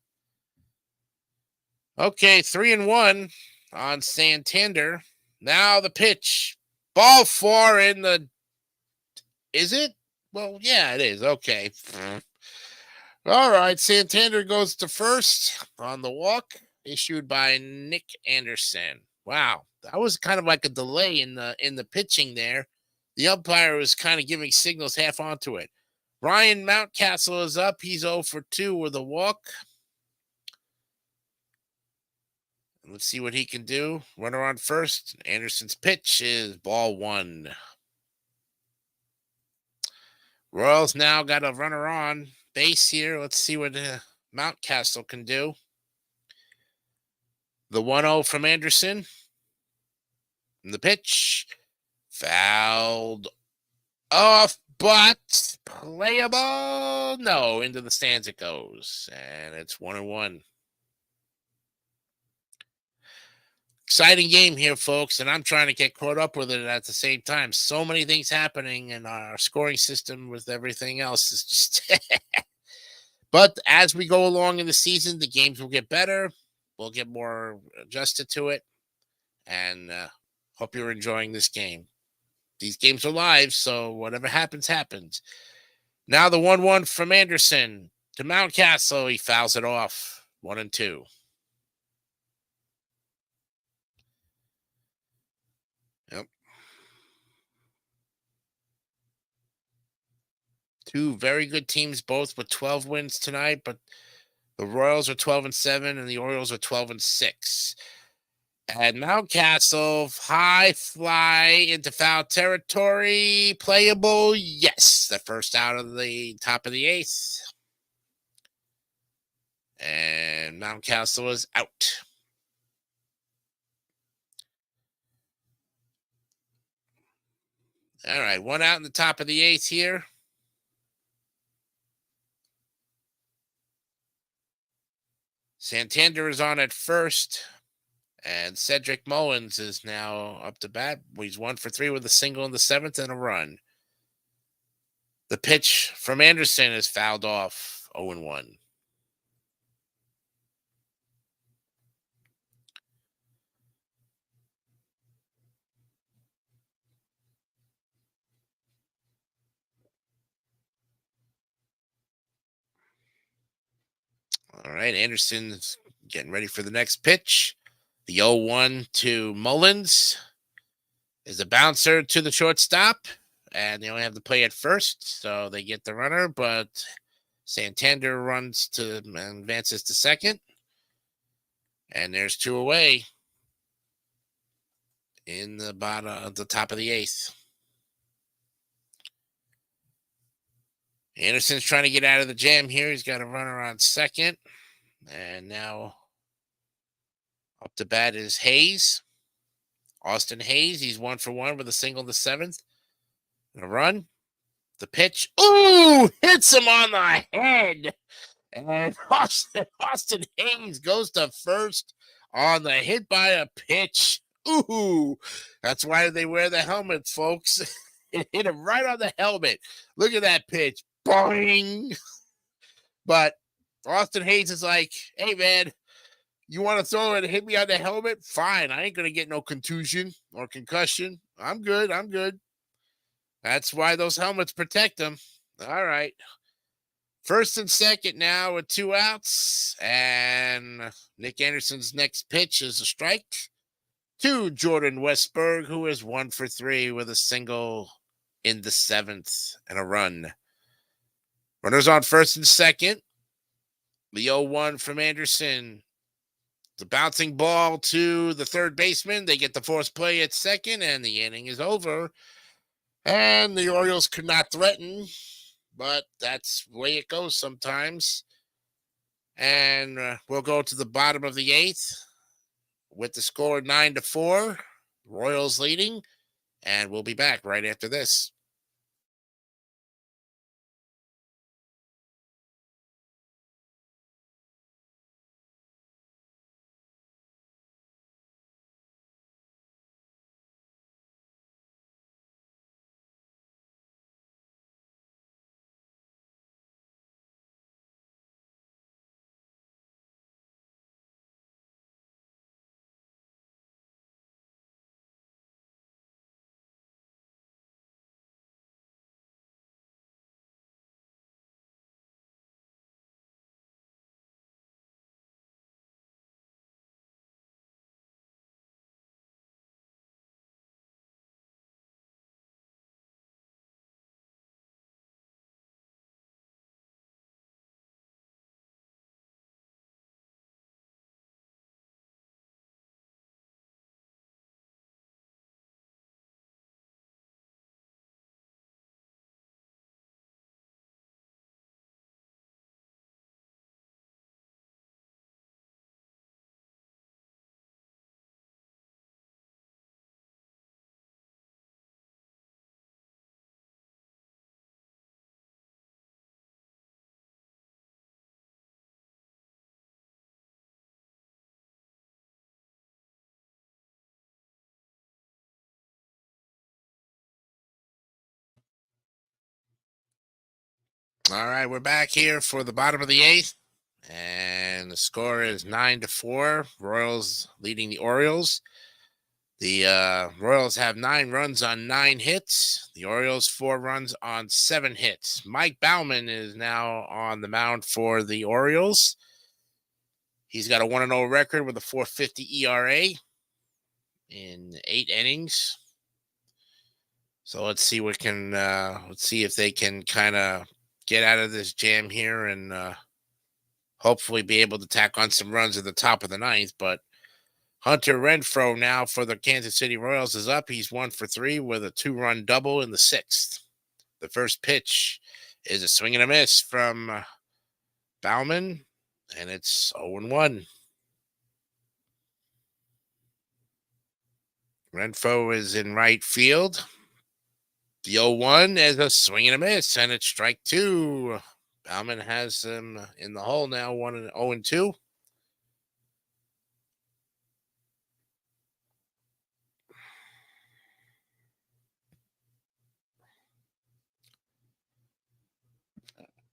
Okay, 3-1 on Santander. Now the pitch. Ball 4 in the. Is it? Well, yeah, it is. Okay. All right. Santander goes to first on the walk, issued by Nick Anderson. Wow. That was kind of like a delay in the pitching there. The umpire was kind of giving signals half onto it. Ryan Mountcastle is up. He's 0 for 2 with a walk. Let's see what he can do. Runner on first. Anderson's pitch is ball 1. Royals now got a runner on base here. Let's see what Mountcastle can do. The 1-0 from Anderson. And the pitch fouled off, but playable. No, into the stands it goes. And it's 1-1. Exciting game here, folks, and I'm trying to get caught up with it at the same time. So many things happening, and our scoring system with everything else is just. But as we go along in the season, the games will get better. We'll get more adjusted to it, and hope you're enjoying this game. These games are live, so whatever happens, happens. Now the 1-1 from Anderson to Mountcastle. He fouls it off. 1-2. Yep. Two very good teams, both with 12 wins tonight, but the Royals are 12-7 and the Orioles are 12-6. And Mountcastle, high fly into foul territory. Playable, yes. The first out of the top of the eighth. And Mountcastle is out. All right, one out in the top of the eighth here. Santander is on at first. And Cedric Mullins is now up to bat. He's 1 for 3 with a single in the seventh and a run. The pitch from Anderson is fouled off. 0-1. All right, Anderson's getting ready for the next pitch. The 0-1 to Mullins is a bouncer to the shortstop, and they only have to play at first, so they get the runner, but Santander runs to and advances to second, and there's two away in the bottom of the top of the eighth. Anderson's trying to get out of the jam here. He's got a runner on second, and now up to bat is Hayes. Austin Hayes, he's 1 for 1 with a single in the seventh. And a run. The pitch. Ooh, hits him on the head. And Austin Hayes goes to first on the hit by a pitch. Ooh, that's why they wear the helmet, folks. It hit him right on the helmet. Look at that pitch. Boing. But Austin Hayes is like, hey, man, you want to throw it and hit me on the helmet? Fine. I ain't going to get no contusion or concussion. I'm good. I'm good. That's why those helmets protect them. All right. First and second now with 2 outs. And Nick Anderson's next pitch is a strike to Jordan Westberg, who is 1 for 3 with a single in the seventh and a run. Runners on first and second. The 0-1 from Anderson. The bouncing ball to the third baseman. They get the force play at second, and the inning is over. And the Orioles could not threaten, but that's the way it goes sometimes. And we'll go to the bottom of the eighth with the score 9-4. Royals leading, and we'll be back right after this. All right, we're back here for the bottom of the eighth, and the score is 9-4. Royals leading the Orioles. The Royals have 9 runs on 9 hits. The Orioles 4 runs on 7 hits. Mike Baumann is now on the mound for the Orioles. He's got a 1-0 record with a 4.50 ERA in 8 innings. So let's see let's see if they can kind of get out of this jam here and hopefully be able to tack on some runs at the top of the ninth. But Hunter Renfroe now for the Kansas City Royals is up. He's 1 for 3 with a 2-run double in the 6th. The first pitch is a swing and a miss from Baumann, and it's 0-1. Renfroe is in right field. The 0-1 is a swing and a miss, and it's strike 2. Baumann has him in the hole now, 0-2.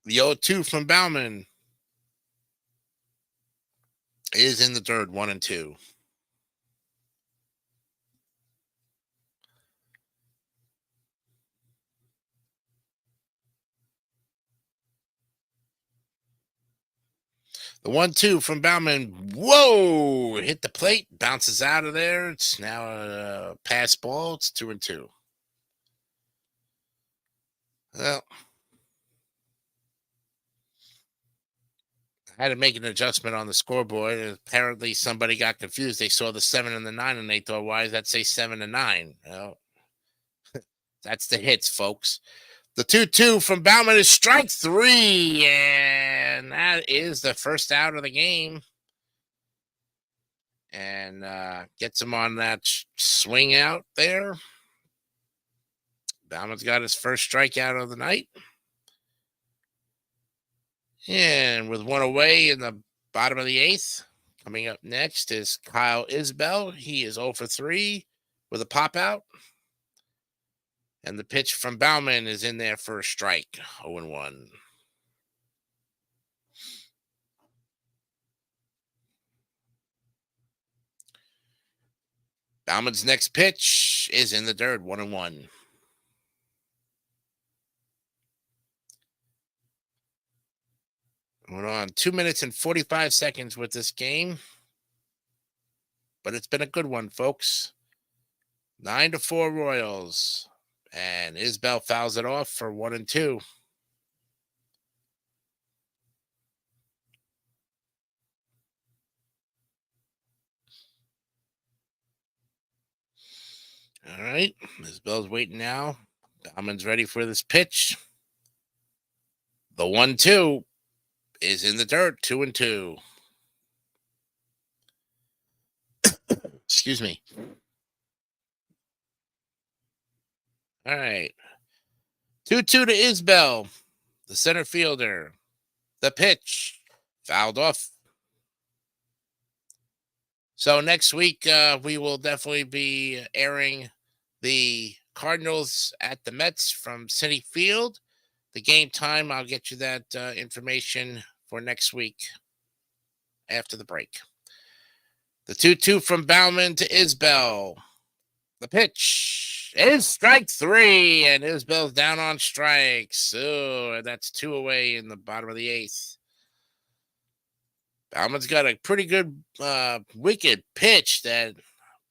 The 0-2 from Baumann is in the third, 1-2. The 1-2 from Baumann. Whoa! Hit the plate, bounces out of there. It's now a pass ball. It's 2-2. Well, I had to make an adjustment on the scoreboard. Apparently, somebody got confused. They saw the 7 and the 9, and they thought, why does that say 7 and 9? Well, that's the hits, folks. The 2-2 from Baumann is strike 3, and that is the first out of the game. And gets him on that swing out there. Baumann's got his first strikeout of the night. And with one away in the bottom of the 8th, coming up next is Kyle Isbell. He is 0 for 3 with a pop out. And the pitch from Baumann is in there for a strike, 0-1. Baumann's next pitch is in the third, 1-1. We're on 2 minutes and 45 seconds with this game. But it's been a good one, folks. 9-4 Royals. And Isbell fouls it off for 1-2. All right. Isbell's waiting now. Baumann's ready for this pitch. The 1-2 is in the dirt, 2-2. Excuse me. All right. 2-2 to Isbell, the center fielder. The pitch fouled off. So next week, we will definitely be airing the Cardinals at the Mets from Citi Field. The game time, I'll get you that information for next week after the break. The 2-2 from Baumann to Isbell. The pitch is strike 3, and Isbell's down on strikes. So that's 2 away in the bottom of the 8th. Bauman's got a pretty good wicked pitch that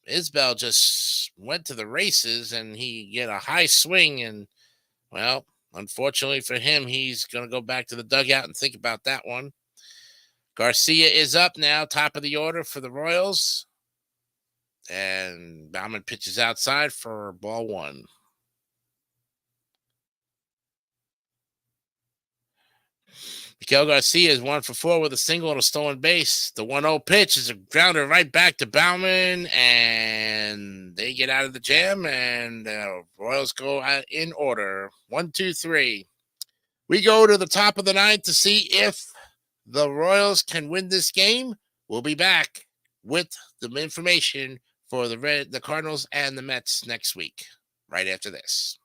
Isbell just went to the races, and he get a high swing, and, well, unfortunately for him, he's going to go back to the dugout and think about that one. Garcia is up now, top of the order for the Royals. And Baumann pitches outside for ball 1. Miguel Garcia is 1 for 4 with a single and a stolen base. The 1-0 pitch is a grounder right back to Baumann, and they get out of the jam, and Royals go out in order. 1, 2, 3. We go to the top of the 9th to see if the Royals can win this game. We'll be back with the information for the Cardinals and the Mets next week, right after this.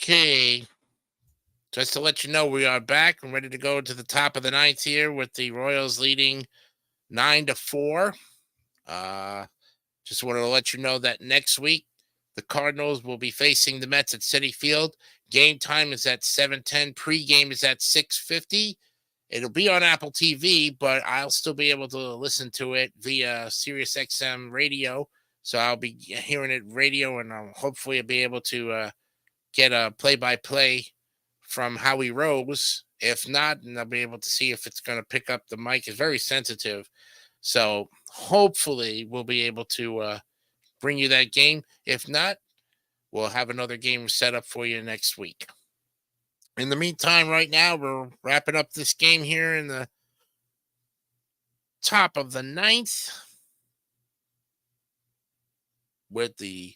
Okay. Just to let you know, we are back and ready to go to the top of the ninth here with the Royals leading 9-4. Just wanted to let you know that next week the Cardinals will be facing the Mets at Citi Field. Game time is at 7:10. Pre-game is at 6:50. It'll be on Apple TV, but I'll still be able to listen to it via Sirius XM radio. So I'll be hearing it radio, and hopefully I'll be able to get a play-by-play from Howie Rose. If not, then I'll be able to see if it's going to pick up the mic. It's very sensitive. So hopefully we'll be able to bring you that game. If not, we'll have another game set up for you next week. In the meantime, right now, we're wrapping up this game here in the top of the ninth with the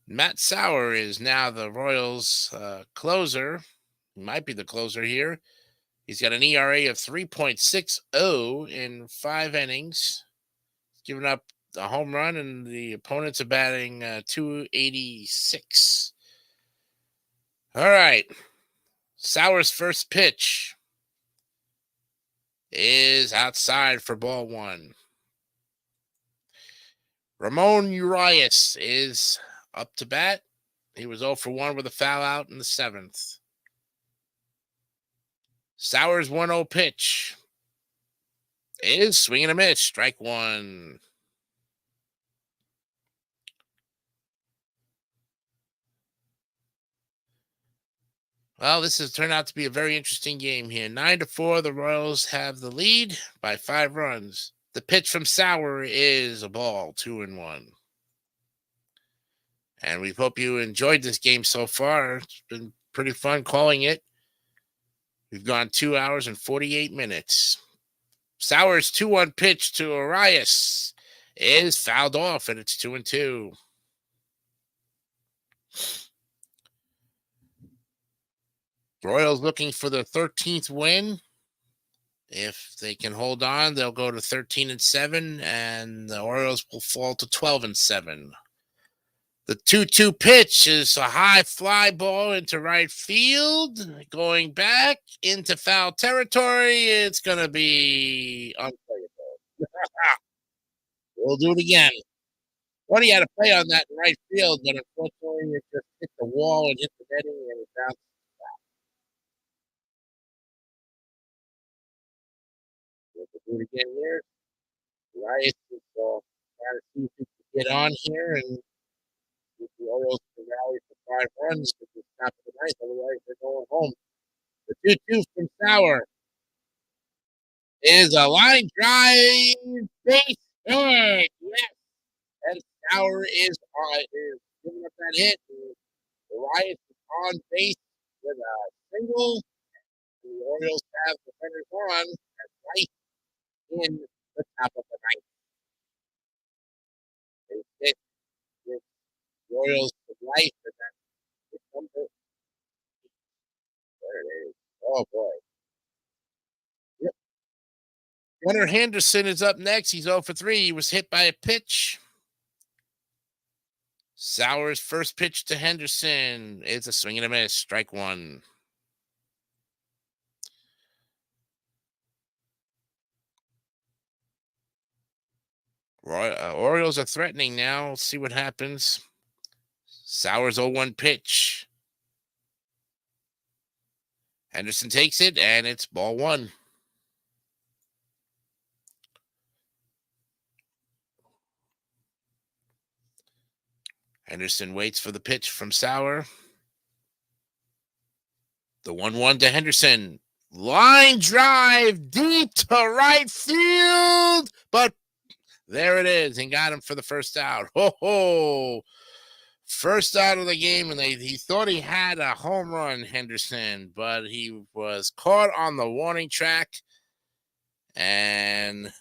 Matt Sauer is now the Royals closer. He might be the closer here. He's got an ERA of 3.60 in 5 innings. He's given up a home run, and the opponents are batting 286. All right. Sauer's first pitch is outside for ball 1. Ramon Urias is up to bat. He was 0 for 1 with a foul out in the 7th. Sauer's 1-0 pitch is swing and a miss. Strike 1. Well, this has turned out to be a very interesting game here. 9-4, the Royals have the lead by 5 runs. The pitch from Sauer is a ball, 2-1. And we hope you enjoyed this game so far. It's been pretty fun calling it. We've gone 2 hours and 48 minutes. Sauer's 2-1 pitch to Arias is fouled off, and it's 2-2. Royals looking for their 13th win. If they can hold on, they'll go to 13-7, and the Orioles will fall to 12-7. The 2-2 pitch is a high fly ball into right field. Going back into foul territory. It's going to be unplayable. We'll do it again. What he had to play on that in right field, but unfortunately it just hit the wall and hit the netting and it bounced. We'll do it again here. Rice is trying to see if he can get on here and if the Orioles can rally for 5 runs at the top of the ninth, otherwise they're going home. The 2-2 from Sauer is a line drive base hit. Yes. And Sauer is giving up that hit. Elias is on base with a single. The Orioles have the runners on right in the top of the ninth. They hit the Orioles to life, and that's the number. There it is. Oh boy. Yep. Gunnar Henderson is up next. He's 0 for 3. He was hit by a pitch. Sauer's first pitch to Henderson is a swing and a miss. Strike 1. Orioles are threatening now. Let's see what happens. Sauer's 0-1 pitch. Henderson takes it, and it's ball 1. Henderson waits for the pitch from Sauer. The 1-1 to Henderson. Line drive deep to right field. But there it is. And got him for the first out. Ho. First out of the game. And he thought he had a home run, Henderson. But he was caught on the warning track. And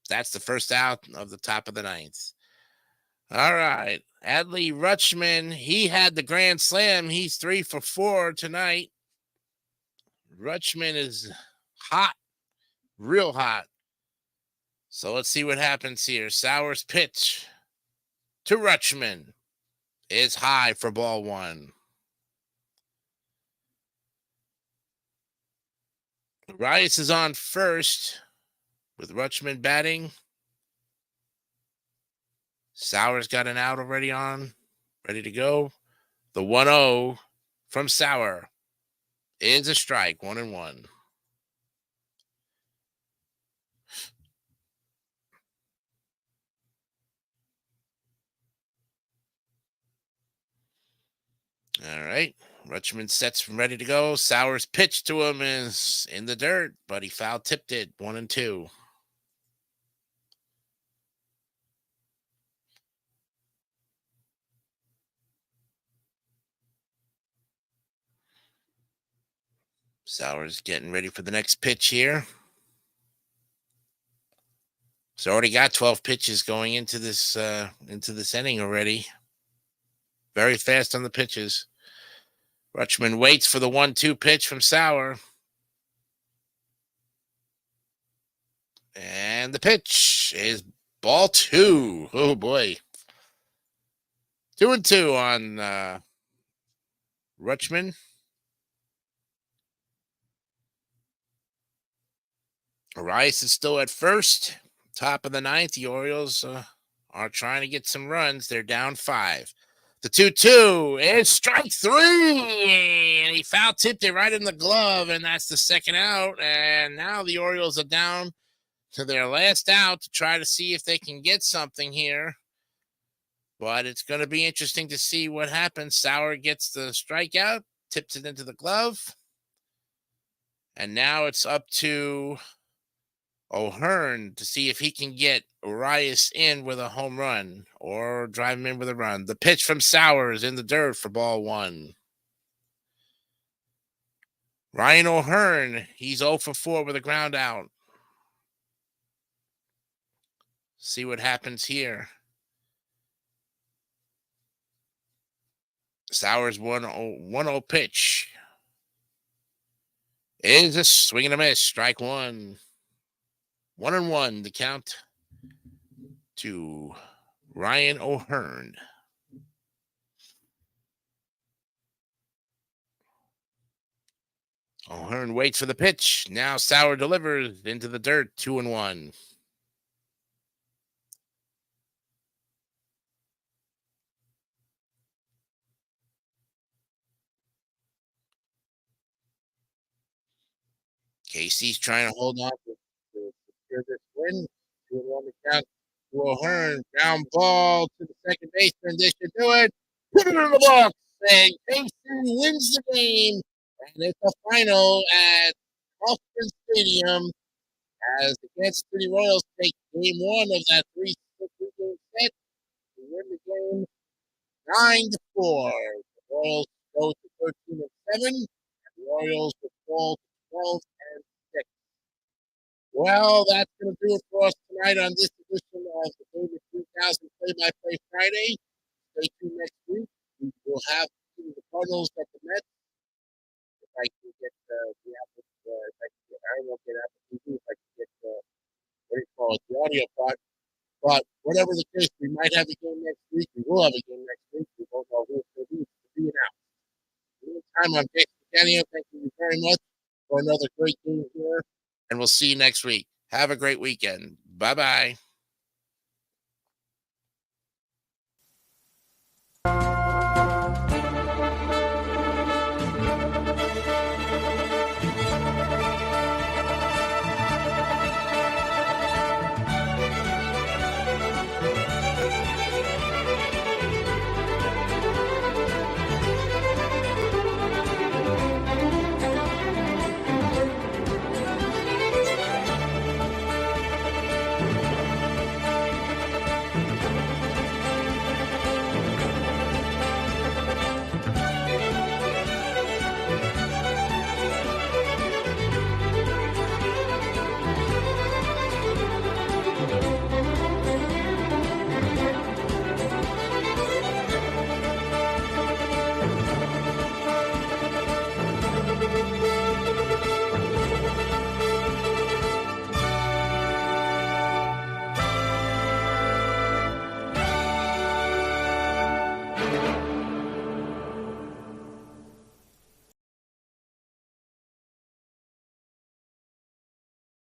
that's the first out of the top of the ninth. All right. Adley Rutschman, he had the grand slam. He's 3 for 4 tonight. Rutschman is hot, real hot. So let's see what happens here. Sauer's pitch to Rutschman is high for ball 1. Rice is on first with Rutschman batting. Sauer's got an out already on, ready to go. The 1-0 from Sauer is a strike, 1-1. All right. Rutschman sets ready to go. Sauer's pitch to him is in the dirt, but he foul tipped it, 1-2. Sauer's getting ready for the next pitch here. He's already got 12 pitches going into this inning already. Very fast on the pitches. Rutschman waits for the 1-2 pitch from Sauer. And the pitch is ball 2. Oh boy. 2-2 on Rutschman. Rice is still at first. Top of the ninth. The Orioles are trying to get some runs. They're down 5. The 2-2 is strike 3. And he foul tipped it right in the glove. And that's the second out. And now the Orioles are down to their last out to try to see if they can get something here. But it's going to be interesting to see what happens. Sauer gets the strikeout, tips it into the glove. And now it's up to O'Hearn to see if he can get Arias in with a home run or drive him in with a run. The pitch from Sauer is in the dirt for ball 1. Ryan O'Hearn, he's 0 for 4 with a ground out. See what happens here. Sauer's 1-0 pitch is a swing and a miss. Strike 1. 1-1 to count to Ryan O'Hearn. O'Hearn waits for the pitch. Now Sauer delivers into the dirt. 2-1. Casey's trying to hold on to secure this win. 2-1 to count to O'Hearn. Ground ball to the second baseman. They should do it. Put it in the box. And Casey wins the game. And it's a final at Kauffman Stadium as the Kansas City Royals take game 1 of that 3-game set to win the game 9-4. The Royals go to 13-7, and the Orioles will fall to 12-6. Well, that's going to do it for us tonight on this edition of the David 3000 Play-by-Play Friday. Stay tuned next week. We will have the Cardinals at the Mets. If I can get the Apple, if I can get, I won't get Apple TV. If I can get what do you call it, the audio part. But whatever the case, we might have a game next week. We will have a game next week. We don't know who it's going to be. To be announced. In the meantime, I'm Jason Canio. Thank you very much for another great game here. And we'll see you next week. Have a great weekend. Bye-bye.